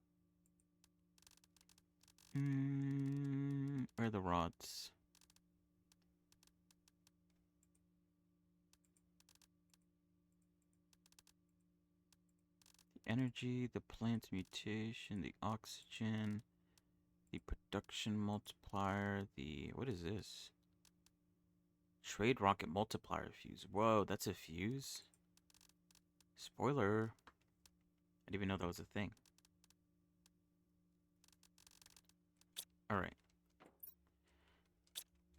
Where are the rods? The energy, the plant mutation, the oxygen, the production multiplier, the... What is this? Trade rocket multiplier fuse. Whoa, that's a fuse? Spoiler. I didn't even know that was a thing. Alright.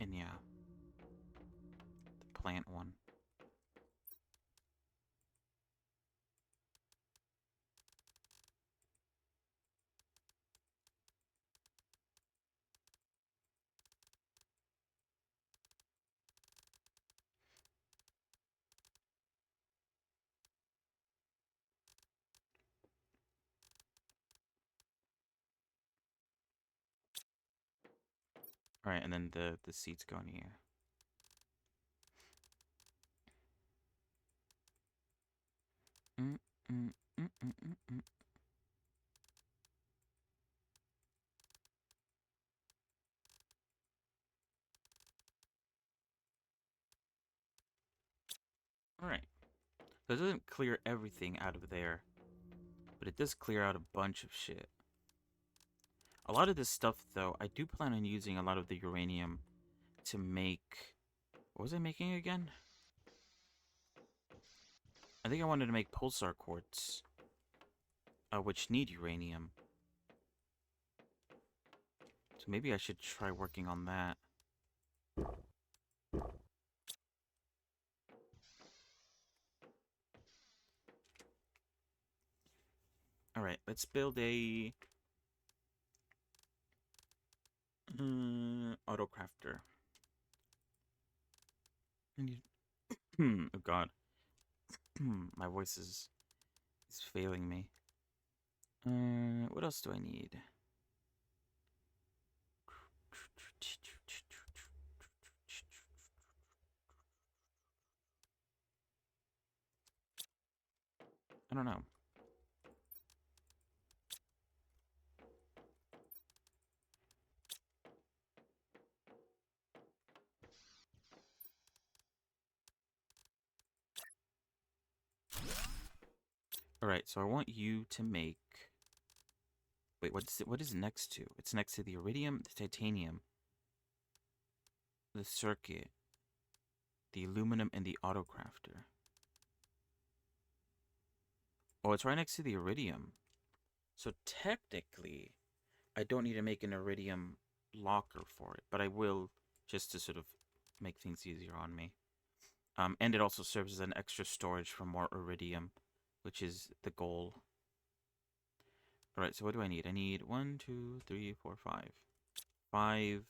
And yeah. The plant one. Alright, and then the seeds go in here. Mm, mm, mm, mm, mm, mm. Alright. So it doesn't clear everything out of there, but it does clear out a bunch of shit. A lot of this stuff, though, I do plan on using a lot of the uranium to make... What was I making again? I think I wanted to make pulsar quartz, which need uranium. So maybe I should try working on that. Alright, let's build a... autocrafter. I need... oh god. My voice is failing me. What else do I need? I don't know. Alright, so I want you to make... Wait, what is it next to? It's next to the iridium, the titanium, the circuit, the aluminum, and the autocrafter. Oh, it's right next to the iridium. So technically, I don't need to make an iridium locker for it, but I will just to sort of make things easier on me. And it also serves as an extra storage for more iridium, which is the goal. Alright, so what do I need? I need 1, 2, 3, 4, 5. 5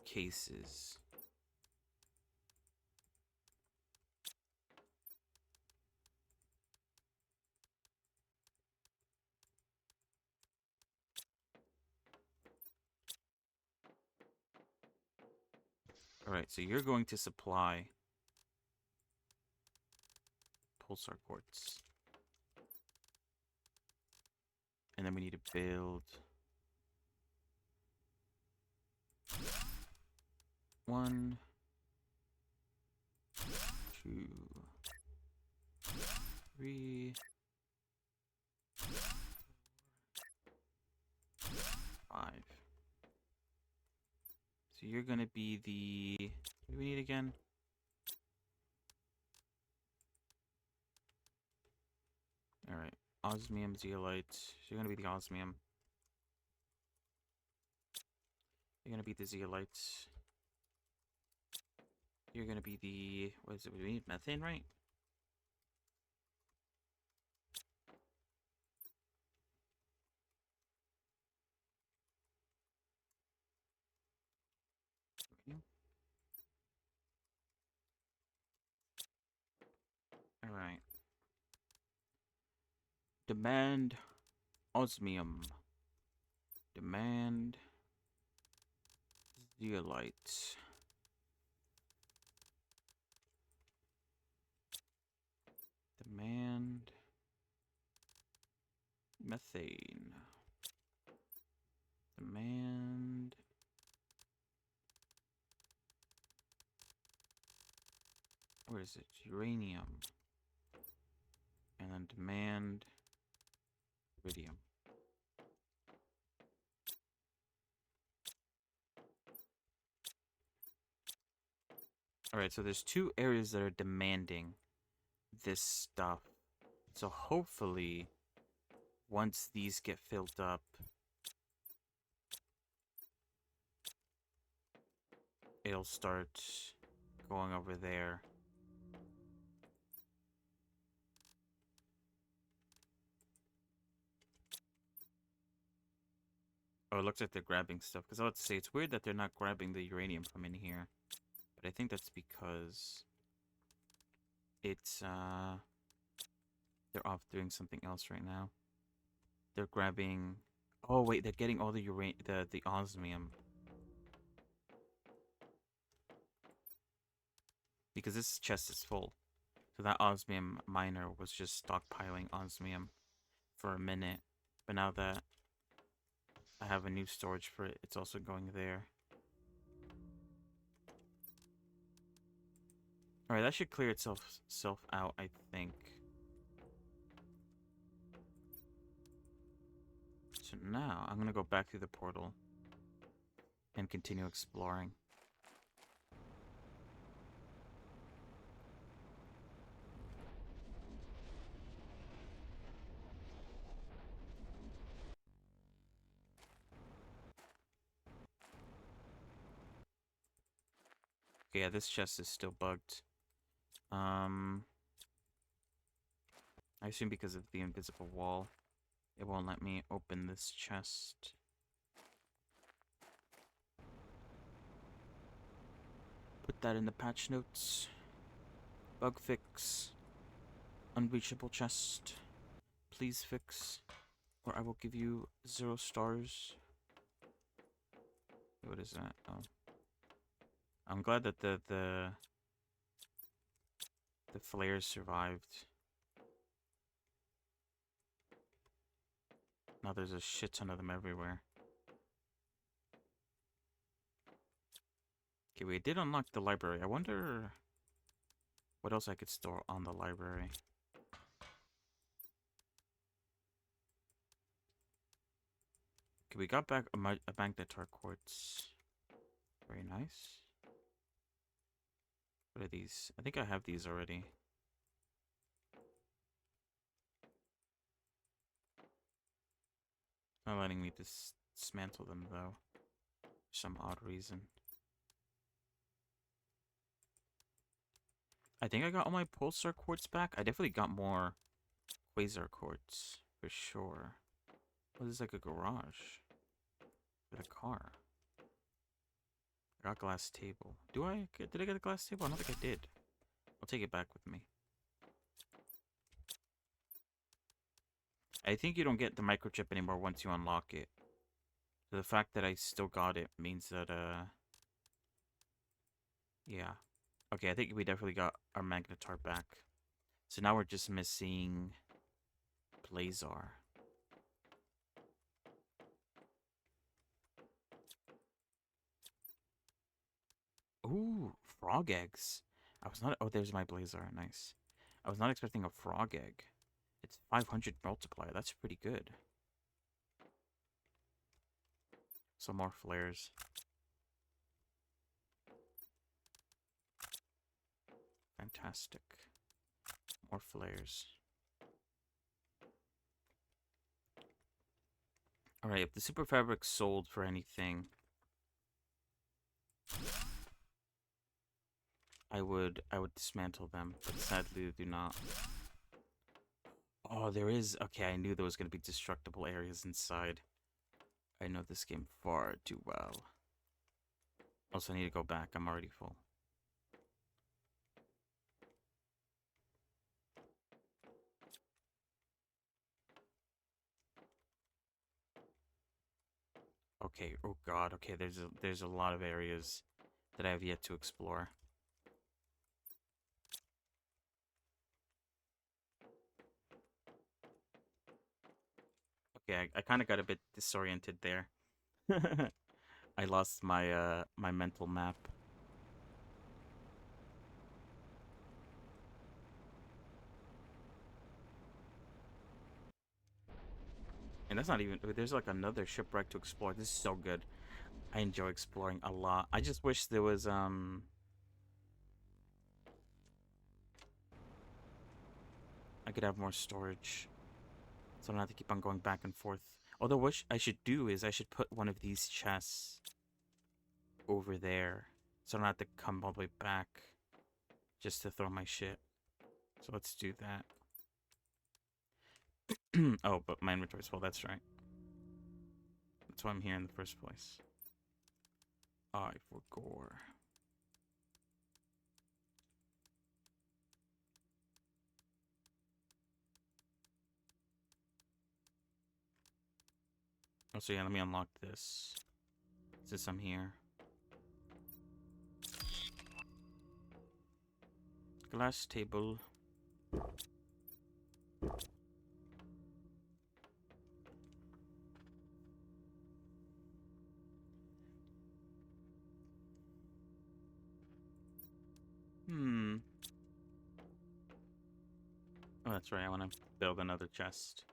cases. Alright, so you're going to supply pulsar quartz. And then we need to build 1, 2, 3, 5. So you're gonna be the... What do we need again? Alright. Osmium zeolite. So you're gonna be the osmium. You're gonna be the zeolite. You're gonna be the... What is it? We need methane, right? Alright. Demand osmium. Demand zeolite. Demand methane. Demand where is it? Uranium. And then demand iridium. Alright, so there's 2 areas that are demanding this stuff. So hopefully, once these get filled up, it'll start going over there. Oh, it looks like they're grabbing stuff. Because I would say it's weird that they're not grabbing the uranium from in here. But I think that's because it's, they're off doing something else right now. They're grabbing... Oh, wait, they're getting all the the osmium. Because this chest is full. So that osmium miner was just stockpiling osmium for a minute. But now that I have a new storage for it, it's also going there. Alright, that should clear itself out, I think. So now, I'm gonna go back through the portal and continue exploring. Okay, yeah, this chest is still bugged. I assume because of the invisible wall, it won't let me open this chest. Put that in the patch notes. Bug fix. Unreachable chest. Please fix, or I will give you 0 stars. What is that? Oh. I'm glad that the flares survived. Now there's a shit ton of them everywhere. Okay, we did unlock the library. I wonder what else I could store on the library. Okay, we got back a magnetar quartz. Very nice. What are these? I think I have these already. Not letting me dismantle them though. For some odd reason. I think I got all my pulsar quartz back. I definitely got more quasar quartz for sure. Oh, this is like a garage with a car. I got glass table. Did I get a glass table? I don't think I did. I'll take it back with me. I think you don't get the microchip anymore once you unlock it. So the fact that I still got it means that, yeah. Okay, I think we definitely got our magnetar back. So now we're just missing Blazar. Ooh, frog eggs. I was not... Oh, there's my Blazar. Nice. I was not expecting a frog egg. It's 500 multiplier. That's pretty good. Some more flares. Fantastic. More flares. Alright, if the super fabric sold for anything, I would dismantle them, but sadly they do not. Oh, there is... Okay, I knew there was going to be destructible areas inside. I know this game far too well. Also, I need to go back. I'm already full. Okay, oh god, okay, there's a lot of areas that I have yet to explore. Okay, I kind of got a bit disoriented there. I lost my my mental map. And that's not even... There's like another shipwreck to explore. This is so good. I enjoy exploring a lot. I just wish there was could have more storage, so I don't have to keep on going back and forth. Although what I should do is I should put one of these chests over there, so I don't have to come all the way back just to throw my shit. So let's do that. Oh, but my inventory's full, that's right. That's why I'm here in the first place. I forgot. Oh, so yeah, let me unlock this. Since I'm here. Glass table. Oh, that's right, I want to build another chest.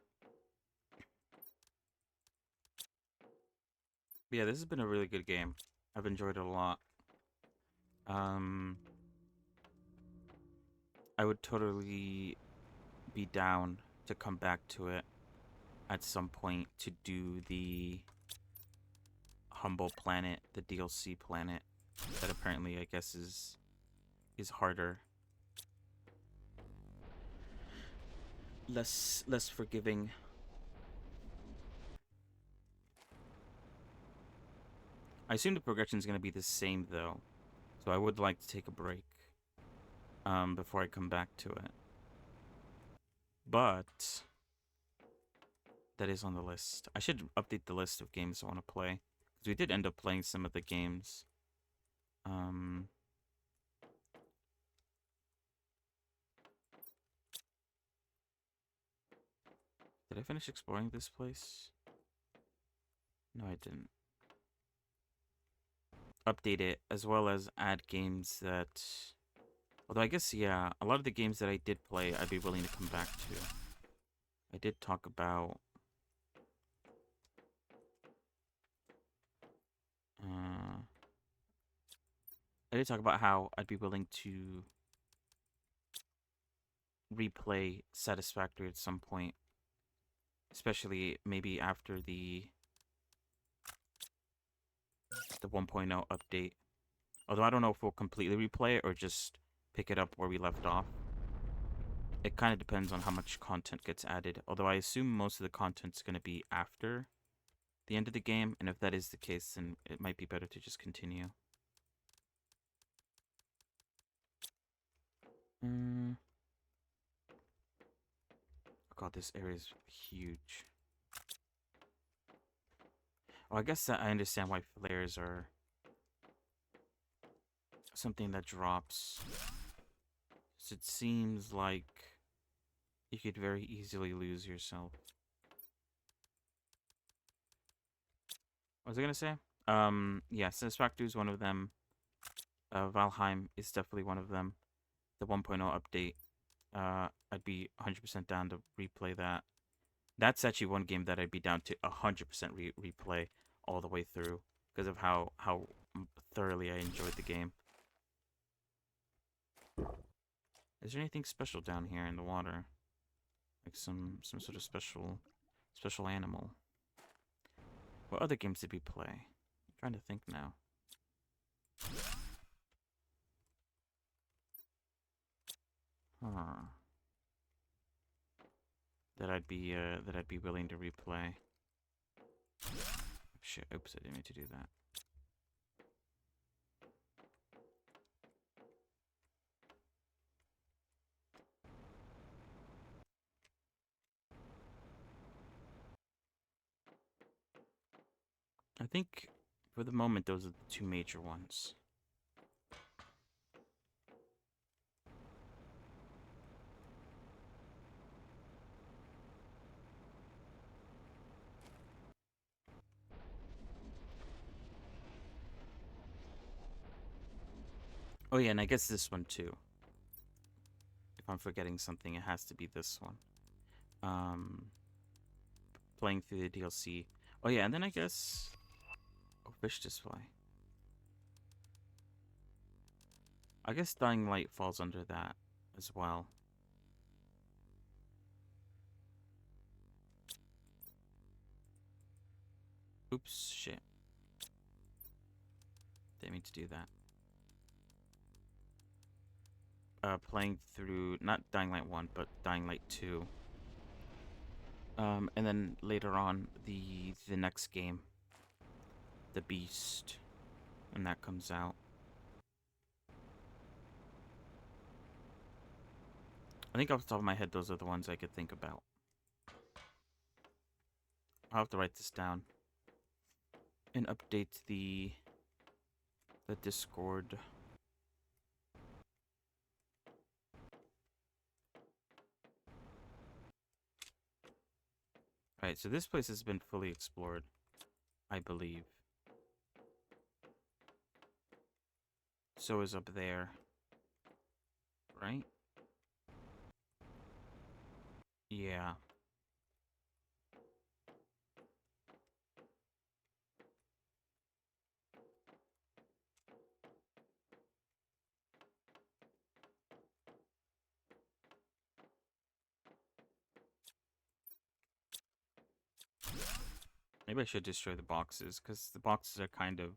But yeah, this has been a really good game. I've enjoyed it a lot. I would totally be down to come back to it at some point to do the Humble Planet, the DLC planet, that apparently I guess is harder. Less forgiving. I assume the progression is going to be the same though, so I would like to take a break before I come back to it. But that is on the list. I should update the list of games I want to play, because we did end up playing some of the games. Did I finish exploring this place? No, I didn't. Update it, as well as add games that... Although I guess, yeah, a lot of the games that I did play, I'd be willing to come back to. I did talk about... I did talk about how I'd be willing to replay Satisfactory at some point. Especially maybe after the 1.0 update. Although I don't know if we'll completely replay it or just pick it up where we left off. It kind of depends on how much content gets added. Although I assume most of the content's going to be after the end of the game. And if that is the case, then it might be better to just continue. Oh god, this area is huge. Oh, I guess that I understand why flares are something that drops. So it seems like you could very easily lose yourself. What was I gonna say? Yeah, Satisfactory is one of them. Valheim is definitely one of them. The 1.0 update. I'd be 100% down to replay that. That's actually one game that I'd be down to 100% replay all the way through because of how thoroughly I enjoyed the game. Is there anything special down here in the water? Like some sort of special animal? What other games did we play? I'm trying to think now. Huh. That I'd be willing to replay. Shit, oops, I didn't mean to do that. I think for the moment those are the two major ones. Oh yeah, and I guess this one too. If I'm forgetting something, it has to be this one. Playing through the DLC. Oh yeah, and then I guess... Oh, fish display. I guess Dying Light falls under that as well. Oops, shit. Didn't mean to do that. Playing through, not Dying Light 1, but Dying Light 2. And then later on, the next game, The Beast, when that comes out. I think off the top of my head, those are the ones I could think about. I'll have to write this down and update the Discord. Alright, so this place has been fully explored, I believe. So is up there. Right? Yeah. Maybe I should destroy the boxes, because the boxes are kind of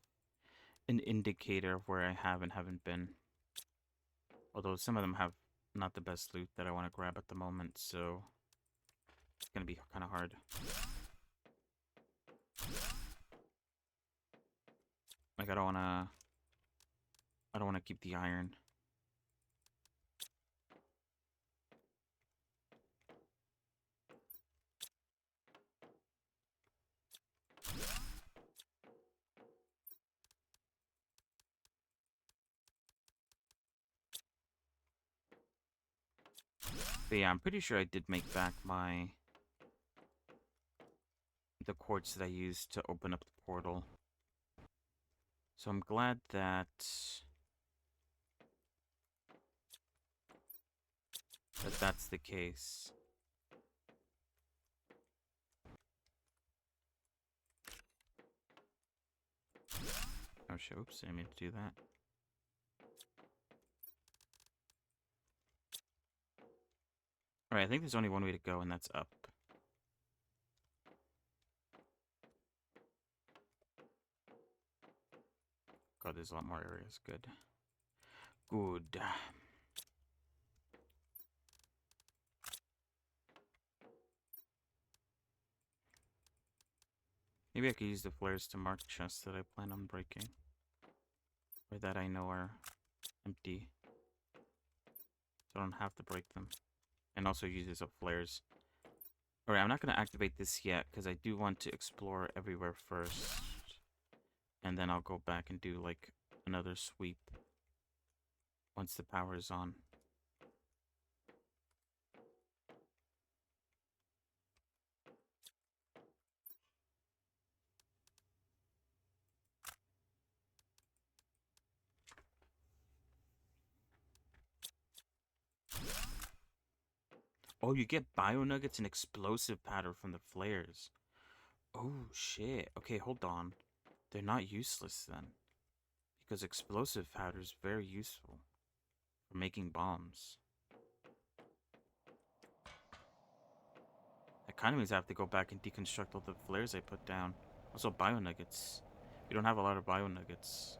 an indicator of where I have and haven't been. Although some of them have not the best loot that I want to grab at the moment, so it's gonna be kind of hard. Like, I don't wanna keep the iron. But yeah, I'm pretty sure I did make back the quartz that I used to open up the portal. So I'm glad that that's the case. Oh shit, oops, I didn't mean to do that. Alright, I think there's only one way to go, and that's up. God, there's a lot more areas. Good. Good. Maybe I could use the flares to mark chests that I plan on breaking. Or that I know are empty. So I don't have to break them. And also use these flares. Alright, I'm not going to activate this yet, because I do want to explore everywhere first. And then I'll go back and do, like, another sweep. Once the power is on. Oh, you get bio nuggets and explosive powder from the flares. Oh, shit. Okay, hold on. They're not useless then. Because explosive powder is very useful for making bombs. That kind of means I have to go back and deconstruct all the flares I put down. Also, bio nuggets. We don't have a lot of bio nuggets.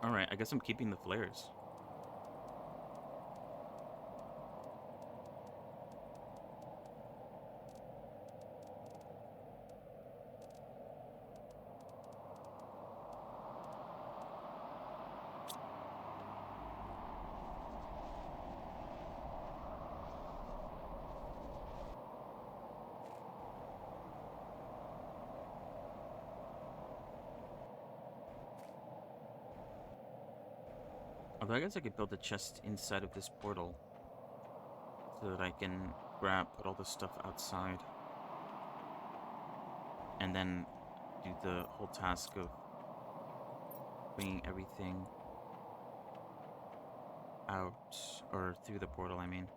Alright, I guess I'm keeping the flares. Although I guess I could build a chest inside of this portal. So that I can put all the stuff outside. And then do the whole task of bringing everything out, or through the portal, I mean.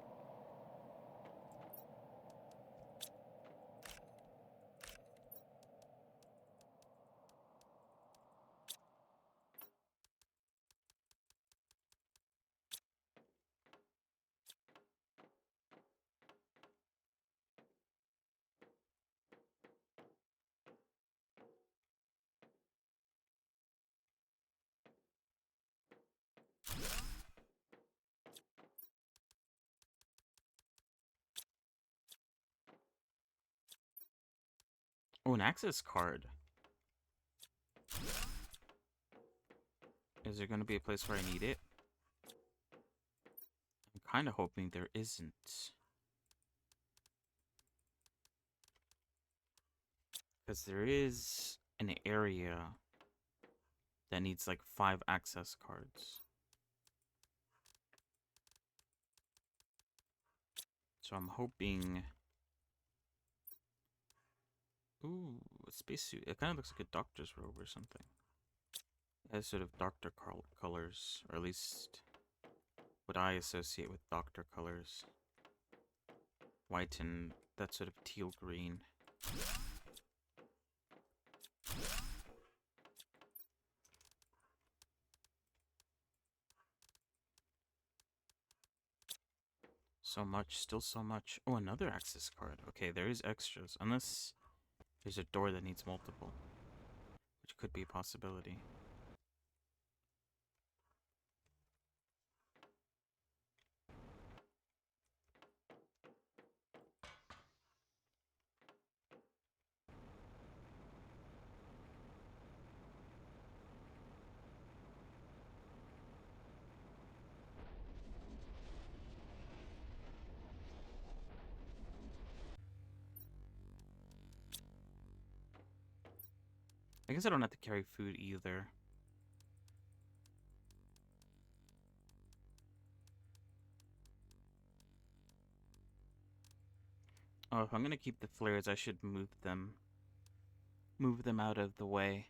Oh, an access card. Is there going to be a place where I need it? I'm kind of hoping there isn't. Because there is an area that needs like 5 access cards. So I'm hoping... Ooh, a spacesuit. It kind of looks like a doctor's robe or something. It has sort of doctor colors, or at least what I associate with doctor colors. White and that sort of teal green. So much, still so much. Oh, another access card. Okay, there is extras. Unless there's a door that needs multiple. Which could be a possibility. I guess I don't have to carry food either. Oh, if I'm gonna keep the flares, I should move them. Move them out of the way.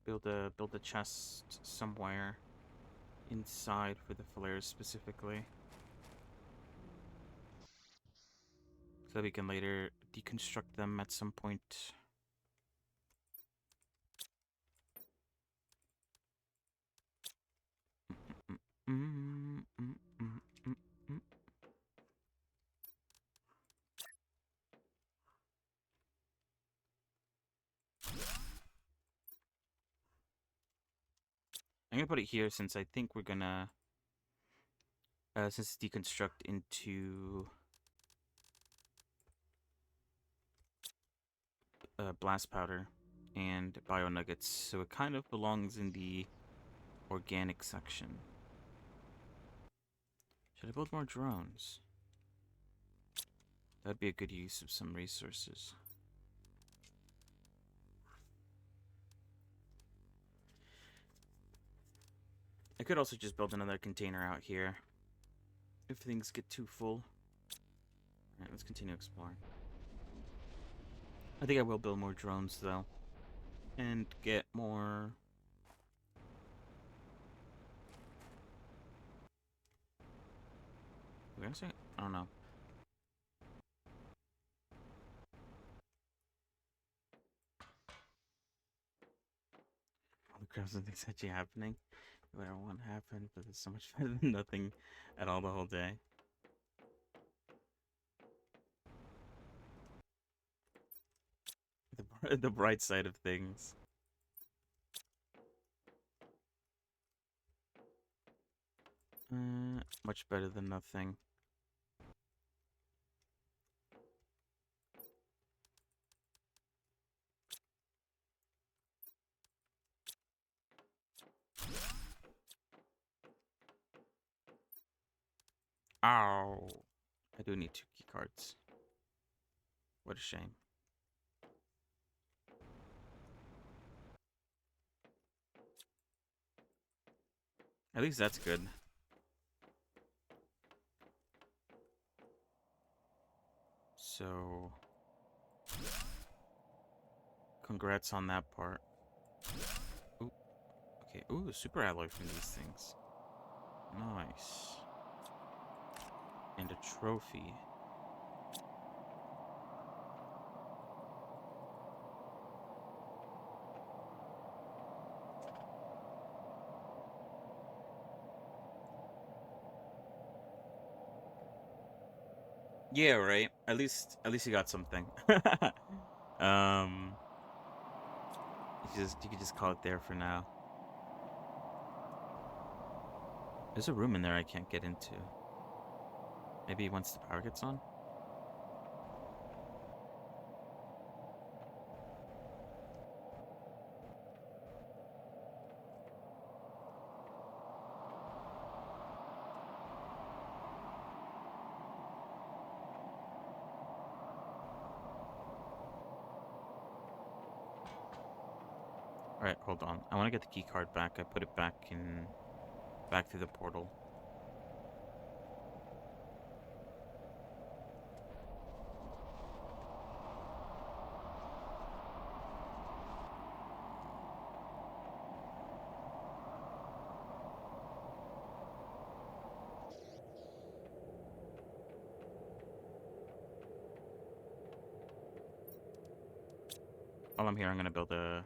Build a chest somewhere inside for the flares specifically. So that we can later deconstruct them at some point. I'm gonna put it here since I think we're gonna since deconstruct into blast powder and bio nuggets, so it kind of belongs in the organic section. Should I build more drones? That'd be a good use of some resources. I could also just build another container out here if things get too full. Alright, let's continue exploring. I think I will build more drones though. And get more... What did I say? I don't know. All the crabs and things actually happening. What I want happen, but it's so much better than nothing at all the whole day. The bright side of things. Much better than nothing. Ow! I do need 2 key cards. What a shame. At least that's good. So... Congrats on that part. Ooh. Okay, ooh, super alloy from these things. Nice. And a trophy. Yeah, right. At least you got something. um, you could just call it there for now. There's a room in there I can't get into. Maybe once the power gets on? Alright, hold on. I want to get the key card back. I put it back through the portal. While I'm here, I'm gonna build a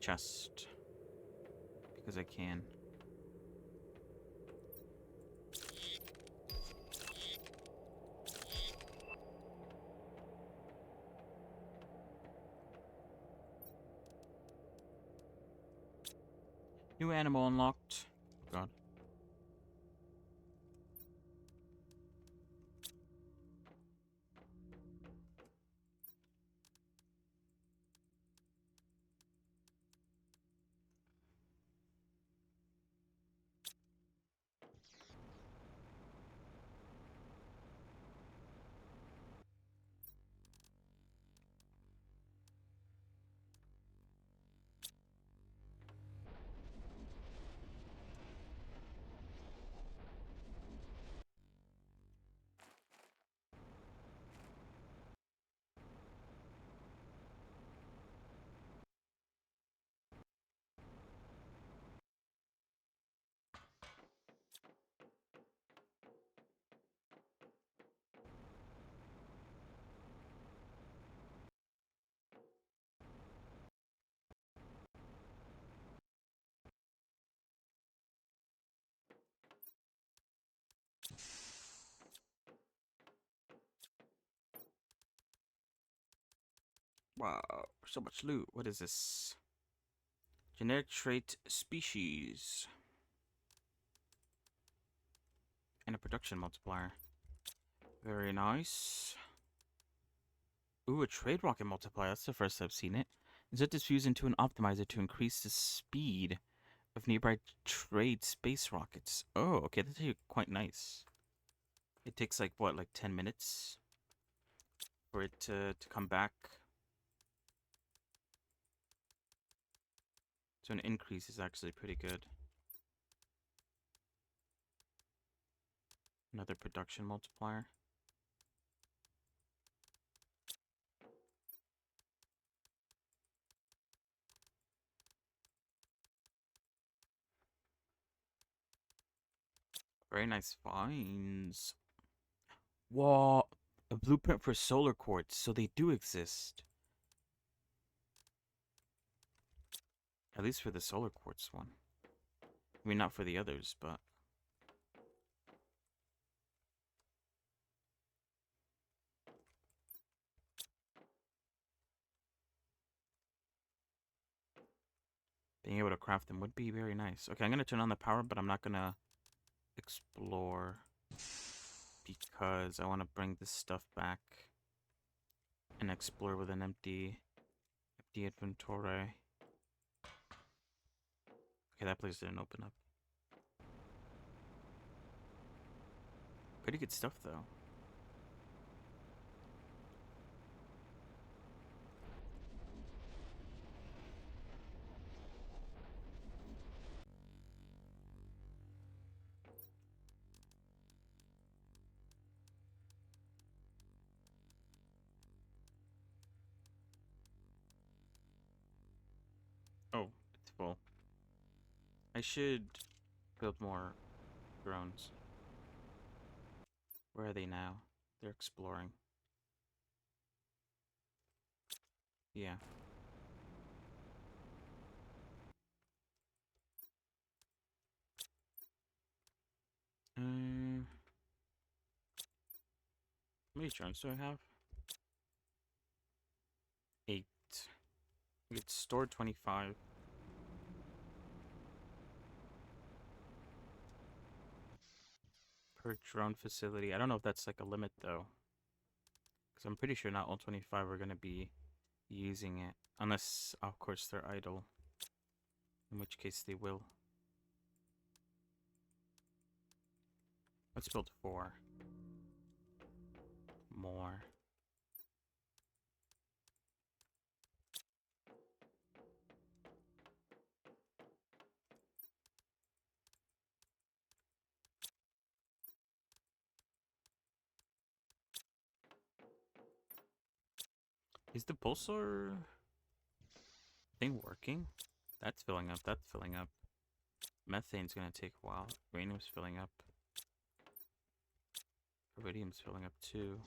chest because I can. New animal unlocked. Oh God. Wow, so much loot. What is this? Generic trait species. And a production multiplier. Very nice. Ooh, a trade rocket multiplier. That's the first I've seen it. Insert this fuse into an optimizer to increase the speed of nearby trade space rockets. Oh, okay, that's actually quite nice. It takes like, what, like 10 minutes for it to come back. So an increase is actually pretty good. Another production multiplier. Very nice finds. Whoa, a blueprint for solar quartz, so they do exist. At least for the solar quartz one. I mean, not for the others, but... being able to craft them would be very nice. Okay, I'm going to turn on the power, but I'm not going to explore because I want to bring this stuff back and explore with an empty inventory. Okay, that place didn't open up. Pretty good stuff, though. Oh, it's full. I should build more drones. Where are they now? They're exploring. Yeah. How many drones do I have? 8. It's stored 25. per drone facility. I don't know if that's like a limit though. Because I'm pretty sure not all 25 are going to be using it. Unless, of course, they're idle. In which case they will. Let's build 4. More. Is the pulsar thing working? That's filling up, that's filling up. Methane's gonna take a while. Uranium's filling up. Iridium's filling up too.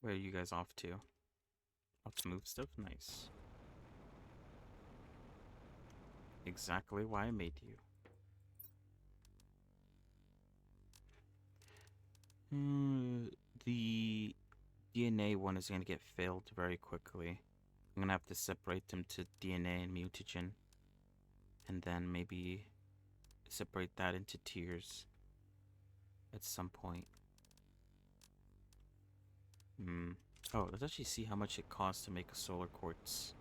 Where are you guys off to? Off to move stuff? Nice. Exactly why I made you. The DNA one is going to get failed very quickly. I'm going to have to separate them to DNA and mutagen. And then maybe separate that into tiers at some point. Oh, let's actually see how much it costs to make a solar quartz.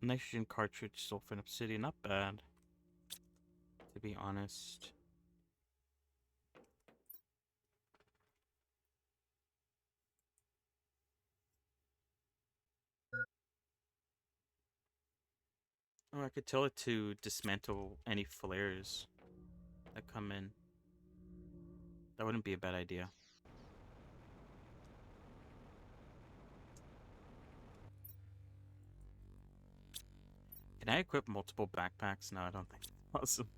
Nitrogen cartridge, sulfur and obsidian, not bad, to be honest. Oh, I could tell it to dismantle any flares that come in. That wouldn't be a bad idea. Can I equip multiple backpacks? No, I don't think it's possible.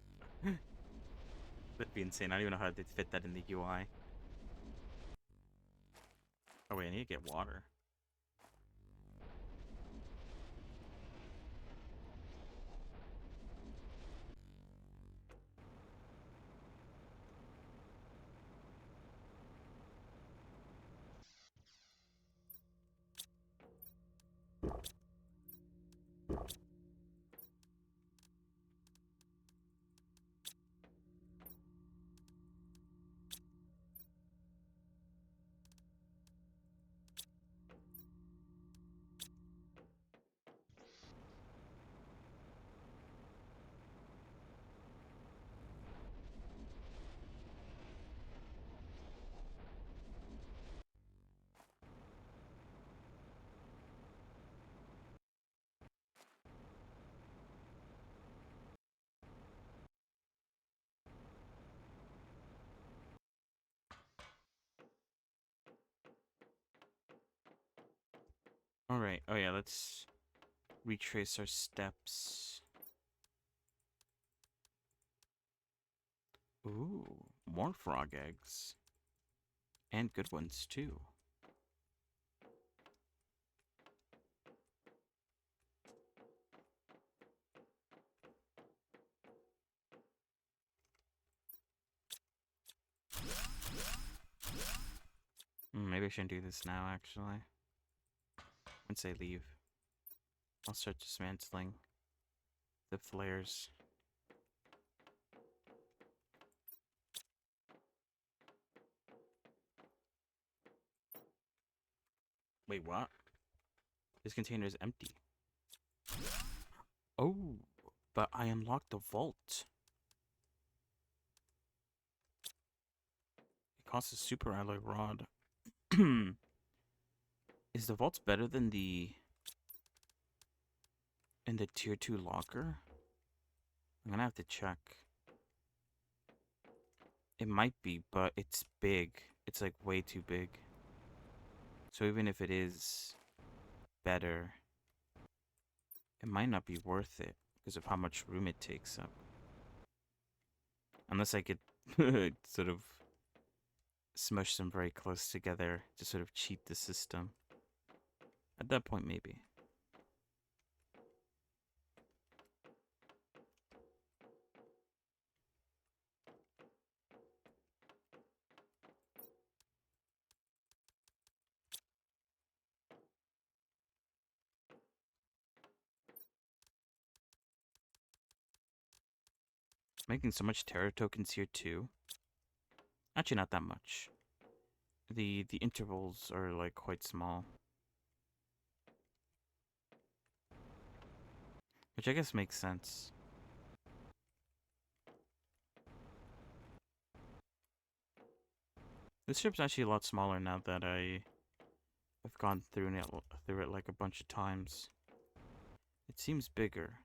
That'd be insane. I don't even know how they'd fit that in the UI. Oh wait, I need to get water. Alright, oh yeah, let's retrace our steps. Ooh, more frog eggs. And good ones, too. Maybe I shouldn't do this now, actually. Once I leave, I'll start dismantling the flares. Wait, what? This container is empty. Oh, but I unlocked the vault. It costs a super alloy rod. Is the vault better than the in the tier 2 locker? I'm gonna have to check. It might be, but it's big. It's like way too big. So even if it is better, it might not be worth it because of how much room it takes up. Unless I could sort of smush them very close together to sort of cheat the system. At that point, maybe. Making so much terror tokens here too. Actually, not that much. The intervals are like quite small, which I guess makes sense. This ship's actually a lot smaller now that I've gone through it like a bunch of times. It seems bigger.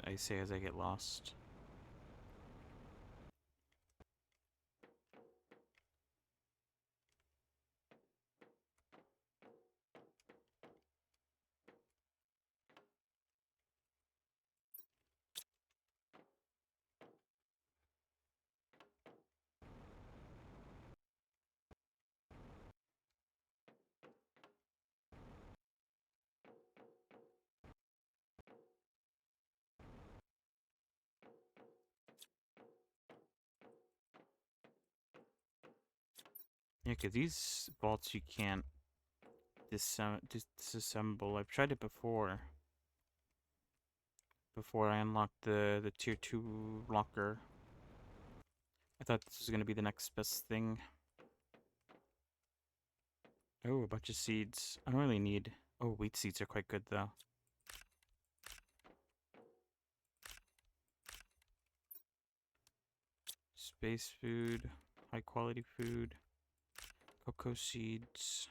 I say as I get lost. Yeah, because these vaults you can't disassemble. I've tried it before. Before I unlocked the tier 2 locker. I thought this was going to be the next best thing. Oh, a bunch of seeds. I don't really need... Oh, wheat seeds are quite good, though. Space food. High quality food. Cocoa seeds.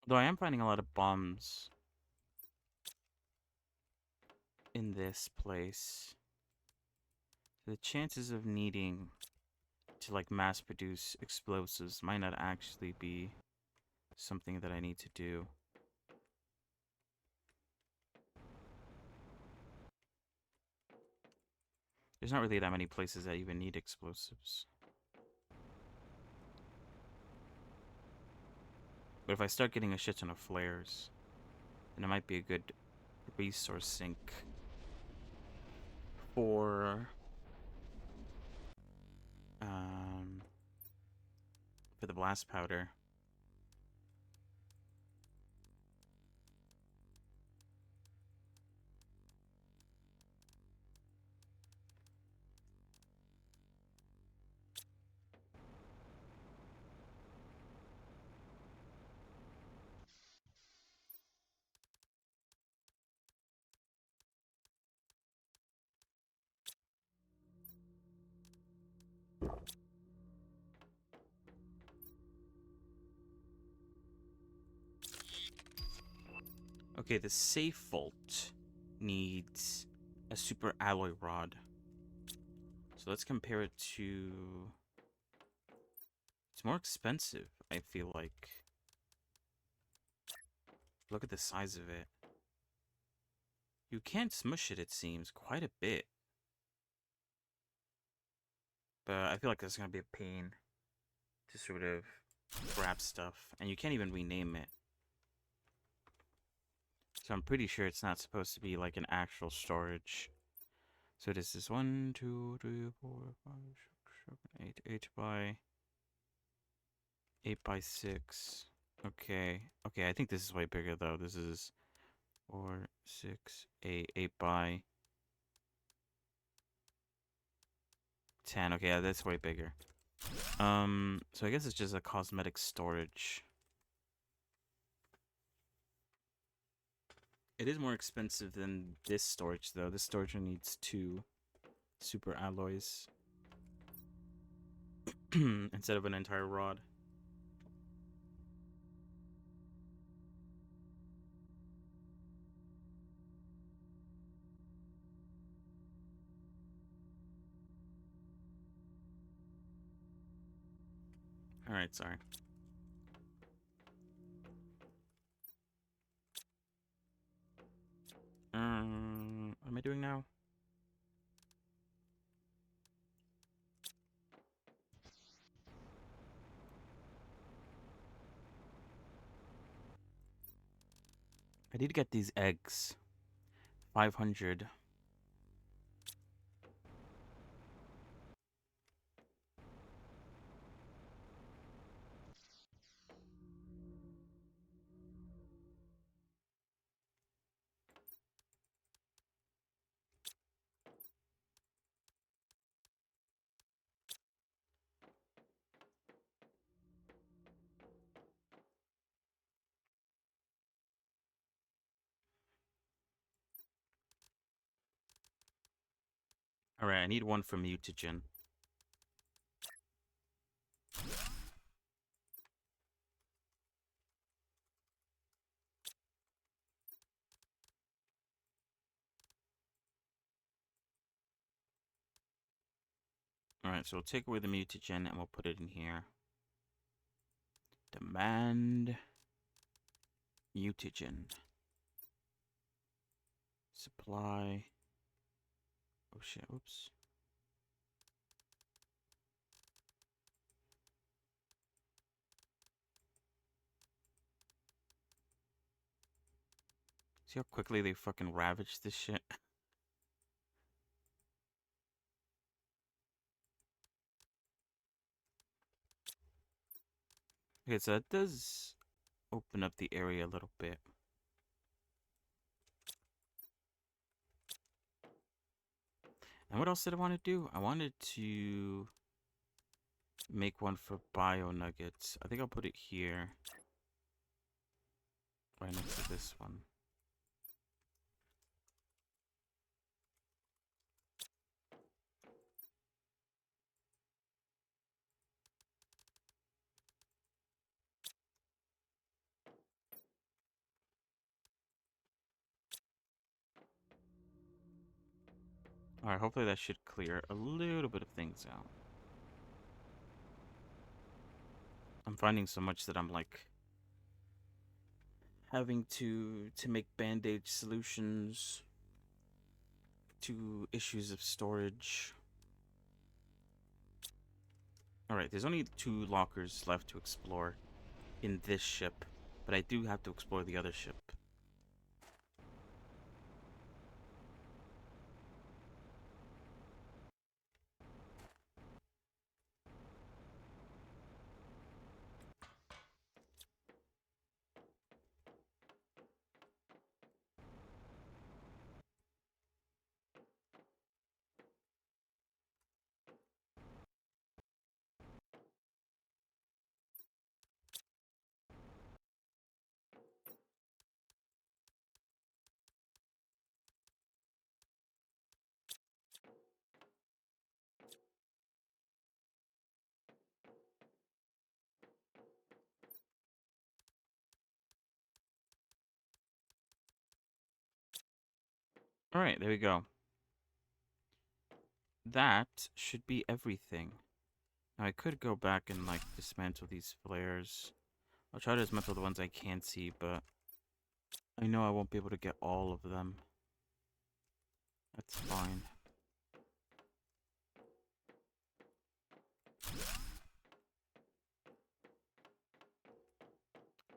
Though I am finding a lot of bombs in this place. The chances of needing to like mass produce explosives might not actually be something that I need to do. There's not really that many places that even need explosives. But if I start getting a shit ton of flares, then it might be a good resource sink for the blast powder. Okay, the safe vault needs a super alloy rod. So let's compare it to... It's more expensive, I feel like. Look at the size of it. You can't smush it, it seems, quite a bit. But I feel like that's gonna be a pain to sort of grab stuff. And you can't even rename it. So I'm pretty sure it's not supposed to be like an actual storage. So this is 1, 2, 3, 4, 5, 6, 7, 8 by 8 by 6. Okay. Okay, I think this is way bigger though. This is 4, 6, 8, 8 by 10. Okay, yeah, that's way bigger. So I guess it's just a cosmetic storage. It is more expensive than this storage, though. This storage needs 2 super alloys instead of an entire rod. Alright, sorry. What am I doing now? I need to get these eggs. 500. Alright, I need one for mutagen. Alright, so we'll take away the mutagen and we'll put it in here. Demand mutagen. Supply. Oh shit, oops. See how quickly they fucking ravaged this shit? Okay, so that does open up the area a little bit. And what else did I want to do? I wanted to make one for bio nuggets. I think I'll put it here. Right next to this one. Alright, hopefully that should clear a little bit of things out. I'm finding so much that I'm like having to make band-aid solutions to issues of storage. Alright, there's only 2 lockers left to explore in this ship, but I do have to explore the other ship. Alright, there we go. That should be everything. Now I could go back and like dismantle these flares. I'll try to dismantle the ones I can't see, but I know I won't be able to get all of them. That's fine.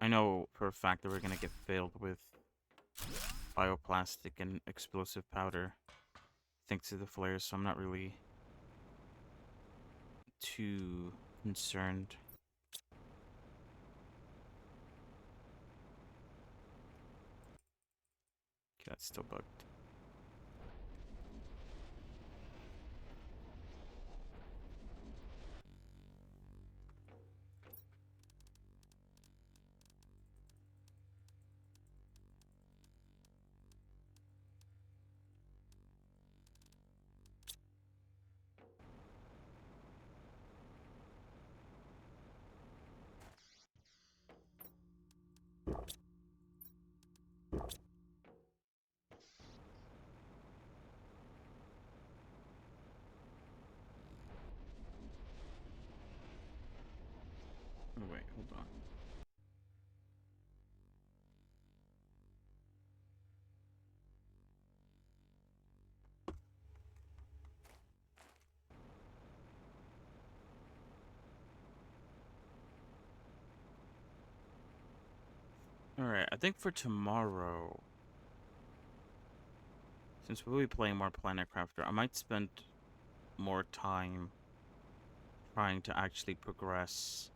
I know for a fact that we're gonna get filled with bioplastic and explosive powder thanks to the flares, so I'm not really too concerned. that's still bugged. Oh, wait, hold on. Alright, I think for tomorrow, since we'll be playing more Planet Crafter, I might spend more time trying to actually progress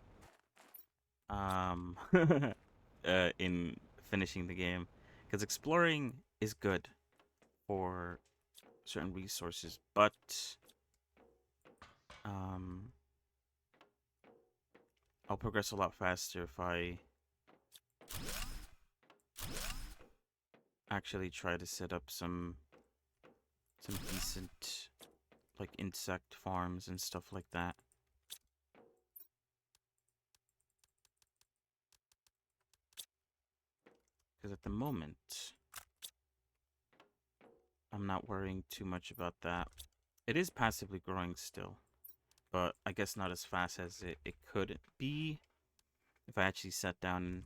in finishing the game. Because exploring is good for certain resources, but I'll progress a lot faster if I actually try to set up some decent like insect farms and stuff like that. Because at the moment, I'm not worrying too much about that. It is passively growing still, but I guess not as fast as it could be if I actually sat down and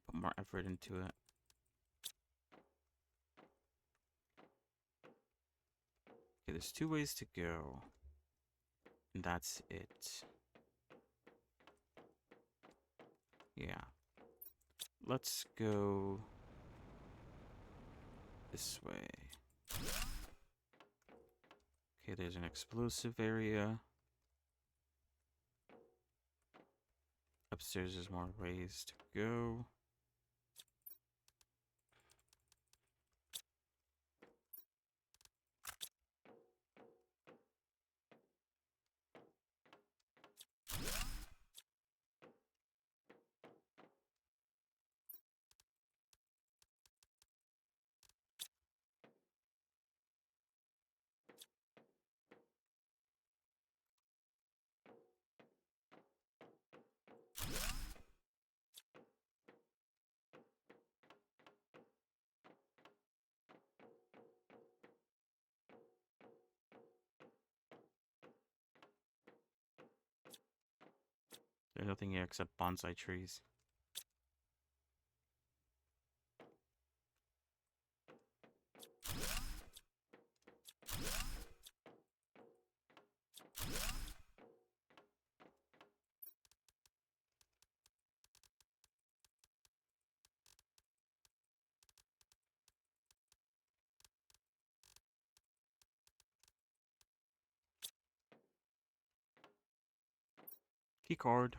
put more effort into it. Okay, there's 2 ways to go. And that's it. Yeah. Let's go this way. Okay, there's an explosive area. Upstairs there's more ways to go. There's nothing here except bonsai trees. Key card.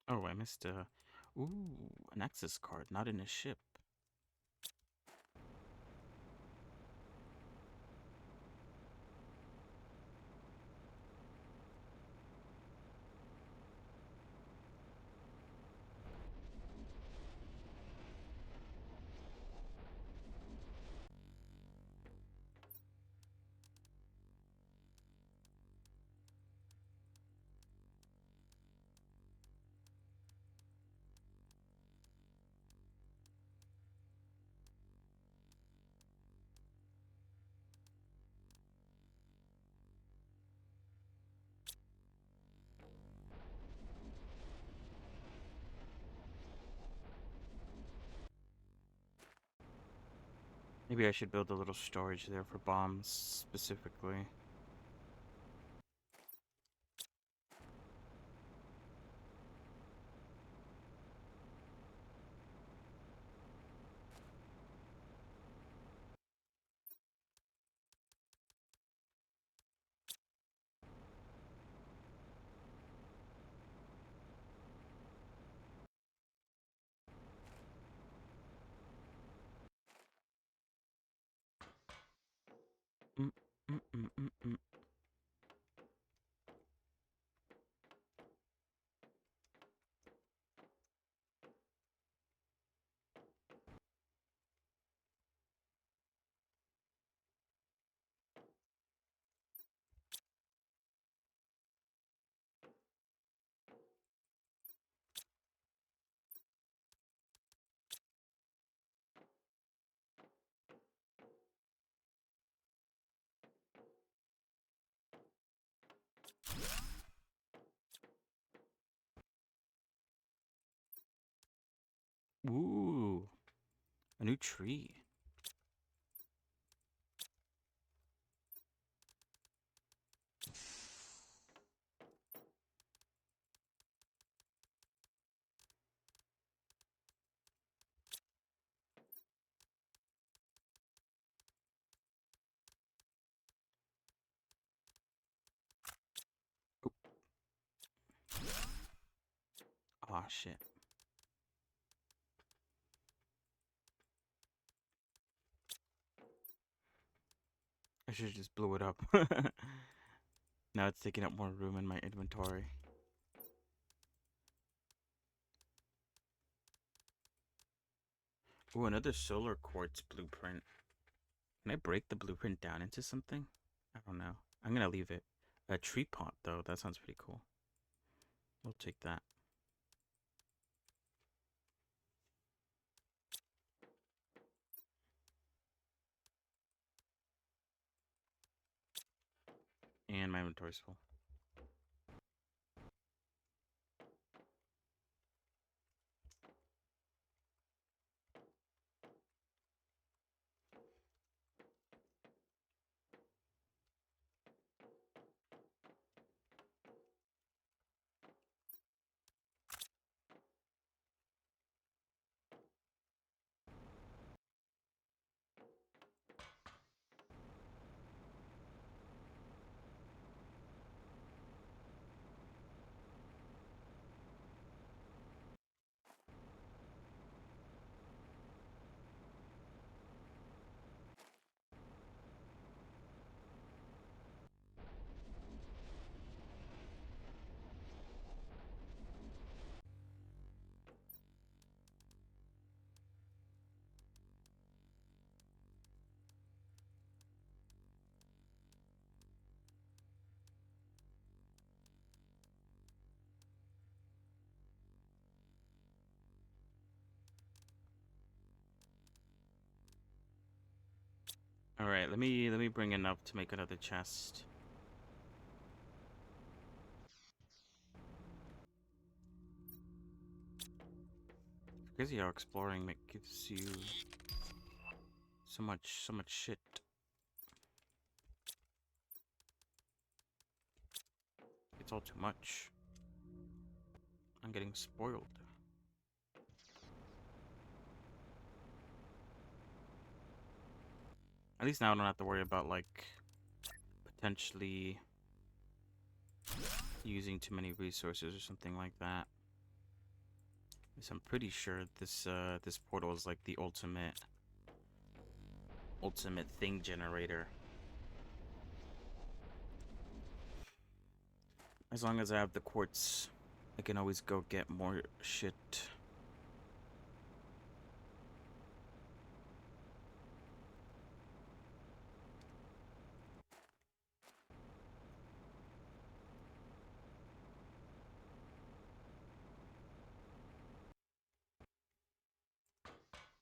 Oh, I missed a... Ooh, an access card, not in a ship. Maybe I should build a little storage there for bombs specifically. Mm, mm, mm, mm, mm. Ooh, a new tree. Oh shit. I should just blew it up. Now it's taking up more room in my inventory. Ooh, another solar quartz blueprint. Can I break the blueprint down into something? I don't know. I'm gonna leave it. A tree pot, though. That sounds pretty cool. We'll take that. And my inventory's full. All right, let me bring enough to make another chest. Crazy how exploring gives you so much shit. It's all too much. I'm getting spoiled. At least now I don't have to worry about, like, potentially using too many resources or something like that. Because I'm pretty sure this portal is like the ultimate thing generator. As long as I have the quartz, I can always go get more shit.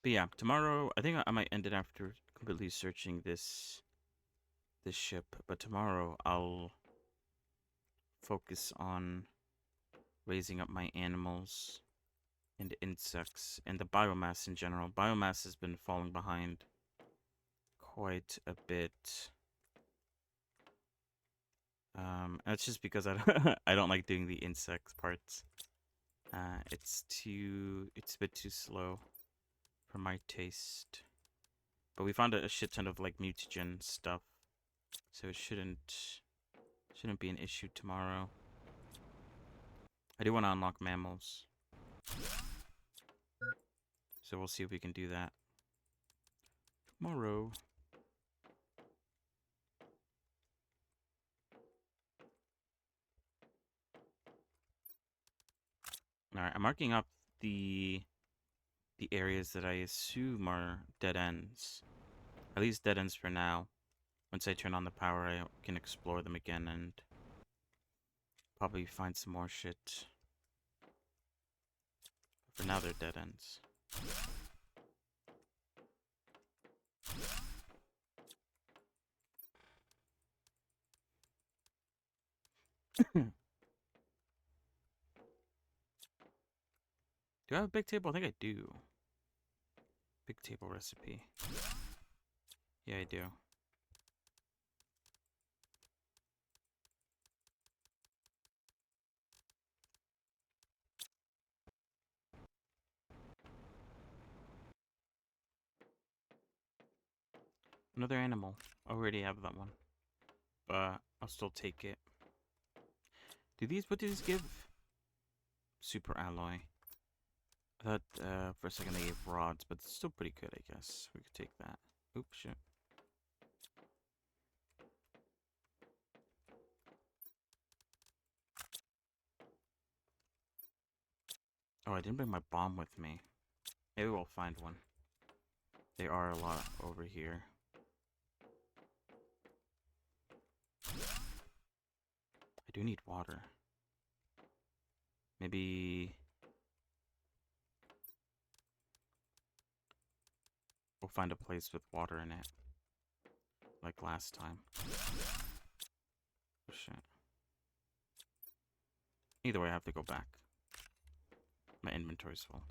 But yeah, tomorrow, I think I might end it after completely searching this ship. But tomorrow, I'll focus on raising up my animals and insects and the biomass in general. Biomass has been falling behind quite a bit. That's just because I don't, I don't like doing the insect parts. It's a bit too slow for my taste. But we found a shit ton of like mutagen stuff, so it shouldn't be an issue tomorrow. I do want to unlock mammals, so we'll see if we can do that tomorrow. Alright, I'm marking up the areas that I assume are dead ends. At least dead ends for now. Once I turn on the power, I can explore them again and probably find some more shit. For now, they're dead ends. Do I have a big table? I think I do. Big table recipe. Yeah, I do. Another animal. I already have that one. But I'll still take it. What do these give? Super alloy. I thought for a second they gave rods, but it's still pretty good, I guess. We could take that. Oops, shit. Oh, I didn't bring my bomb with me. Maybe we'll find one. They are a lot over here. I do need water. Maybe we'll find a place with water in it. Like last time. Oh, shit. Either way, I have to go back. My inventory's full.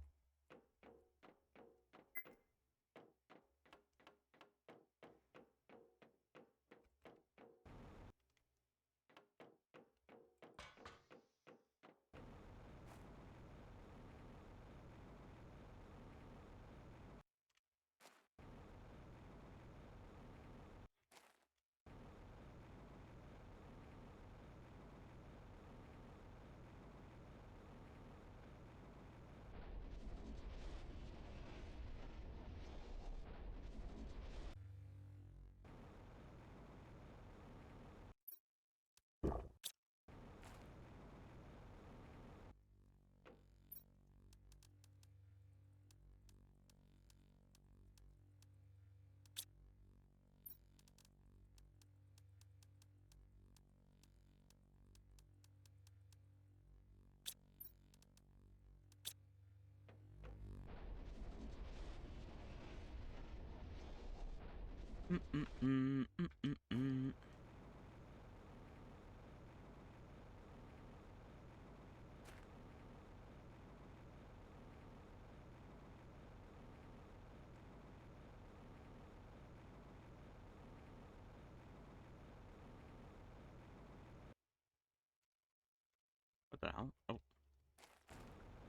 What the hell? Oh.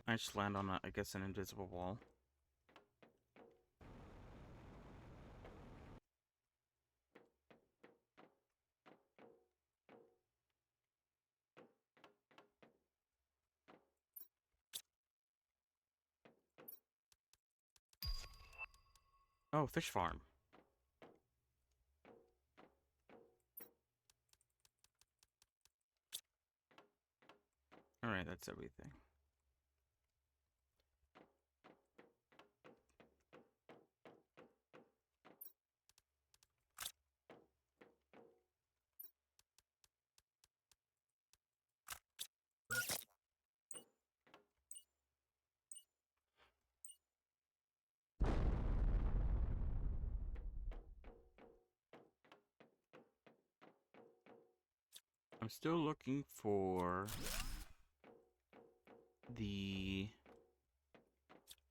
I just land on, I guess, an invisible wall. Oh, fish farm. Alright, that's everything. I'm still looking for the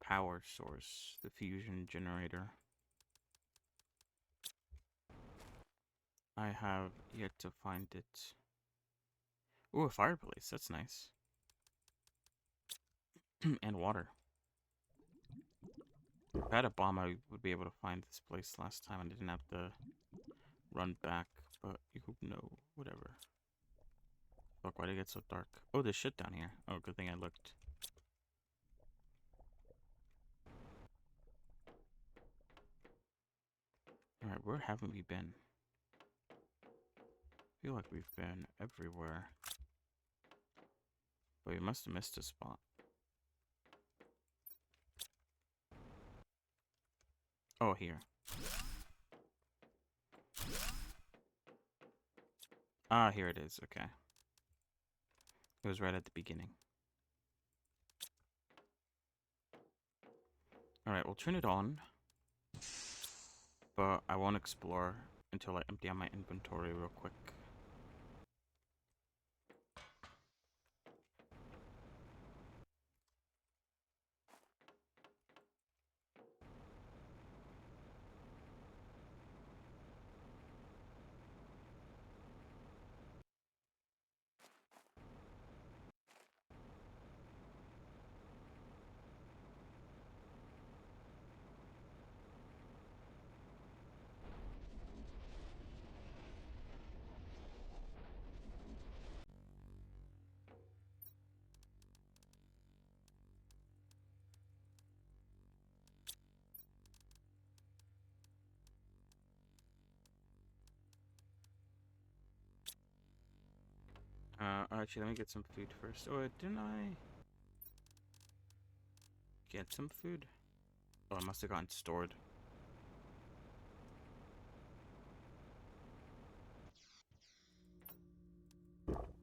power source, the fusion generator. I have yet to find it. Ooh, a fireplace. That's nice. And water. If I had a bomb, I would be able to find this place last time and I didn't have to run back. But you know, whatever. Fuck, why did it get so dark? Oh, there's shit down here. Oh, good thing I looked. Alright, where haven't we been? I feel like we've been everywhere. But we must have missed a spot. Oh, here. Ah, here it is. Okay. It was right at the beginning. Alright, we'll turn it on. But I won't explore until I empty out my inventory real quick. Actually, let me get some food first. Oh, didn't I get some food? Oh, I must have gotten stored.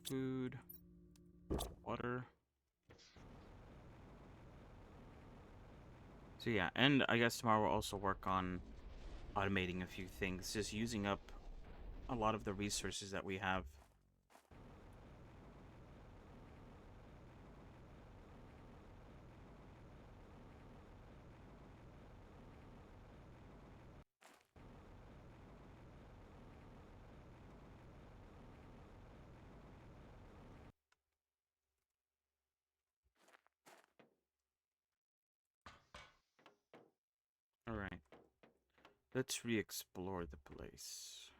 Food. Water. So yeah, and I guess tomorrow we'll also work on automating a few things, just using up a lot of the resources that we have. Alright. Let's re-explore the place.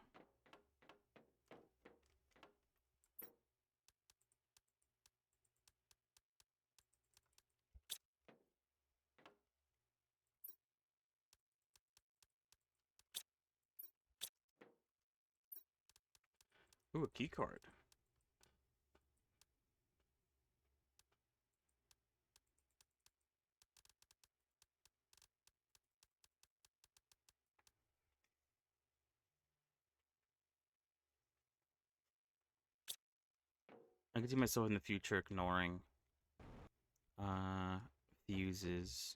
Ooh, a key card. I can see myself in the future ignoring fuses.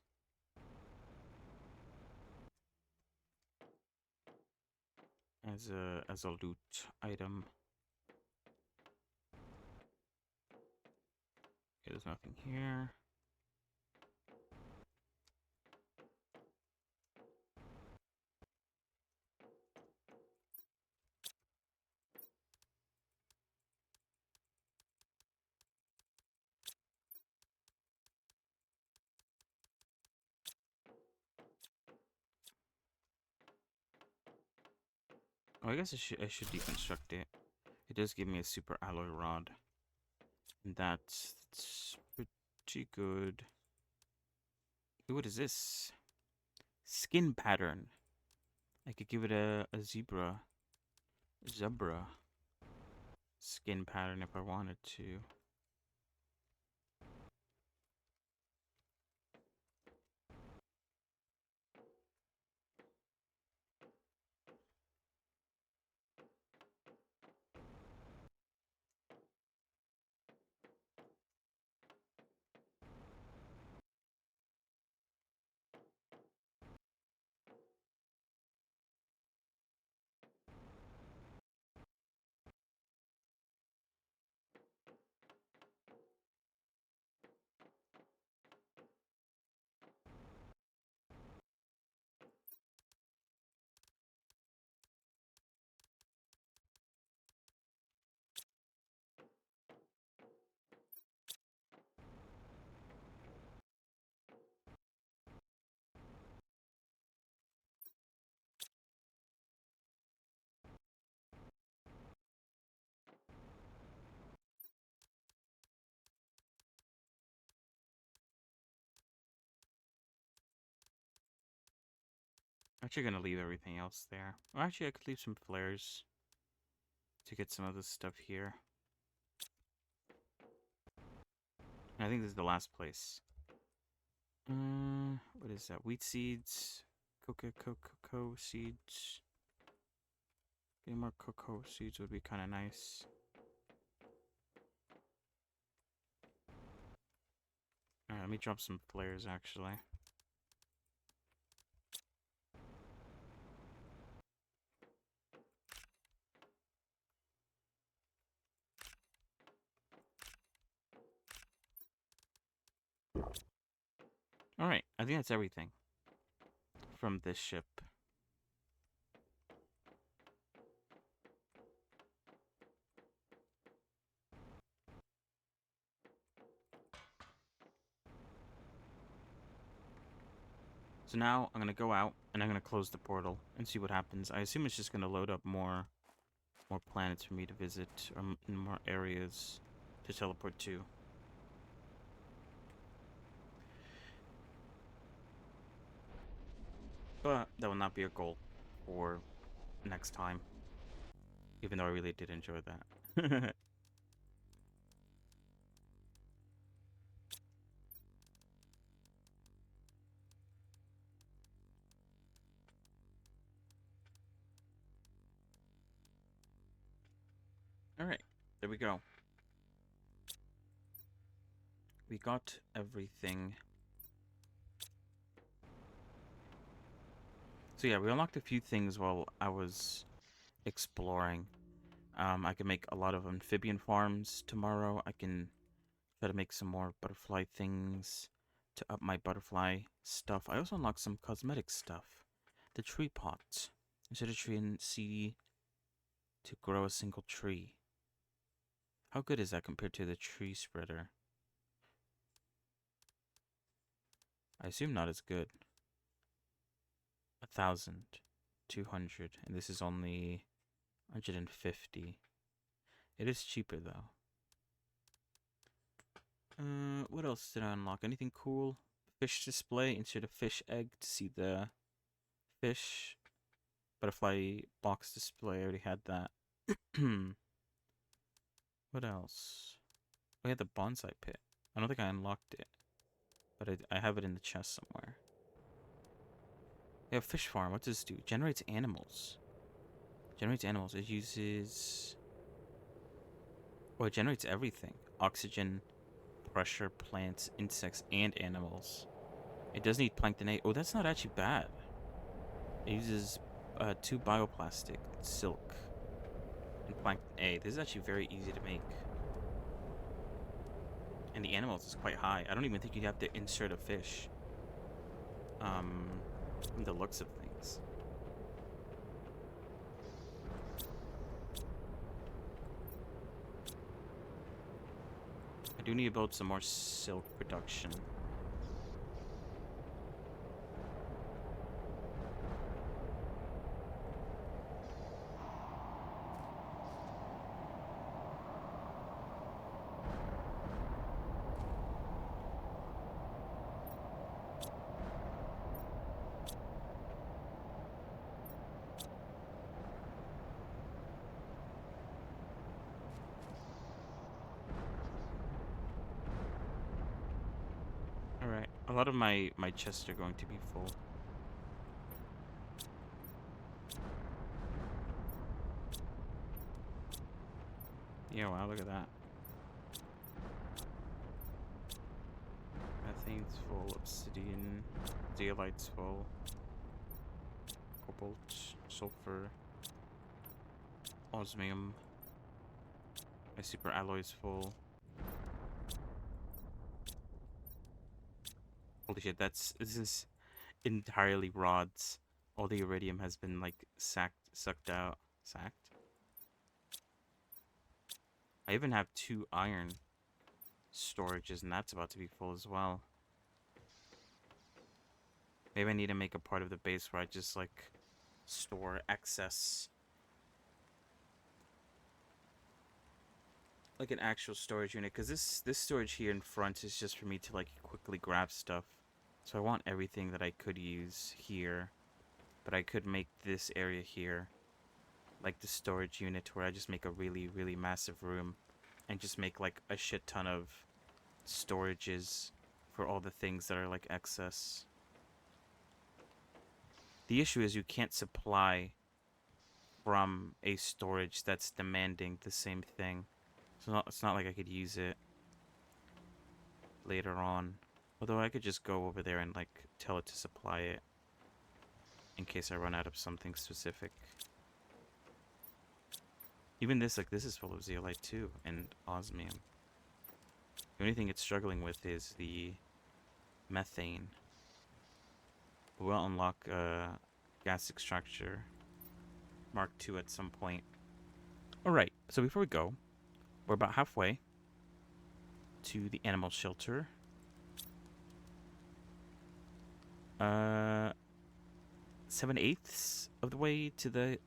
As a loot item. Okay, there's nothing here. Oh, I guess I should deconstruct it. It does give me a super alloy rod. And that's pretty good. Ooh, what is this? Skin pattern. I could give it a zebra skin pattern if I wanted to. Actually gonna leave everything else there. Or actually, I could leave some flares to get some of this stuff here. I think this is the last place. What is that? Wheat seeds, cocoa seeds. Getting more cocoa seeds would be kind of nice. Alright, let me drop some flares actually. Alright, I think that's everything from this ship. So now I'm going to go out and I'm going to close the portal and see what happens. I assume it's just going to load up more planets for me to visit, or more areas to teleport to. But that will not be a goal for next time. Even though I really did enjoy that. Alright, there we go. We got everything. So yeah, we unlocked a few things while I was exploring. I can make a lot of amphibian farms tomorrow. I can try to make some more butterfly things to up my butterfly stuff. I also unlocked some cosmetic stuff. The tree pot. Insert a tree and see to grow a single tree. How good is that compared to the tree spreader? I assume not as good. 1,000, 200, and this is only 150. It is cheaper though. What else did I unlock? Anything cool? Fish display. Insert a fish egg to see the fish. Butterfly box display. I already had that. What else? We had the bonsai pit. I don't think I unlocked it, but I have it in the chest somewhere. We have fish farm. What does this do? Generates animals. Generates animals. It uses... Oh, it generates everything. Oxygen, pressure, plants, insects, and animals. It does need plankton A. Oh, that's not actually bad. It uses 2 bioplastic, silk, and plankton A. This is actually very easy to make. And the animals is quite high. I don't even think you'd have to insert a fish. From the looks of things. I do need to build some more silk production. Alright, a lot of my chests are going to be full. Yeah, wow, look at that. Methane's full, obsidian, zeolite's full, cobalt, sulfur, osmium, my super alloy's full. Holy shit, this is entirely rods. All the iridium has been like sucked out. Sacked? I even have 2 iron storages, and that's about to be full as well. Maybe I need to make a part of the base where I just like store excess, like an actual storage unit, because this storage here in front is just for me to like quickly grab stuff. So I want everything that I could use here. but I could make this area here like the storage unit where I just make a really, really massive room and just make like a shit ton of storages for all the things that are like excess. The issue is you can't supply from a storage that's demanding the same thing. So it's not like I could use it later on. Although I could just go over there and like tell it to supply it in case I run out of something specific. Even this, like, this is full of zeolite too, and osmium. The only thing it's struggling with is the methane. We'll unlock gas extractor Mark II at some point. Alright, so before we go, we're about halfway to the animal shelter. 7/8 of the way to the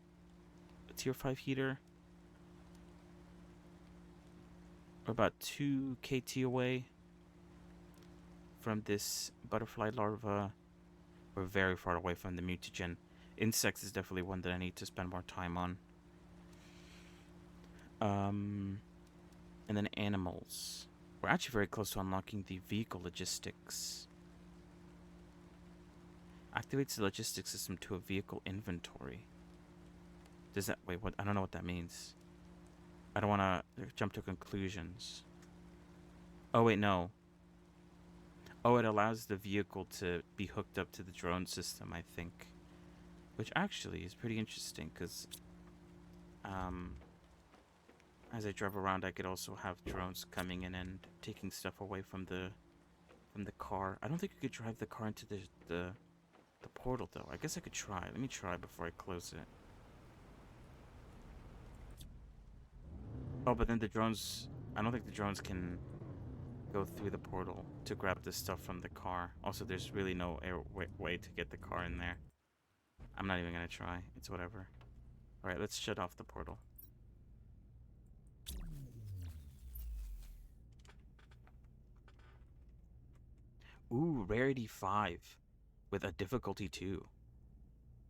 tier 5 heater. We're about 2 KT away from this butterfly larva. We're very far away from the mutagen. Insects is definitely one that I need to spend more time on. And then animals. We're actually very close to unlocking the vehicle logistics. Activates the logistics system to a vehicle inventory. Does that... Wait, what? I don't know what that means. I don't want to jump to conclusions. Oh, wait, no. Oh, it allows the vehicle to be hooked up to the drone system, I think. Which actually is pretty interesting, because... as I drive around, I could also have drones coming in and taking stuff away from the car. I don't think you could drive the car into the portal, though. I guess I could try. Let me try before I close it. Oh, but then the drones... I don't think the drones can go through the portal to grab the stuff from the car. Also, there's really no way to get the car in there. I'm not even gonna try. It's whatever. Alright, let's shut off the portal. Ooh, rarity 5 with a difficulty 2.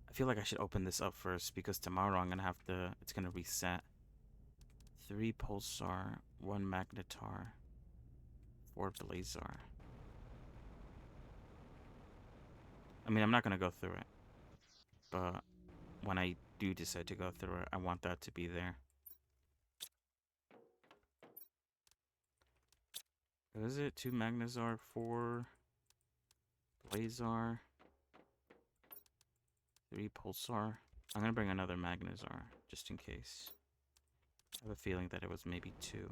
I feel like I should open this up first because tomorrow I'm gonna have to... It's gonna reset. 3 pulsar, 1 magnetar, 4 blazar. I mean, I'm not gonna go through it, but when I do decide to go through it, I want that to be there. What is it? 2 magnezar, 4 blazar, 3 pulsar. I'm gonna bring another magnezar just in case. I have a feeling that it was maybe 2.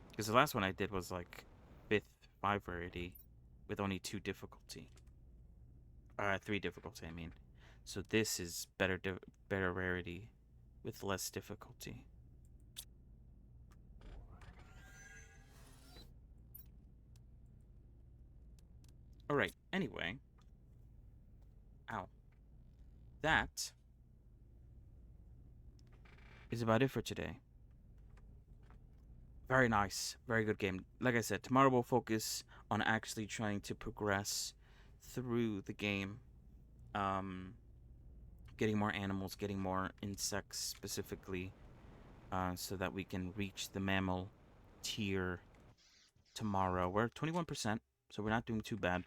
Because the last one I did was like 5th rarity with only 2 difficulty. 3 difficulty, I mean. So this is better rarity with less difficulty. Alright, anyway. Ow. That is about it for today. Very nice. Very good game. Like I said, tomorrow we'll focus on actually trying to progress through the game. Getting more animals, getting more insects specifically, so that we can reach the mammal tier tomorrow. We're at 21%, so we're not doing too bad.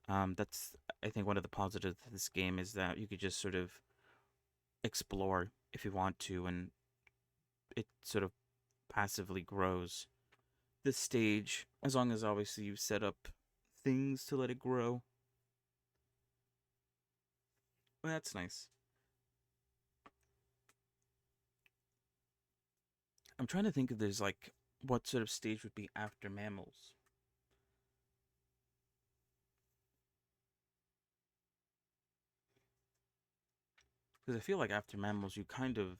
That's, I think, one of the positives of this game is that you could just sort of explore if you want to, and it sort of passively grows the stage, as long as obviously you set up things to let it grow. Well, that's nice. I'm trying to think if there's like what sort of stage would be after mammals. Because I feel like after mammals you kind of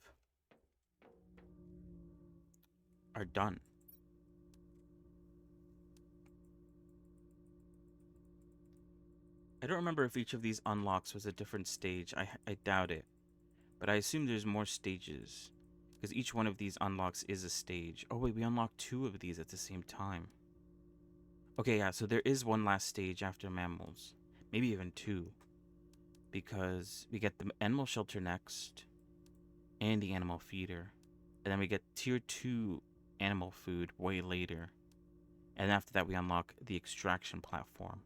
are done. I don't remember if each of these unlocks was a different stage. I doubt it. But I assume there's more stages. Because each one of these unlocks is a stage. Oh wait, we unlocked 2 of these at the same time. Okay, yeah, so there is one last stage after mammals. Maybe even two. Because we get the animal shelter next, and the animal feeder. And then we get tier 2 animal food way later. And after that we unlock the extraction platform.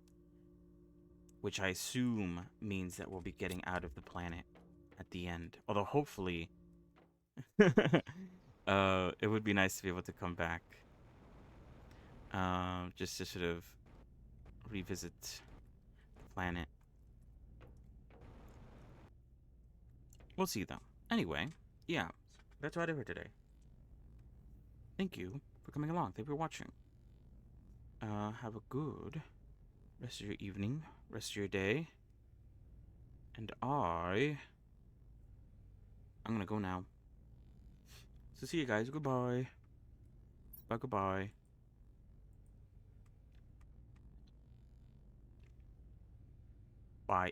Which I assume means that we'll be getting out of the planet at the end. Although hopefully it would be nice to be able to come back. Just to sort of revisit the planet. We'll see though. Anyway, yeah, that's what I did for today. Thank you for coming along. Thank you for watching. Have a good rest of your evening, rest of your day. And I'm gonna go now. So see you guys. Goodbye. Bye, goodbye. Bye.